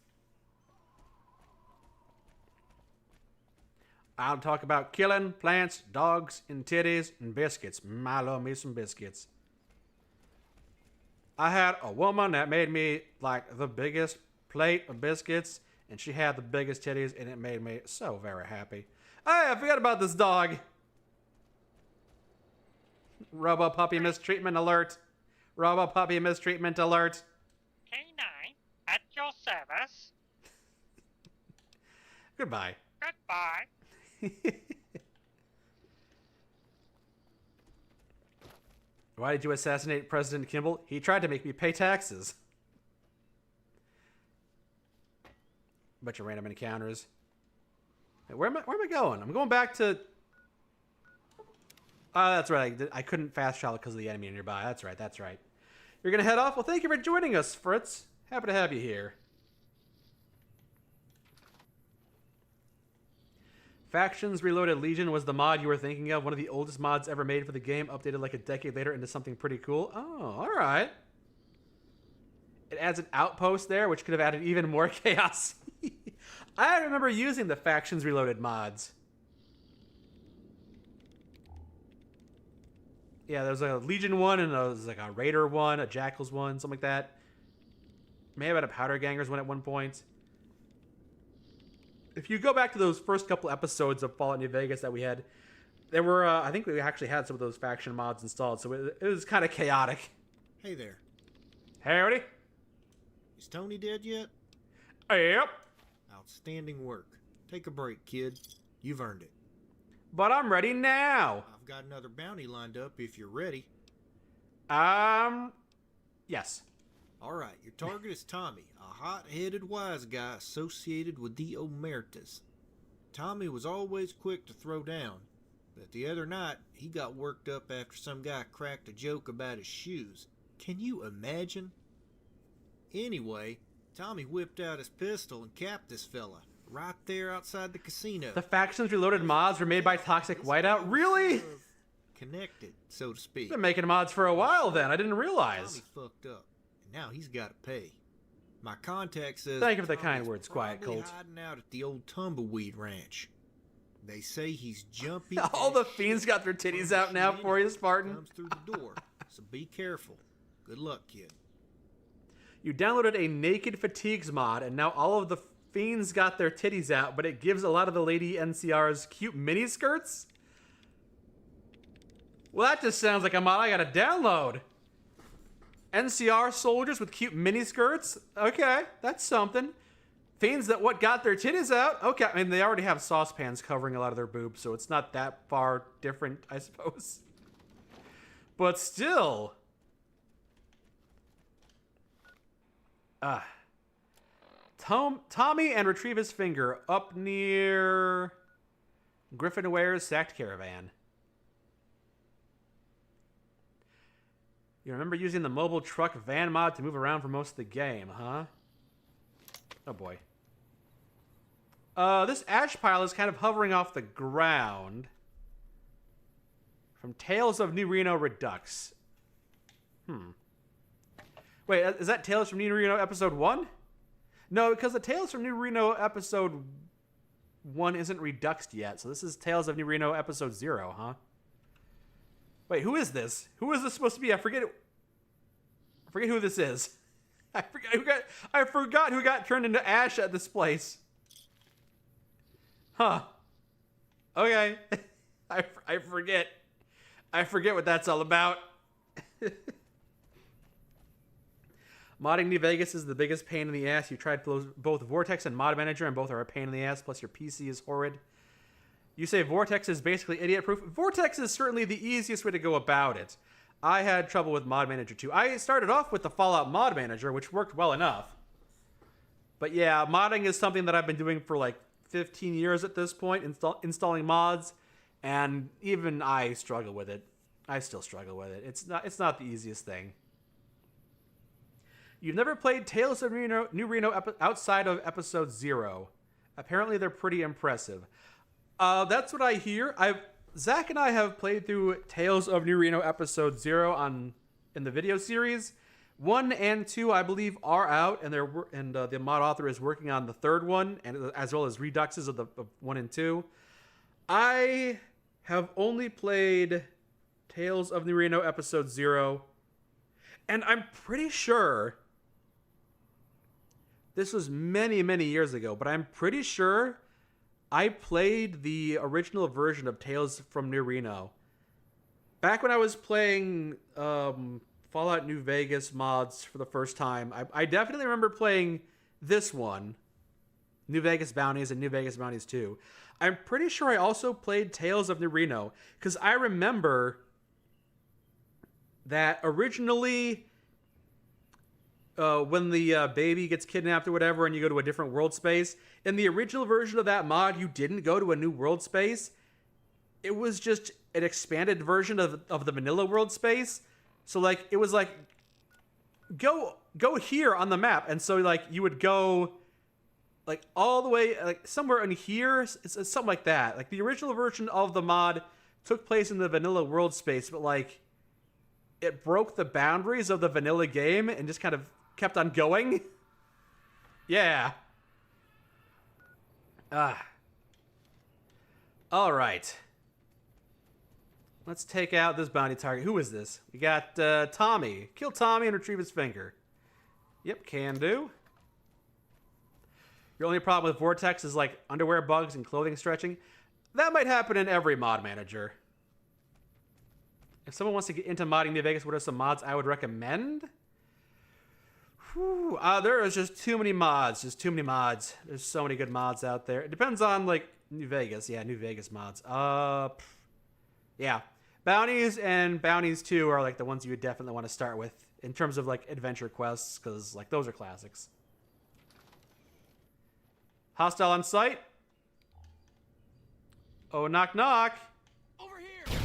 I'll talk about killing plants, dogs, and titties, and biscuits. I love me some biscuits. I had a woman that made me, like, the biggest plate of biscuits, and she had the biggest titties, and it made me so very happy. Hey, I forgot about this dog. Robo Puppy Mistreatment Alert. Robo Puppy Mistreatment Alert. K9, at your service. Goodbye. Goodbye. Why did you assassinate President Kimball? He tried to make me pay taxes. Bunch of random encounters. Hey, where am I going? I'm going back to... Oh, that's right. I couldn't fast travel because of the enemy nearby. That's right, that's right. You're going to head off? Well, thank you for joining us, Fritz. Happy to have you here. Factions Reloaded Legion was the mod you were thinking of. One of the oldest mods ever made for the game, updated like a decade later into something pretty cool. Oh, alright. It adds an outpost there, which could have added even more chaos. I remember using the Factions Reloaded mods. Yeah, there was a Legion one, and there was like a Raider one, a Jackals one, something like that. May have had a Powder Gangers one at one point. If you go back to those first couple episodes of Fallout New Vegas that we had, there were, I think we actually had some of those faction mods installed, so it was kind of chaotic. Hey there. Howdy. Is Tony dead yet? Yep. Outstanding work. Take a break, kid. You've earned it. But I'm ready now. I've got another bounty lined up if you're ready. Yes. All right, your target is Tommy, a hot-headed wise guy associated with the Omertas. Tommy was always quick to throw down, but the other night he got worked up after some guy cracked a joke about his shoes. Can you imagine? Anyway, Tommy whipped out his pistol and capped this fella right there outside the casino. The Factions Reloaded mods were made by Toxic Whiteout? Really? Connected, so to speak. Been making mods for a while then. I didn't realize. Tommy fucked up. Now he's got to pay. My contact says... Thank you for the kind words, Quiet Colt. Hiding out at the old Tumbleweed Ranch. They say he's jumpy... All the fiends got their titties out now for you, Spartan. Comes through the door, so be careful. Good luck, kid. You downloaded a Naked Fatigues mod, and now all of the fiends got their titties out, but it gives a lot of the lady NCRs cute miniskirts? Well, that just sounds like a mod I gotta download. NCR soldiers with cute miniskirts? Okay, that's something. Fiends that got their titties out? Okay, I mean, they already have saucepans covering a lot of their boobs, so it's not that far different, I suppose. But still. Tommy and retrieve his finger up near Griffin Ware's sacked caravan. You remember using the mobile truck van mod to move around for most of the game, huh? Oh boy. This ash pile is kind of hovering off the ground. From Tales of New Reno Redux. Wait, is that Tales from New Reno episode 1? No, because the Tales from New Reno episode 1 isn't reduxed yet, so this is Tales of New Reno episode 0, huh? Wait, who is this? Who is this supposed to be? I forget who this is. I forgot who got turned into ash at this place. Huh. Okay. I forget. I forget what that's all about. Modding New Vegas is the biggest pain in the ass. You tried both Vortex and Mod Manager, and both are a pain in the ass, plus your PC is horrid. You say Vortex is basically idiot-proof. Vortex is certainly the easiest way to go about it. I had trouble with Mod Manager 2. I started off with the Fallout Mod Manager, which worked well enough. But yeah, modding is something that I've been doing for like 15 years at this point, installing mods, and even I struggle with it. I still struggle with it. It's not the easiest thing. You've never played Tales of New Reno outside of episode 0. Apparently they're pretty impressive. That's what I hear. Zach and I have played through Tales of New Reno episode 0 in the video series. 1 and 2, I believe, are out, and the mod author is working on the third one, and as well as reduxes of 1 and 2. I have only played Tales of New Reno episode 0, and I'm pretty sure this was many, many years ago, but I'm pretty sure I played the original version of Tales from New Reno. Back when I was playing Fallout New Vegas mods for the first time, I definitely remember playing this one, New Vegas Bounties and New Vegas Bounties 2. I'm pretty sure I also played Tales of New Reno, because I remember that originally when the baby gets kidnapped or whatever and you go to a different world space, in the original version of that mod, you didn't go to a new world space. It was just an expanded version of the vanilla world space. So like, it was like, go here on the map. And so like, you would go like all the way, like somewhere in here, it's something like that. Like the original version of the mod took place in the vanilla world space, but like it broke the boundaries of the vanilla game and just kind of kept on going. Yeah. All right. Let's take out this bounty target. Who is this? We got Tommy. Kill Tommy and retrieve his finger. Yep, can do. Your only problem with Vortex is like underwear bugs and clothing stretching. That might happen in every mod manager. If someone wants to get into modding New Vegas, what are some mods I would recommend? Whew, there is just too many mods. Just too many mods. There's so many good mods out there. It depends on like New Vegas. Yeah, New Vegas mods. Yeah. Bounties and Bounties 2 are like the ones you would definitely want to start with in terms of like adventure quests, because like those are classics. Hostile on site. Oh, knock knock. Over here.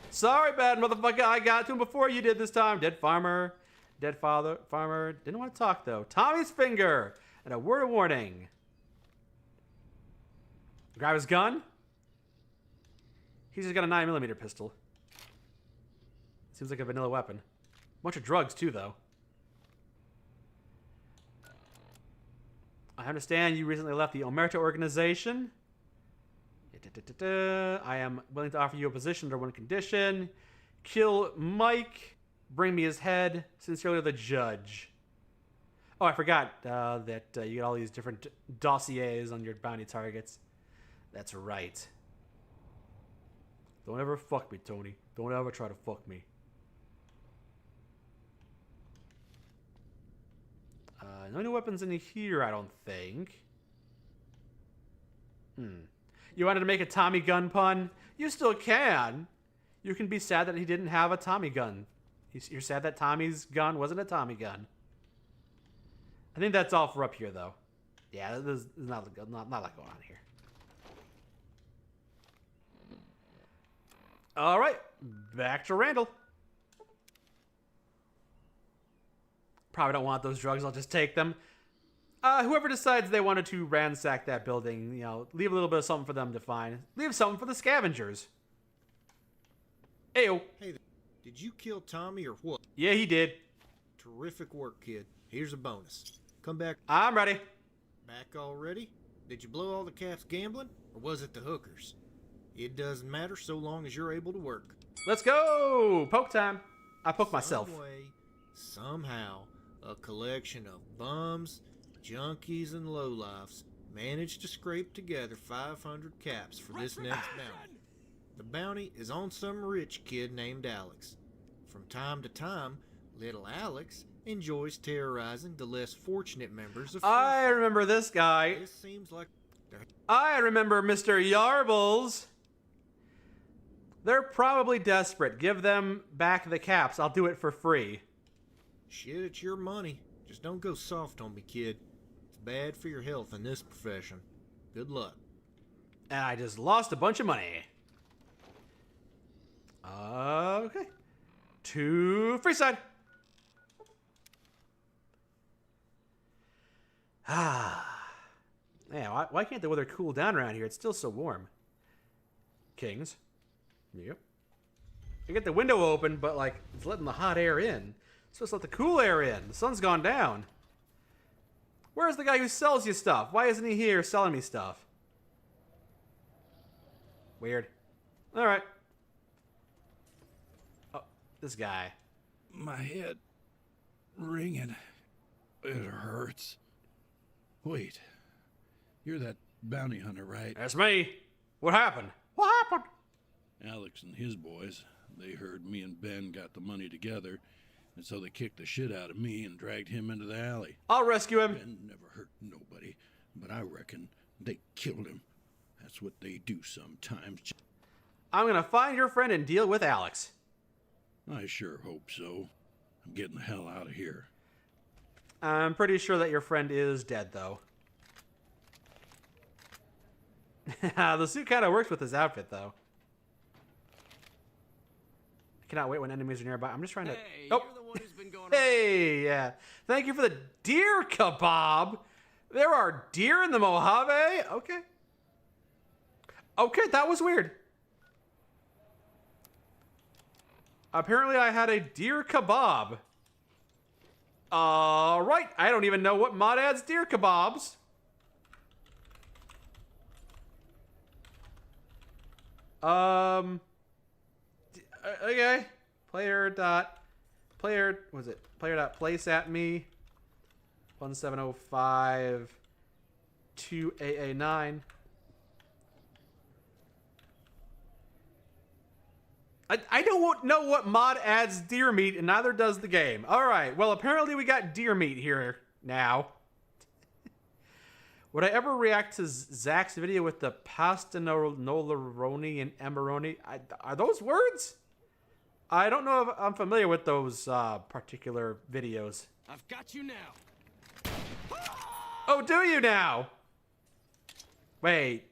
Sorry, bad motherfucker. I got to him before you did this time. Dead farmer. Dead farmer. Didn't want to talk though. Tommy's finger and a word of warning. Grab his gun. He's just got a 9mm pistol. Seems like a vanilla weapon. Bunch of drugs too, though. I understand you recently left the Omerta organization. I am willing to offer you a position under one condition. Kill Mike. Bring me his head. Sincerely, the judge. Oh, I forgot that you get all these different dossiers on your bounty targets. That's right. Don't ever fuck me, Tony. Don't ever try to fuck me. No new weapons in here, I don't think. You wanted to make a Tommy gun pun? You still can. You can be sad that he didn't have a Tommy gun. You're sad that Tommy's gun wasn't a Tommy gun. I think that's all for up here, though. Yeah, there's not a lot going on here. All right, back to Randall. Probably don't want those drugs. I'll just take them. Whoever decides they wanted to ransack that building, you know, leave a little bit of something for them to find. Leave something for the scavengers. Ayo. Hey, did you kill Tommy or what? Yeah, he did. Terrific work, kid. Here's a bonus. Come back. I'm ready. Back already? Did you blow all the caps gambling, or was it the hookers? It doesn't matter so long as you're able to work. Let's go! Poke time. I poke myself. Some way, somehow, a collection of bums, junkies, and lowlifes managed to scrape together 500 caps for this next bounty. The bounty is on some rich kid named Alex. From time to time, little Alex enjoys terrorizing the less fortunate members of... I remember this guy. This seems like... I remember Mr. Yarbles. They're probably desperate. Give them back the caps. I'll do it for free. Shit, it's your money. Just don't go soft on me, kid. It's bad for your health in this profession. Good luck. And I just lost a bunch of money. Okay. To Freeside. Man, why can't the weather cool down around here? It's still so warm. Kings. Yep. I get the window open, but like it's letting the hot air in. It's supposed to let the cool air in. The sun's gone down. Where's the guy who sells you stuff? Why isn't he here selling me stuff? Weird. All right. Oh, this guy. My head ringing. It hurts. Wait. You're that bounty hunter, right? That's me. What happened? What happened? Alex and his boys, they heard me and Ben got the money together, and so they kicked the shit out of me and dragged him into the alley. I'll rescue him. Ben never hurt nobody, but I reckon they killed him. That's what they do sometimes. I'm gonna find your friend and deal with Alex. I sure hope so. I'm getting the hell out of here. I'm pretty sure that your friend is dead, though. The suit kind of works with his outfit, though. I cannot wait when enemies are nearby. I'm just trying to... Hey, you're the one who's been going Hey, yeah. Thank you for the deer kebab. There are deer in the Mojave? Okay. Okay, that was weird. Apparently I had a deer kebab. Right. I don't even know what mod adds deer kebabs. Okay. Player dot place at me 1705 2AA9. I don't know what mod adds deer meat, and neither does the game. All right, well, apparently we got deer meat here now. Would I ever react to Zach's video with the pasta nolaroni and emeroni? Are those words? I don't know if I'm familiar with those particular videos. I've got you now. Oh, do you now? Wait.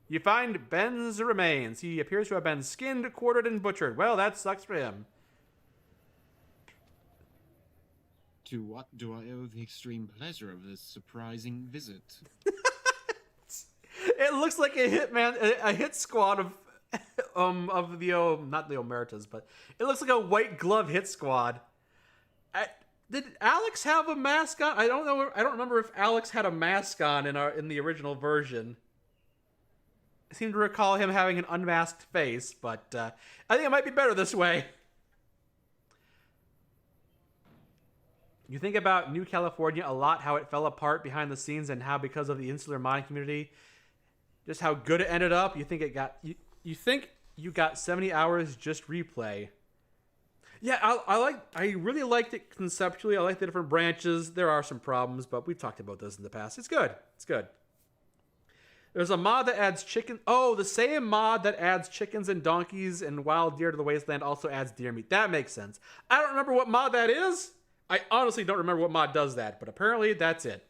You find Ben's remains. He appears to have been skinned, quartered, and butchered. Well, that sucks for him. To what do I owe the extreme pleasure of this surprising visit? It looks like a hit squad of the not the Omertas, but it looks like a white glove hit squad. Did Alex have a mask on? I don't know. I don't remember if Alex had a mask on in the original version. I seem to recall him having an unmasked face, but I think it might be better this way. You think about New California a lot, how it fell apart behind the scenes, and how because of the insular mining community, just how good it ended up. You think it got you think you got 70 hours just replay. Yeah, I really liked it conceptually. I like the different branches. There are some problems, but we've talked about this in the past. It's good. It's good. There's a mod that adds chicken. Oh, the same mod that adds chickens and donkeys and wild deer to the wasteland also adds deer meat. That makes sense. I don't remember what mod that is. I honestly don't remember what mod does that, but apparently that's it.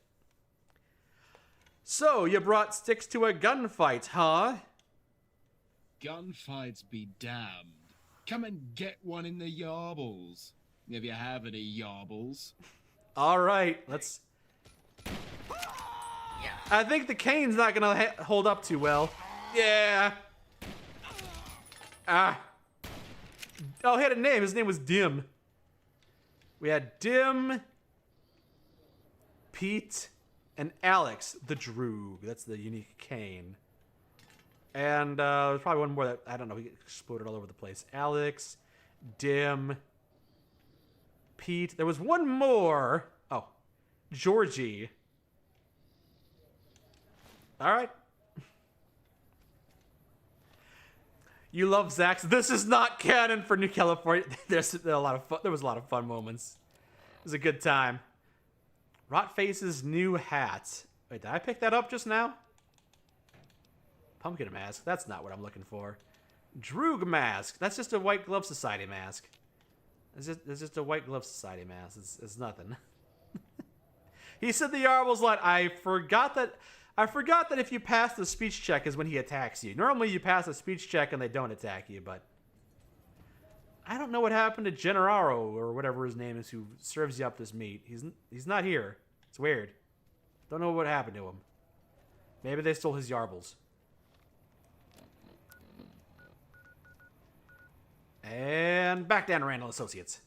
So, you brought sticks to a gunfight, huh? Gunfights be damned. Come and get one in the yarbles. If you have any yarbles. All right, let's... I think the cane's not going to hold up too well. Yeah. Oh, he had a name. His name was Dim. We had Dim, Pete, and Alex, the Droog. That's the unique cane. And there's probably one more that, I don't know, he exploded all over the place. Alex, Dim, Pete. There was one more. Oh, Georgie. All right. You love Zach's. This is not canon for New California. There was a lot of fun moments. It was a good time. Rotface's new hat. Wait, did I pick that up just now? Pumpkin mask. That's not what I'm looking for. Droog mask. That's just a White Glove Society mask. It's just a White Glove Society mask. It's nothing. He said the Yarble's line. I forgot that if you pass the speech check is when he attacks you. Normally you pass a speech check and they don't attack you, but I don't know what happened to Generaro or whatever his name is who serves you up this meat. He's not here. It's weird. Don't know what happened to him. Maybe they stole his Yarbles. And back down to Randall Associates.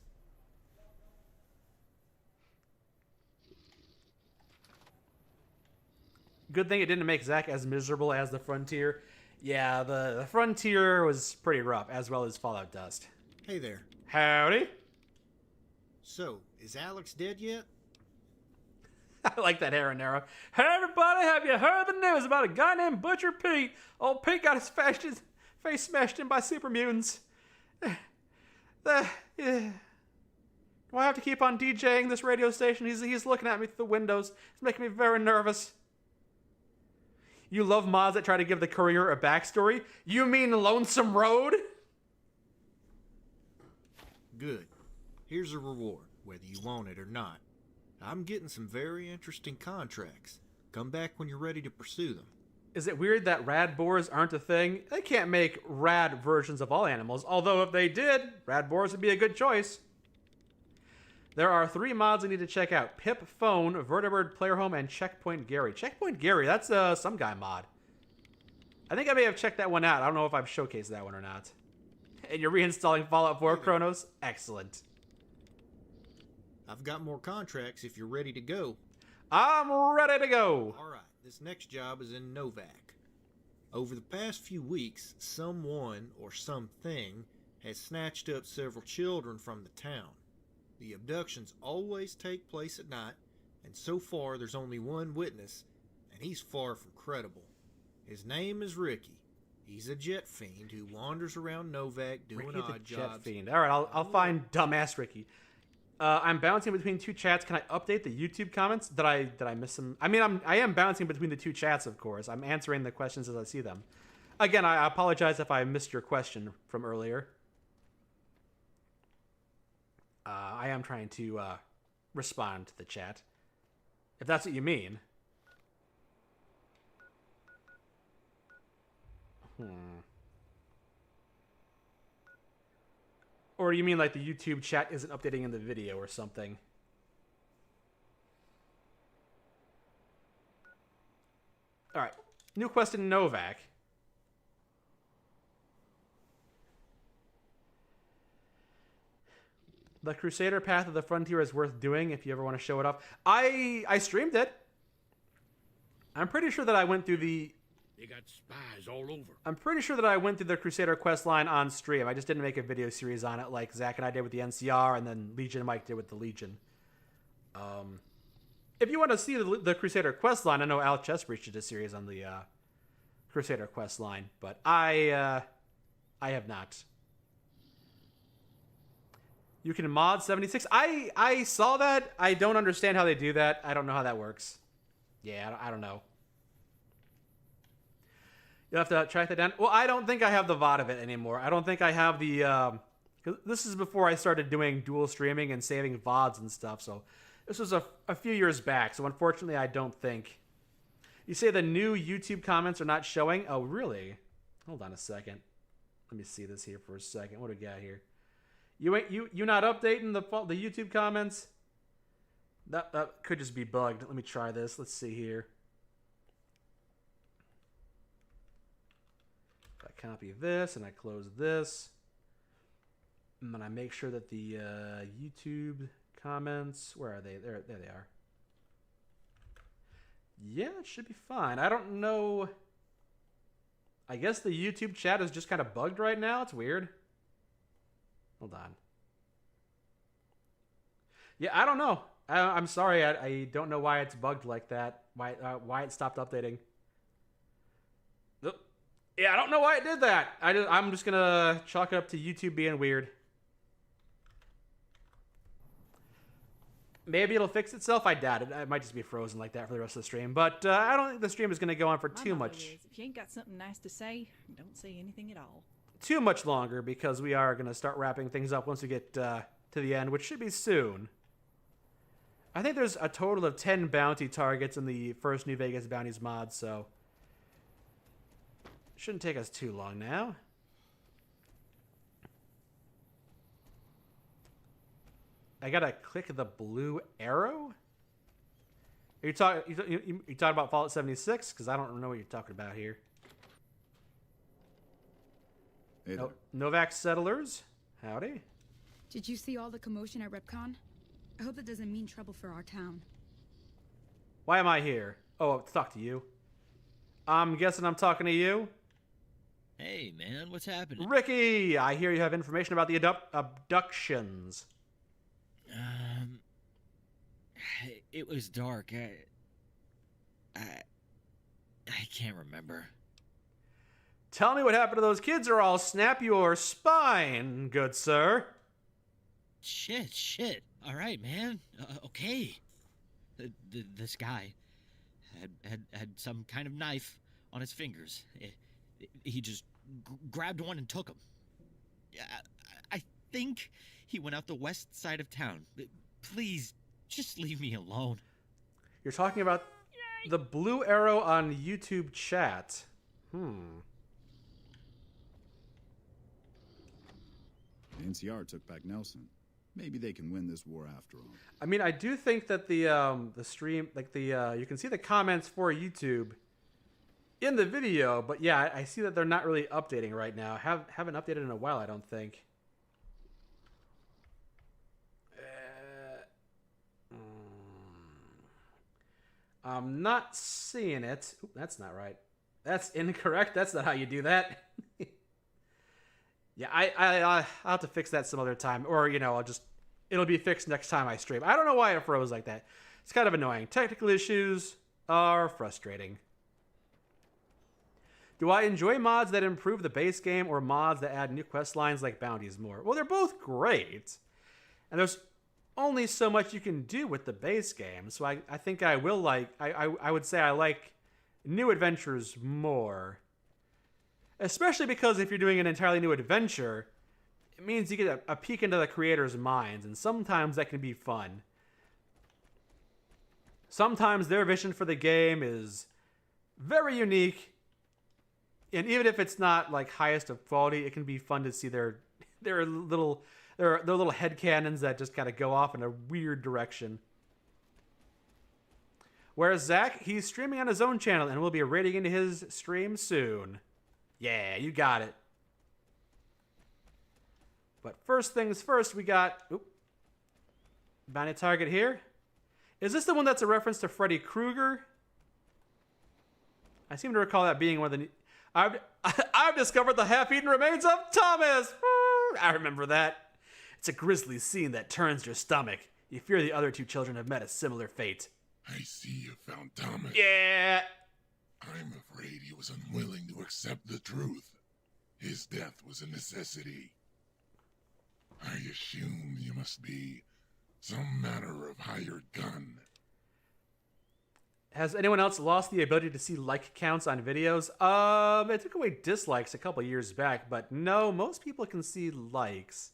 Good thing it didn't make Zach as miserable as the Frontier. Yeah, the Frontier was pretty rough, as well as Fallout Dust. Hey there. Howdy. So, is Alex dead yet? I like that Haranera. Hey everybody, have you heard the news about a guy named Butcher Pete? Old Pete got his face smashed in by super mutants. Do I have to keep on DJing this radio station? He's looking at me through the windows. It's making me very nervous. You love mods that try to give the courier a backstory? You mean Lonesome Road? Good. Here's a reward, whether you want it or not. I'm getting some very interesting contracts. Come back when you're ready to pursue them. Is it weird that rad boars aren't a thing? They can't make rad versions of all animals, although if they did, rad boars would be a good choice. There are 3 mods I need to check out. Pip Phone, Vertibird Player Home, and Checkpoint Gary. Checkpoint Gary, that's some guy mod. I think I may have checked that one out. I don't know if I've showcased that one or not. And you're reinstalling Fallout 4 Chronos? Excellent. I've got more contracts if you're ready to go. I'm ready to go. All right, this next job is in Novak. Over the past few weeks, someone or something has snatched up several children from the town. The abductions always take place at night, and so far there's only one witness, and he's far from credible. His name is Ricky. He's a jet fiend who wanders around Novak doing Ricky the odd Jet jobs. Fiend. All right, I'll find dumbass Ricky. I'm bouncing between 2 chats. Can I update the YouTube comments? Did I miss some? I mean, I am bouncing between the 2 chats, of course. I'm answering the questions as I see them. Again, I apologize if I missed your question from earlier. I am trying to respond to the chat, if that's what you mean. Or do you mean like the YouTube chat isn't updating in the video or something? Alright. New quest in Novak. The Crusader Path of the Frontier is worth doing if you ever want to show it off. I streamed it. I'm pretty sure that I went through the... They got spies all over. I'm pretty sure that I went through the Crusader quest line on stream. I just didn't make a video series on it like Zach and I did with the NCR and then Legion and Mike did with the Legion. If you want to see the Crusader quest line, I know Al Chessbreach did a series on the Crusader quest line, but I have not. You can mod 76. I saw that. I don't understand how they do that. I don't know how that works. Yeah, I don't know. You'll have to track that down. Well, I don't think I have the VOD of it anymore. I don't think I have the... this is before I started doing dual streaming and saving VODs and stuff, so... This was a few years back, so unfortunately I don't think... You say the new YouTube comments are not showing? Oh, really? Hold on a second. Let me see this here for a second. What do we got here? You not updating the YouTube comments? That could just be bugged. Let me try this. Let's see here. If I copy this and I close this, and then I make sure that the YouTube comments, where are they? There they are. Yeah, it should be fine. I don't know. I guess the YouTube chat is just kind of bugged right now. It's weird. Hold on. Yeah, I don't know. I'm sorry. I don't know why it's bugged like that. Why it stopped updating. Yeah, I don't know why it did that. I'm just gonna chalk it up to YouTube being weird. Maybe it'll fix itself. I doubt it. It might just be frozen like that for the rest of the stream. But I don't think the stream is gonna go on for too much. If you ain't got something nice to say, don't say anything at all. too much longer because we are going to start wrapping things up once we get to the end, which should be soon. I think there's a total of 10 bounty targets in the first New Vegas Bounties mod, so shouldn't take us too long now. I gotta click the blue arrow? Are you talking about Fallout 76? Because I don't know what you're talking about here. Hey there. Novak Settlers? Howdy. Did you see all the commotion at RepCon? I hope that doesn't mean trouble for our town. Why am I here? Oh, to talk to you. I'm guessing I'm talking to you? Hey, man, what's happening? Ricky! I hear you have information about the abductions. It was dark. I can't remember. Tell me what happened to those kids or I'll snap your spine, good sir. Shit. All right, man. Okay. This guy had some kind of knife on his fingers. He just grabbed one and took him. I think he went out the west side of town. Please, just leave me alone. You're talking about the blue arrow on YouTube chat. NCR took back Nelson. Maybe they can win this war after all. I mean, I do think that the stream, like you can see the comments for YouTube in the video, but yeah, I see that they're not really updating right now. Haven't updated in a while, I don't think. I'm not seeing it. Oop, that's not right. That's incorrect. That's not how you do that. Yeah, I'll have to fix that some other time, or it'll be fixed next time I stream. I don't know why it froze like that. It's kind of annoying. Technical issues are frustrating. Do I enjoy mods that improve the base game or mods that add new quest lines like bounties more? Well, they're both great, and there's only so much you can do with the base game. So I think I will I would say I like new adventures more. Especially because if you're doing an entirely new adventure, it means you get a peek into the creators' minds, and sometimes that can be fun. Sometimes their vision for the game is very unique, and even if it's not like highest of quality, it can be fun to see their little headcanons that just kind of go off in a weird direction. Whereas Zach, he's streaming on his own channel, and we'll be raiding into his stream soon. Yeah, you got it. But first things first, we got... bounty target here. Is this the one that's a reference to Freddy Krueger? I seem to recall that being one of the... I've discovered the half-eaten remains of Thomas! I remember that. It's a grisly scene that turns your stomach. You fear the other two children have met a similar fate. I see you found Thomas. Yeah! I'm afraid he was unwilling to accept the truth. His death was a necessity. I assume you must be some manner of hired gun. Has anyone else lost the ability to see like counts on videos? It took away dislikes a couple years back, but no, most people can see likes.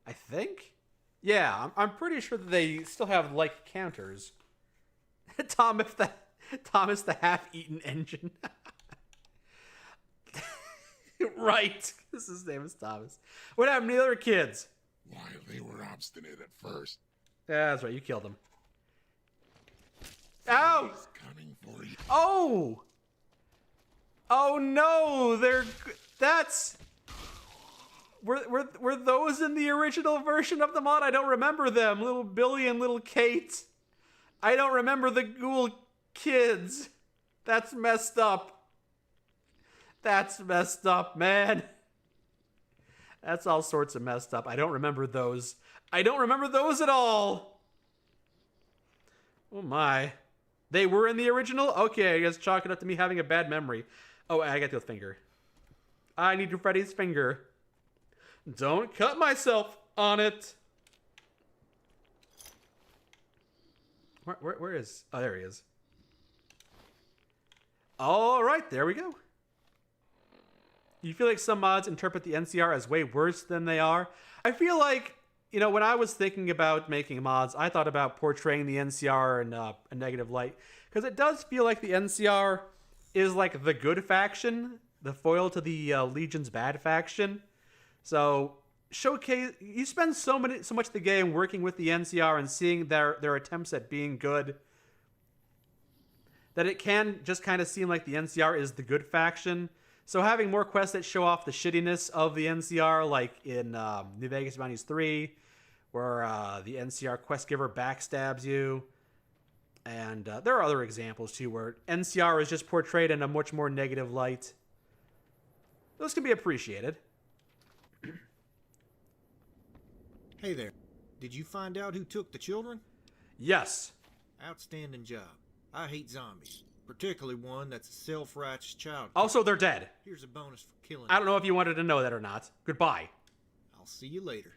I think? Yeah, I'm pretty sure that they still have like counters. Thomas the half-eaten engine. Right. His name is Thomas. What happened to the other kids? While they were obstinate at first. Yeah, that's right. You killed them. Ow! He's coming for you. Oh! Oh no! Were those in the original version of the mod? I don't remember them. Little Billy and little Kate. I don't remember the ghoul kids. That's messed up. That's messed up, man. That's all sorts of messed up. I don't remember those. I don't remember those at all. Oh my. They were in the original? Okay, I guess chalk it up to me having a bad memory. Oh, I got the finger. I need Freddy's finger. Don't cut myself on it. Where is... Oh, there he is. All right, there we go. you feel like some mods interpret the NCR as way worse than they are. I feel like, you know, when I was thinking about making mods, I thought about portraying the NCR in a negative light. Because it does feel like the NCR is like the good faction, the foil to the Legion's bad faction. So showcase, you spend so much of the game working with the NCR and seeing their attempts at being good, that it can just kind of seem like the NCR is the good faction. So having more quests that show off the shittiness of the NCR, like in New Vegas Bounties 3, where the NCR quest giver backstabs you. And there are other examples, too, where NCR is just portrayed in a much more negative light. Those can be appreciated. Hey there. Did you find out who took the children? Yes. Outstanding job. I hate zombies, particularly one that's a self-righteous child. Also, they're dead. Here's a bonus for killing I don't know if you wanted to know that or not. Goodbye. I'll see you later.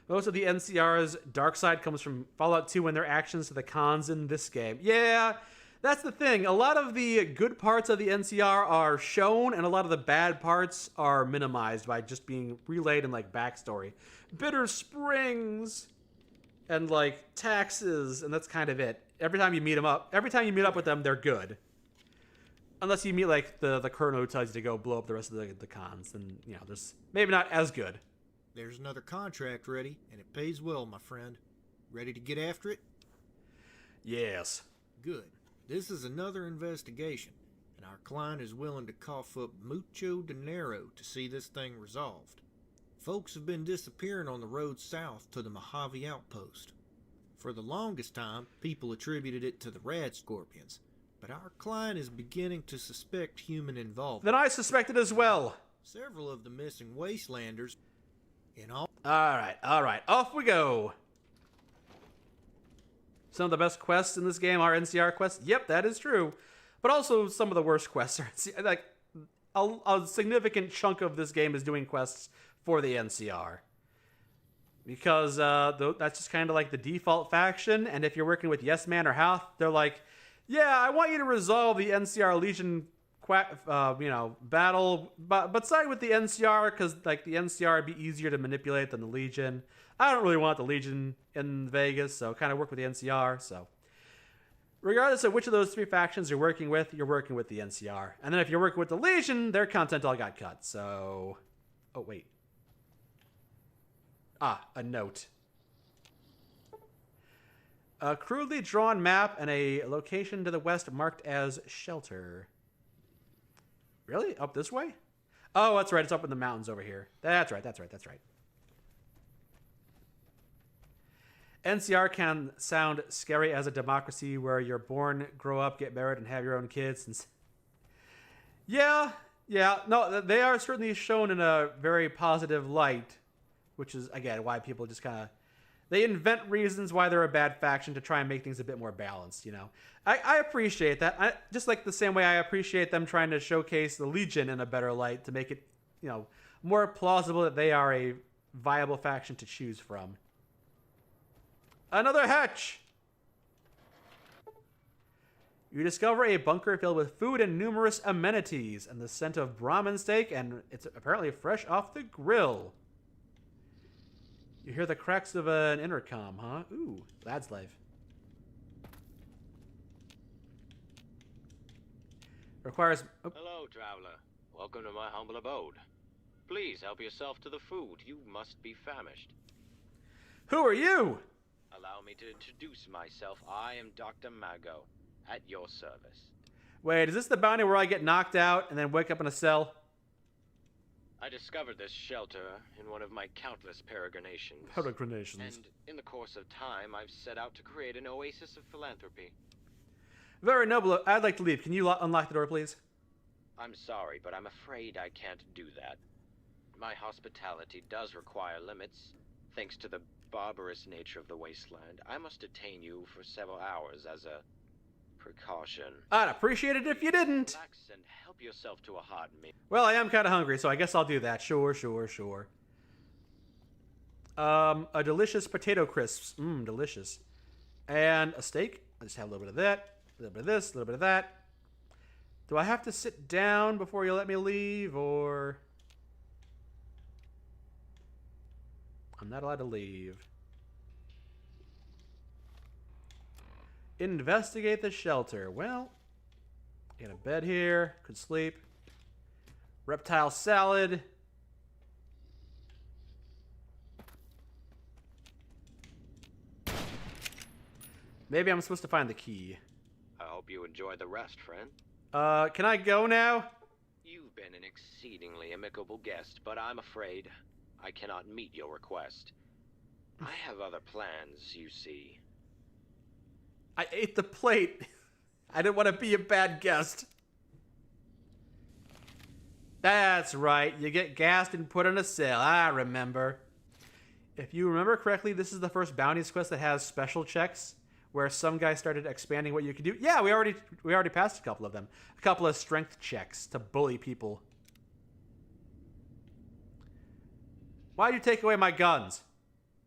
Most of the NCR's dark side comes from Fallout 2 and their actions to the cons in this game. Yeah, that's the thing. A lot of the good parts of the NCR are shown, and a lot of the bad parts are minimized by just being relayed in, like, backstory. Bitter Springs and, like, taxes, and that's kind of it. Every time you meet up with them, they're good. Unless you meet, like, the colonel who tells you to go blow up the rest of the cons, then, you know, there's maybe not as good. There's another contract ready, and it pays well, my friend. Ready to get after it? Yes. Good. This is another investigation, and our client is willing to cough up mucho dinero to see this thing resolved. Folks have been disappearing on the road south to the Mojave Outpost. For the longest time, people attributed it to the rad scorpions, but our client is beginning to suspect human involvement. Then I suspect it as well. Several of the missing wastelanders in all... All right, off we go. Some of the best quests in this game are NCR quests. Yep, that is true. But also some of the worst quests are like a significant chunk of this game is doing quests for the NCR. Because that's just kind of like the default faction, and if you're working with Yes Man or Half, they're like, yeah, I want you to resolve the NCR Legion battle, but side with the NCR because like the NCR would be easier to manipulate than the Legion. I don't really want the Legion in Vegas, so kind of work with the NCR. So regardless of which of those three factions you're working with the NCR. And then if you're working with the Legion, their content all got cut. So, oh wait, a note. A crudely drawn map and a location to the west marked as shelter. Really? Up this way? Oh, that's right. It's up in the mountains over here. That's right. NCR can sound scary as a democracy where you're born, grow up, get married, and have your own kids. Yeah. No, they are certainly shown in a very positive light, which is, again, why people just kind of... They invent reasons why they're a bad faction to try and make things a bit more balanced, you know. I appreciate that. Just like the same way I appreciate them trying to showcase the Legion in a better light to make it, you know, more plausible that they are a viable faction to choose from. Another hatch! You discover a bunker filled with food and numerous amenities and the scent of Brahmin steak, and it's apparently fresh off the grill. You hear the cracks of an intercom, huh? Ooh, lad's life. Requires... Oh. Hello, traveler. Welcome to my humble abode. Please help yourself to the food. You must be famished. Who are you? Allow me to introduce myself. I am Dr. Mago, at your service. Wait, is this the bounty where I get knocked out and then wake up in a cell? I discovered this shelter in one of my countless peregrinations. And in the course of time, I've set out to create an oasis of philanthropy. Very noble. I'd like to leave. Can you unlock the door, please? I'm sorry, but I'm afraid I can't do that. My hospitality does require limits. Thanks to the barbarous nature of the wasteland, I must detain you for several hours as a precaution. I'd appreciate it if you didn't. Relax and help yourself to a hot meal. Well, I am kind of hungry, so I guess I'll do that. Sure. A delicious potato crisps. Delicious. And a steak. I just have a little bit of that, a little bit of this, a little bit of that. Do I have to sit down before you let me leave, or... I'm not allowed to leave. Investigate the shelter. Well, got a bed here. Could sleep. Reptile salad. Maybe I'm supposed to find the key. I hope you enjoy the rest, friend. Can I go now? You've been an exceedingly amicable guest, but I'm afraid I cannot meet your request. I have other plans, you see. I ate the plate. I didn't want to be a bad guest. That's right. You get gassed and put on a cell. I remember. If you remember correctly, this is the first Bounties quest that has special checks, where some guy started expanding what you could do. Yeah, we already passed a couple of them. A couple of strength checks to bully people. Why'd you take away my guns?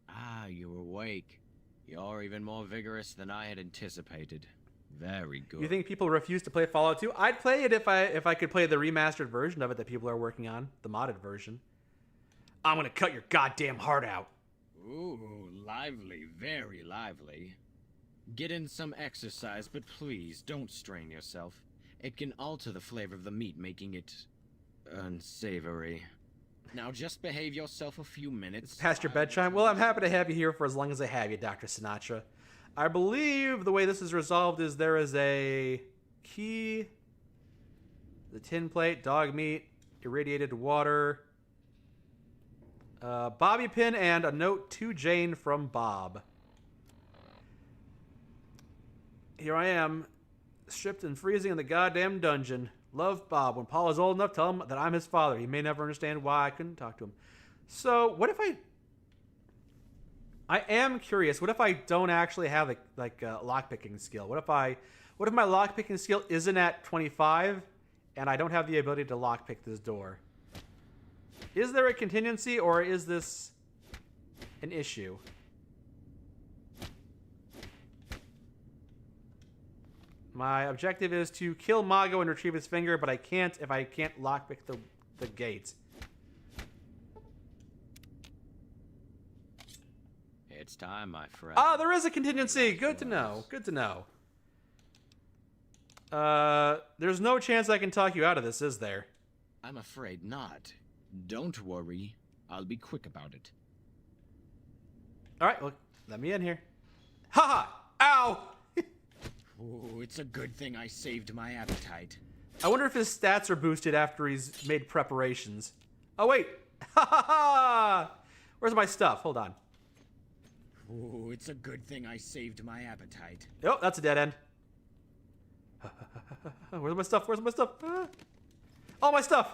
Ah, you're awake. You're even more vigorous than I had anticipated. Very good. You think people refuse to play Fallout 2? I'd play it if I could play the remastered version of it that people are working on, the modded version. I'm gonna cut your goddamn heart out. Ooh, lively, very lively. Get in some exercise, but please don't strain yourself. It can alter the flavor of the meat, making it unsavory. Now just behave yourself a few minutes. It's past your bedtime? Well, I'm happy to have you here for as long as I have you, Dr. Sinatra. I believe the way this is resolved is there is a key, the tin plate, dog meat, irradiated water, bobby pin, and a note to Jane from Bob. Here I am, stripped and freezing in the goddamn dungeon. Love, Bob. When Paul is old enough, tell him that I'm his father. He may never understand why I couldn't talk to him. So, what if I am curious. What if I don't actually have a lockpicking skill? What if my lockpicking skill isn't at 25 and I don't have the ability to lockpick this door? Is there a contingency, or is this an issue? My objective is to kill Mago and retrieve his finger, but I can't if I can't lockpick the gate. It's time, my friend. Ah, there is a contingency. Good to know. Good to know. There's no chance I can talk you out of this, is there? I'm afraid not. Don't worry. I'll be quick about it. All right, well, let me in here. Ha ha! Ow! Oh, it's a good thing I saved my appetite. I wonder if his stats are boosted after he's made preparations. Oh, wait. Ha ha ha! Where's my stuff? Hold on. Oh, it's a good thing I saved my appetite. Oh, that's a dead end. Where's my stuff? Where's my stuff? All my stuff!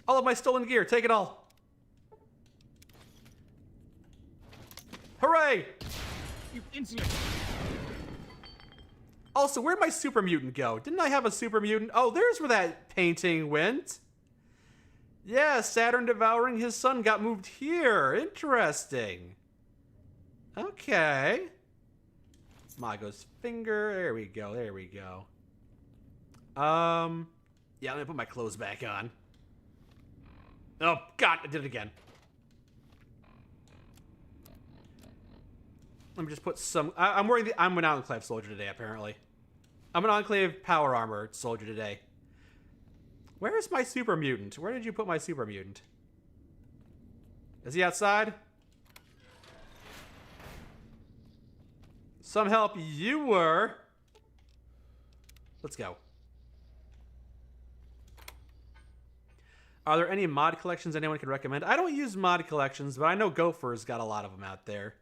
All of my stolen gear. Take it all. Hooray! You insolent! Also, where'd my super mutant go? Didn't I have a super mutant? Oh, there's where that painting went. Yeah, Saturn devouring his son got moved here. Interesting. Okay. Mago's finger. There we go. There we go. Yeah, let me put my clothes back on. Oh, God, I did it again. Let me just put some... I'm wearing the... I'm an Enclave soldier today, apparently. I'm an Enclave power armor soldier today. Where is my super mutant? Where did you put my super mutant? Is he outside? Some help you were. Let's go. Are there any mod collections anyone can recommend? I don't use mod collections, but I know Gopher's got a lot of them out there.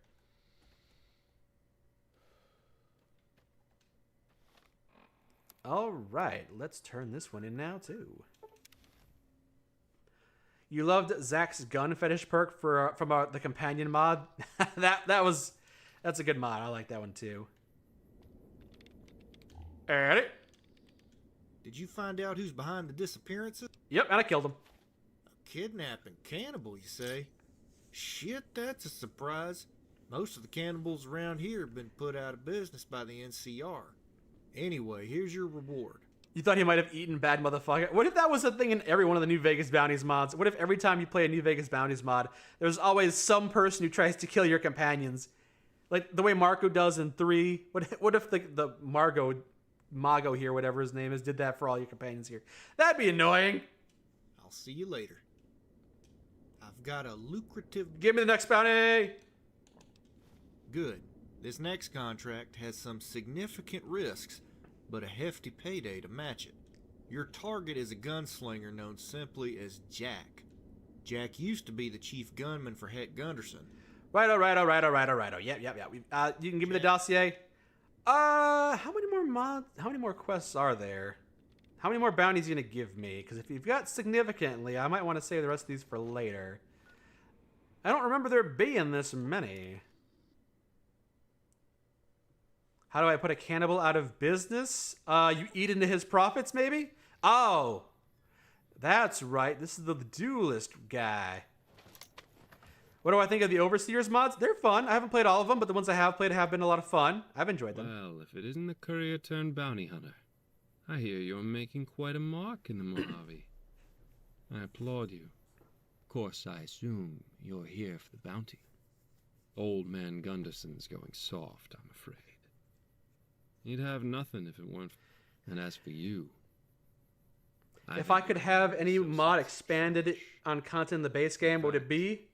All right, let's turn this one in now, too. You loved Zach's gun fetish perk from the companion mod? That's a good mod. I like that one, too. Alright. Did you find out who's behind the disappearances? Yep, and I killed him. A kidnapping cannibal, you say? Shit, that's a surprise. Most of the cannibals around here have been put out of business by the NCR. Anyway, here's your reward. You thought he might have eaten bad motherfucker? What if that was a thing in every one of the New Vegas Bounties mods? What if every time you play a New Vegas Bounties mod, there's always some person who tries to kill your companions? Like the way Marco does in 3. What if the Mago here, whatever his name is, did that for all your companions here? That'd be annoying. I'll see you later. I've got a lucrative... Give me the next bounty! Good. This next contract has some significant risks, but a hefty payday to match it. Your target is a gunslinger known simply as Jack. Jack used to be the chief gunman for Het Gunderson. Righto. Yep. You can give me the dossier. How many more quests are there? How many more bounties are you gonna give me? Because if you've got significantly, I might want to save the rest of these for later. I don't remember there being this many. How do I put a cannibal out of business? You eat into his profits, maybe? Oh, that's right. This is the duelist guy. What do I think of the Overseers mods? They're fun. I haven't played all of them, but the ones I have played have been a lot of fun. I've enjoyed them. Well, if it isn't the courier turned bounty hunter, I hear you're making quite a mark in the Mojave. I applaud you. Of course, I assume you're here for the bounty. Old man Gunderson's going soft, I'm afraid. He'd have nothing if it weren't for... And as for you... If I could have any mod expanded on content in the base game, what would it be?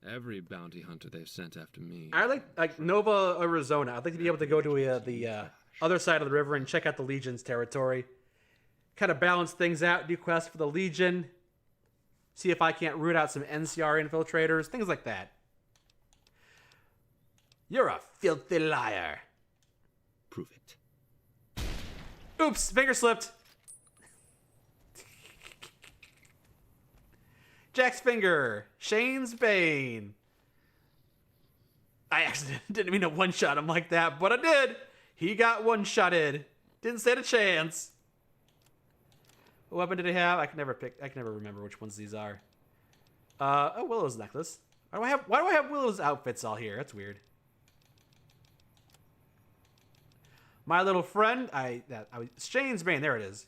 Every bounty hunter they've sent after me. I like Nova, Arizona. I'd like to be able to go to the other side of the river and check out the Legion's territory. Kind of balance things out, do quests for the Legion. See if I can't root out some NCR infiltrators, things like that. You're a filthy liar. Prove it. Oops, finger slipped. Jack's finger. Shane's Bane. I actually didn't mean to one-shot him like that, but I did. He got one-shotted. Didn't stand a chance. What weapon did he have? I can never remember which ones these are. Oh, Willow's necklace. Why do I have Willow's outfits all here? That's weird. My little friend. Shane's Bane. There it is.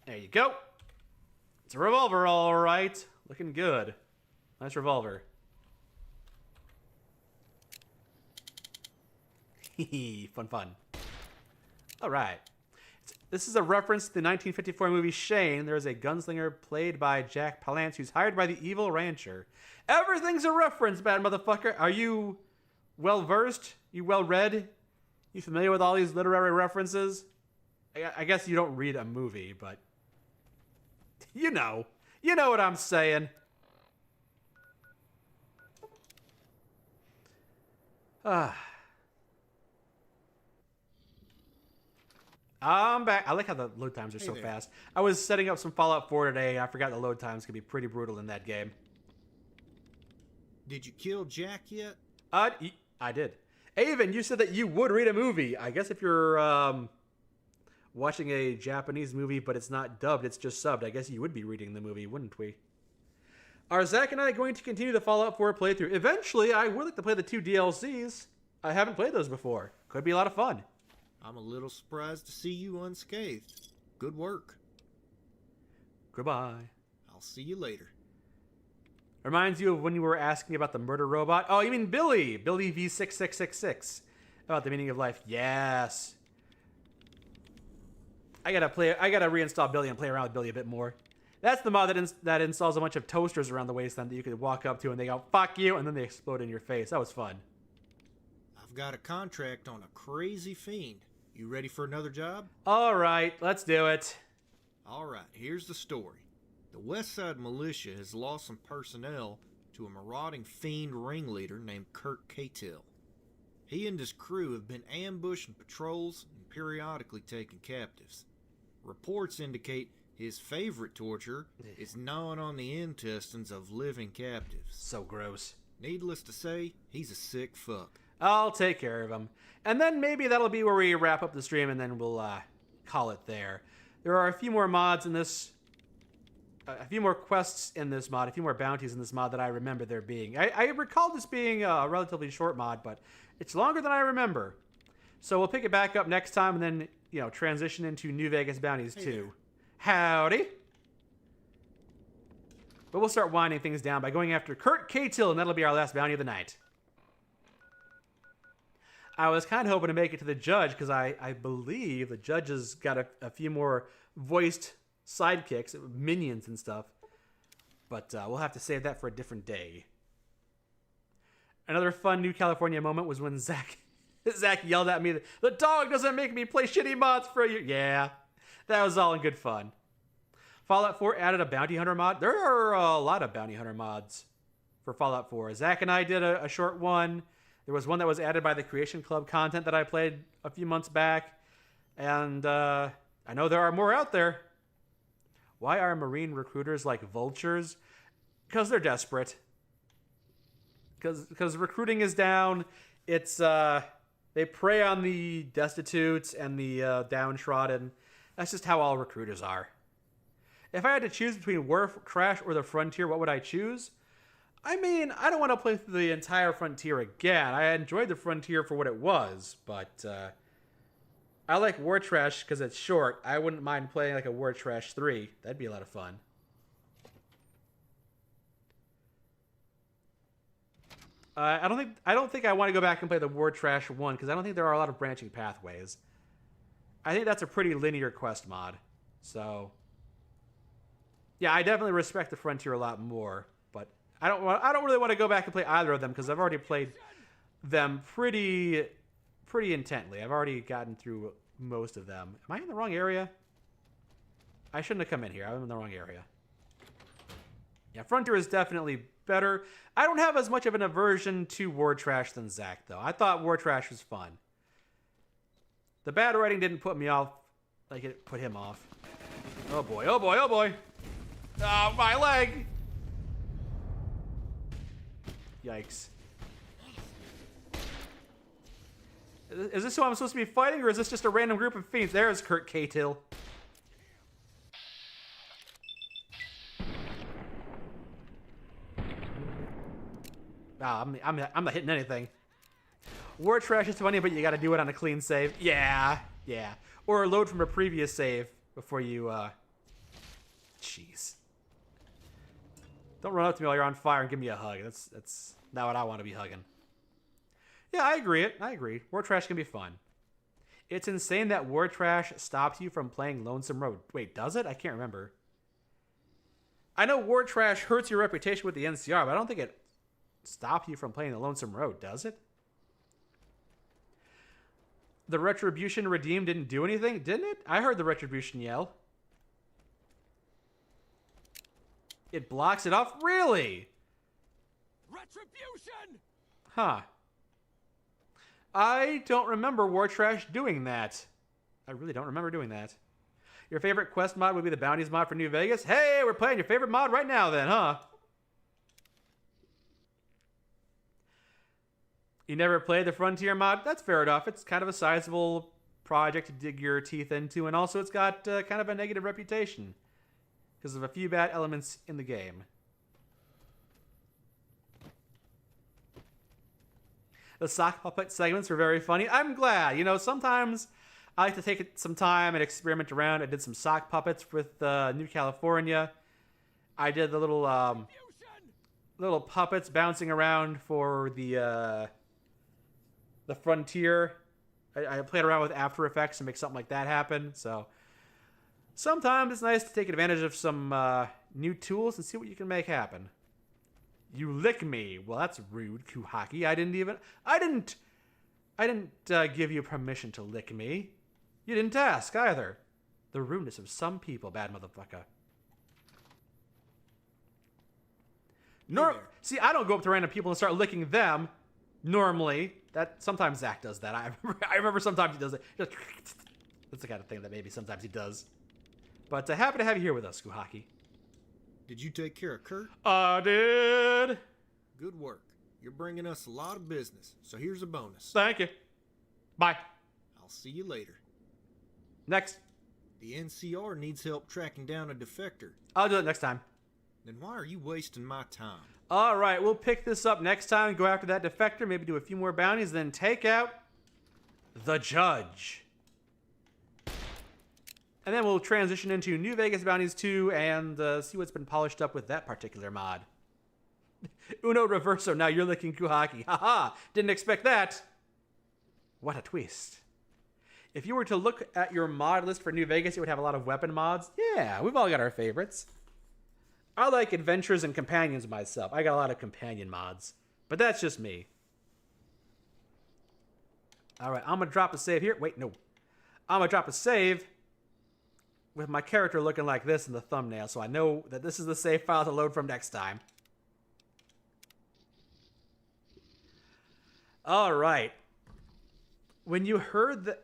There you go. It's a revolver, all right. Looking good. Nice revolver. Fun. All right. This is a reference to the 1954 movie Shane. There is a gunslinger played by Jack Palance who's hired by the evil rancher. Everything's a reference, bad motherfucker. Are you well-versed? You well-read? You familiar with all these literary references? I guess you don't read a movie, but... You know what I'm saying. I'm back. I like how the load times are so fast. I was setting up some Fallout 4 today, and I forgot the load times could be pretty brutal in that game. Did you kill Jack yet? I did. Avon, you said that you would read a movie. I guess if you're watching a Japanese movie, but it's not dubbed, it's just subbed, I guess you would be reading the movie, wouldn't we? Are Zach and I going to continue the Fallout 4 playthrough? Eventually, I would like to play the 2 DLCs. I haven't played those before. Could be a lot of fun. I'm a little surprised to see you unscathed. Good work. Goodbye. I'll see you later. Reminds you of when you were asking about the murder robot? Oh, you mean Billy. Billy V6666. About the meaning of life. Yes. I gotta reinstall Billy and play around with Billy a bit more. That's the mod that installs a bunch of toasters around the wasteland that you could walk up to and they go, fuck you, and then they explode in your face. That was fun. I've got a contract on a crazy fiend. You ready for another job? All right, let's do it. All right, here's the story. The West Side Militia has lost some personnel to a marauding fiend ringleader named Kurt Cahill. He and his crew have been ambushing patrols and periodically taking captives. Reports indicate his favorite torture is gnawing on the intestines of living captives. So gross. Needless to say, he's a sick fuck. I'll take care of him. And then maybe that'll be where we wrap up the stream and then we'll call it there. There are a few more mods in this... a few more quests in this mod, a few more bounties in this mod that I remember there being. I recall this being a relatively short mod, but it's longer than I remember. So we'll pick it back up next time and then transition into New Vegas Bounties 2. Howdy. But we'll start winding things down by going after Kurt Cahill, and that'll be our last bounty of the night. I was kind of hoping to make it to the judge, because I believe the judge has got a few more voiced sidekicks, minions and stuff. But we'll have to save that for a different day. Another fun New California moment was when Zach yelled at me, "The dog doesn't make me play shitty mods for you." Yeah, that was all in good fun. Fallout 4 added a bounty hunter mod. There are a lot of bounty hunter mods for Fallout 4. Zach and I did a short one. There was one that was added by the Creation Club content that I played a few months back. And I know there are more out there. Why are Marine recruiters like vultures? Because they're desperate. Because recruiting is down. It's they prey on the destitute and the downtrodden. That's just how all recruiters are. If I had to choose between War Crash or the Frontier, what would I choose? I mean, I don't want to play through the entire Frontier again. I enjoyed the Frontier for what it was, but I like War Trash because it's short. I wouldn't mind playing like a War Trash 3. That'd be a lot of fun. I don't think I want to go back and play the War Trash 1 because I don't think there are a lot of branching pathways. I think that's a pretty linear quest mod. So yeah, I definitely respect the Frontier a lot more, but I don't really want to go back and play either of them because I've already played them pretty intently. I've already gotten through most of them. Am I in the wrong area? I shouldn't have come in here. I'm in the wrong area. Yeah, Frontier is definitely better. I don't have as much of an aversion to War Trash than Zach, though. I thought War Trash was fun. The bad writing didn't put me off like it put him off. Oh boy, oh boy, oh boy. Oh, my leg! Yikes. Is this who I'm supposed to be fighting, or is this just a random group of fiends? There's Kurt Cahill. I'm not hitting anything. War Trash is funny, but you gotta do it on a clean save. Yeah. Or load from a previous save before you, Jeez. Don't run up to me while you're on fire and give me a hug. That's not what I want to be hugging. Yeah, I agree. War Trash can be fun. It's insane that War Trash stops you from playing Lonesome Road. Wait, does it? I can't remember. I know War Trash hurts your reputation with the NCR, but I don't think it stops you from playing the Lonesome Road, does it? The Retribution Redeem didn't do anything, didn't it? I heard the Retribution yell. It blocks it off? Really? Retribution! Huh. I don't remember War Trash doing that. I really don't remember doing that. Your favorite quest mod would be the Bounties mod for New Vegas? Hey, we're playing your favorite mod right now then, huh? You never played the Frontier mod? That's fair enough. It's kind of a sizable project to dig your teeth into, and also it's got kind of a negative reputation because of a few bad elements in the game. The sock puppet segments were very funny. I'm glad. You know, sometimes I like to take some time and experiment around. I did some sock puppets with New California. I did the little puppets bouncing around for the Frontier. I played around with After Effects to make something like that happen. So sometimes it's nice to take advantage of some new tools and see what you can make happen. You lick me. Well, that's rude, Kuhaki. I didn't give you permission to lick me. You didn't ask either. The rudeness of some people, bad motherfucker. See, I don't go up to random people and start licking them. Normally, sometimes Zach does that. I remember sometimes he does it. Just, that's the kind of thing that maybe sometimes he does. But happy to have you here with us, Kuhaki. Did you take care of Kurt? I did. Good work. You're bringing us a lot of business, so here's a bonus. Thank you. Bye. I'll see you later. Next. The NCR needs help tracking down a defector. I'll do it next time. Then why are you wasting my time? All right, we'll pick this up next time, go after that defector, maybe do a few more bounties, then take out the judge. And then we'll transition into New Vegas Bounties 2 and see what's been polished up with that particular mod. Uno Reverso, now you're licking Kuhaki. Haha, didn't expect that. What a twist. If you were to look at your mod list for New Vegas, it would have a lot of weapon mods. Yeah, we've all got our favorites. I like adventures and companions myself. I got a lot of companion mods. But that's just me. Alright, I'm going to drop a save here. Wait, no. I'm going to drop a save with my character looking like this in the thumbnail, so I know that this is the save file to load from next time. Alright. When you heard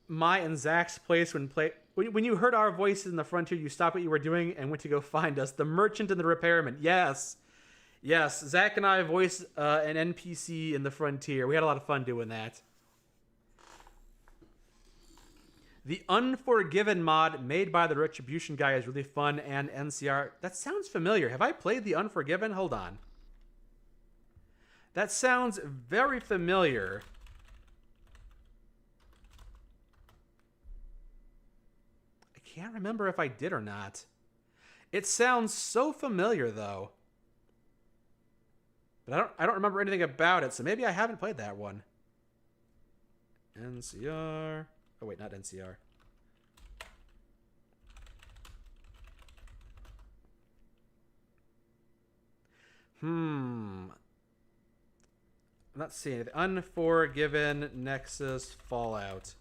my and Zach's place when you heard our voices in the frontier, you stopped what you were doing and went to go find us. The merchant and the repairman. Yes. Yes, Zach and I voiced an NPC in the frontier. We had a lot of fun doing that. The Unforgiven mod made by the Retribution guy is really fun, and NCR. That sounds familiar. Have I played The Unforgiven? Hold on. That sounds very familiar. I can't remember if I did or not. It sounds so familiar, though. But I don't remember anything about it, so maybe I haven't played that one. NCR. Oh, wait, not NCR. I'm not seeing it. Unforgiven Nexus Fallout.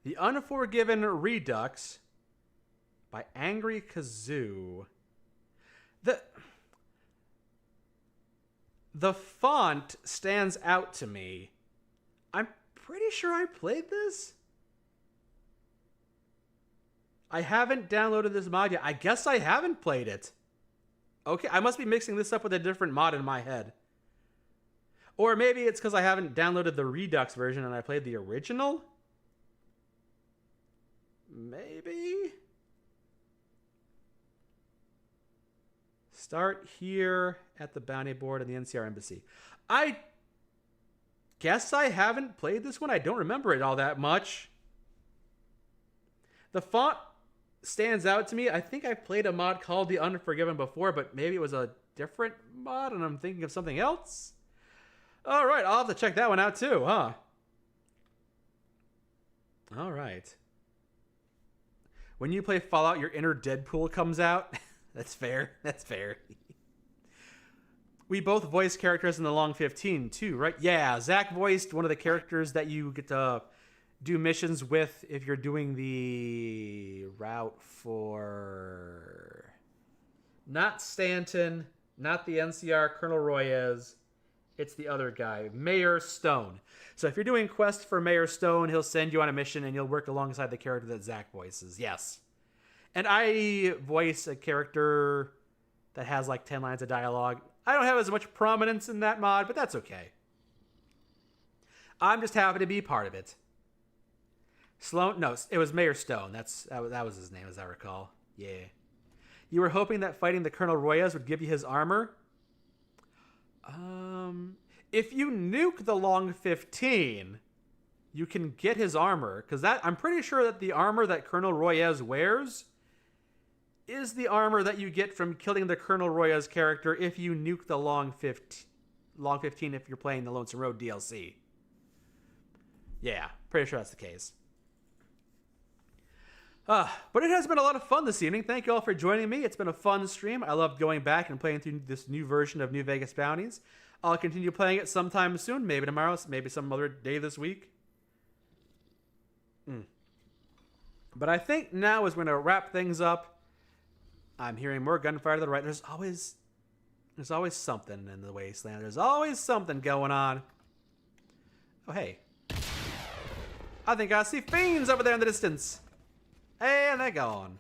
The Unforgiven Redux by Angry Kazoo. The font stands out to me. I'm pretty sure I played this. I haven't downloaded this mod yet. I guess I haven't played it. Okay, I must be mixing this up with a different mod in my head. Or maybe it's because I haven't downloaded the Redux version and I played the original? Maybe? Start here at the bounty board and the NCR embassy. I guess I haven't played this one. I don't remember it all that much. The font stands out to me. I think I played a mod called The Unforgiven before, but maybe it was a different mod and I'm thinking of something else. All right, I'll have to check that one out too, huh? All right. When you play Fallout, your inner Deadpool comes out. That's fair. That's fair. We both voiced characters in the Long 15 too, right? Yeah, Zach voiced one of the characters that you get to do missions with if you're doing the route for... Not Stanton, not the NCR Colonel Royez. It's the other guy, Mayor Stone. So if you're doing quests for Mayor Stone, he'll send you on a mission and you'll work alongside the character that Zach voices. Yes. And I voice a character that has like 10 lines of dialogue. I don't have as much prominence in that mod, but that's okay. I'm just happy to be part of it. Sloan? No, it was Mayor Stone. That was his name, as I recall. Yeah. You were hoping that fighting the Colonel Royez would give you his armor? If you nuke the Long 15, you can get his armor. Because I'm pretty sure that the armor that Colonel Royez wears is the armor that you get from killing the Colonel Royez character if you nuke the Long 15 if you're playing the Lonesome Road DLC. Yeah, pretty sure that's the case. But it has been a lot of fun this evening. Thank you all for joining me. It's been a fun stream. I loved going back and playing through this new version of New Vegas Bounties. I'll continue playing it sometime soon. Maybe tomorrow, maybe some other day this week. But I think now is when to wrap things up. I'm hearing more gunfire to the right. There's always something in the wasteland. There's always something going on. Oh, hey. I think I see fiends over there in the distance. And they're gone.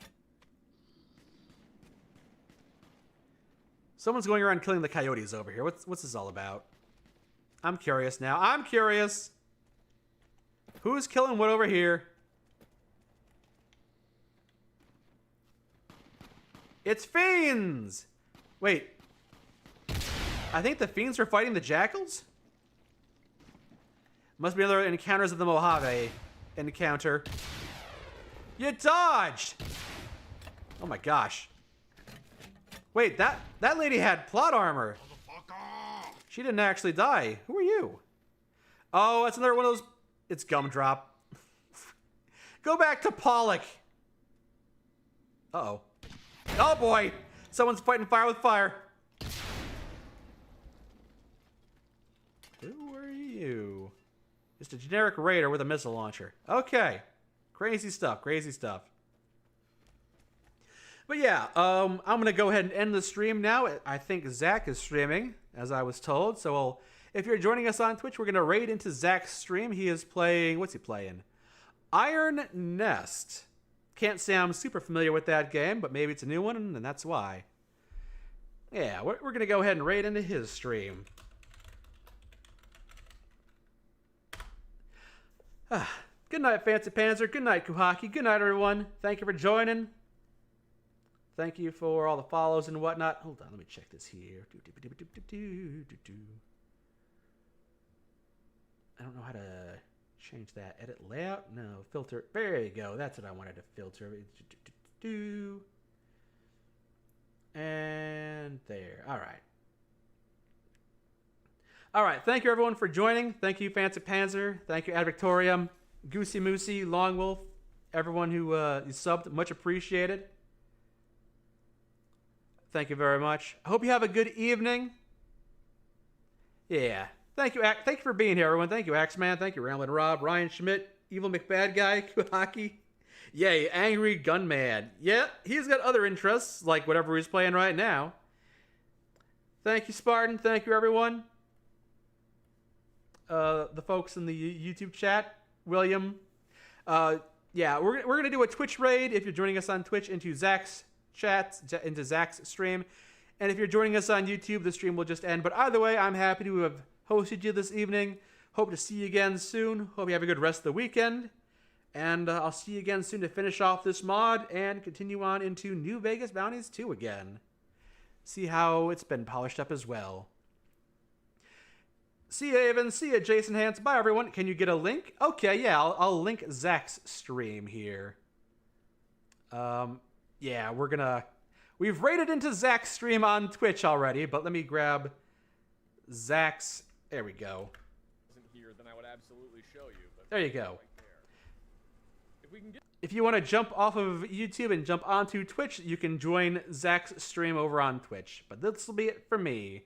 Someone's going around killing the coyotes over here. What's this all about? I'm curious now. I'm curious. Who's killing what over here? It's fiends! Wait. I think the fiends are fighting the jackals? Must be another Encounters of the Mojave encounter. You dodged! Oh my gosh. Wait, that lady had plot armor. She didn't actually die. Who are you? Oh, it's another one of those... It's Gumdrop. Go back to Pollock. Uh-oh. Oh boy! Someone's fighting fire with fire. Who are you? Just a generic raider with a missile launcher. Okay. Crazy stuff, crazy stuff. But yeah, I'm going to go ahead and end the stream now. I think Zach is streaming, as I was told. So if you're joining us on Twitch, we're going to raid into Zach's stream. He is playing... What's he playing? Iron Nest. Can't say I'm super familiar with that game, but maybe it's a new one, and that's why. Yeah, we're going to go ahead and raid into his stream. Good night, Fancy Panzer. Good night, Kuhaki. Good night, everyone. Thank you for joining. Thank you for all the follows and whatnot. Hold on, let me check this here. I don't know how to change that. Edit layout? No, filter. There you go. That's what I wanted to filter. And there. All right. All right. Thank you, everyone, for joining. Thank you, Fancy Panzer. Thank you, Ad Victorium, Goosey Moosey, Long Wolf, everyone who subbed. Much appreciated. Thank you very much. I hope you have a good evening. Yeah. Thank you. Thank you for being here, everyone. Thank you, Axeman. Thank you, Ramblin' Rob, Ryan Schmidt, Evil McBad Guy, Kuhaki. Yay, Angry Gunman. Yeah, he's got other interests, like whatever he's playing right now. Thank you, Spartan. Thank you, everyone. The folks in the YouTube chat, William. Yeah, we're going to do a Twitch raid if you're joining us on Twitch into Zach's chat, into Zach's stream. And if you're joining us on YouTube, the stream will just end. But either way, I'm happy to have hosted you this evening. Hope to see you again soon. Hope you have a good rest of the weekend. And I'll see you again soon to finish off this mod and continue on into New Vegas Bounties 2 again. See how it's been polished up as well. See ya, Evan. See ya, Jason Hans. Bye, everyone. Can you get a link? Okay, yeah, I'll link Zach's stream here. Yeah, we've raided into Zach's stream on Twitch already, but let me grab Zach's. There we go. Here, then I would absolutely show you. But there you go. If we can get... If you want to jump off of YouTube and jump onto Twitch, you can join Zach's stream over on Twitch. But this will be it for me.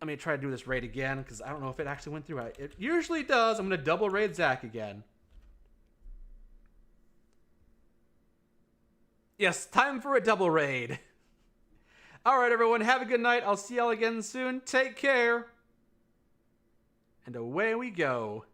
Let me try to do this raid again, because I don't know if it actually went through. It usually does. I'm going to double raid Zach again. Yes, time for a double raid. All right, everyone, have a good night. I'll see y'all again soon. Take care. And away we go.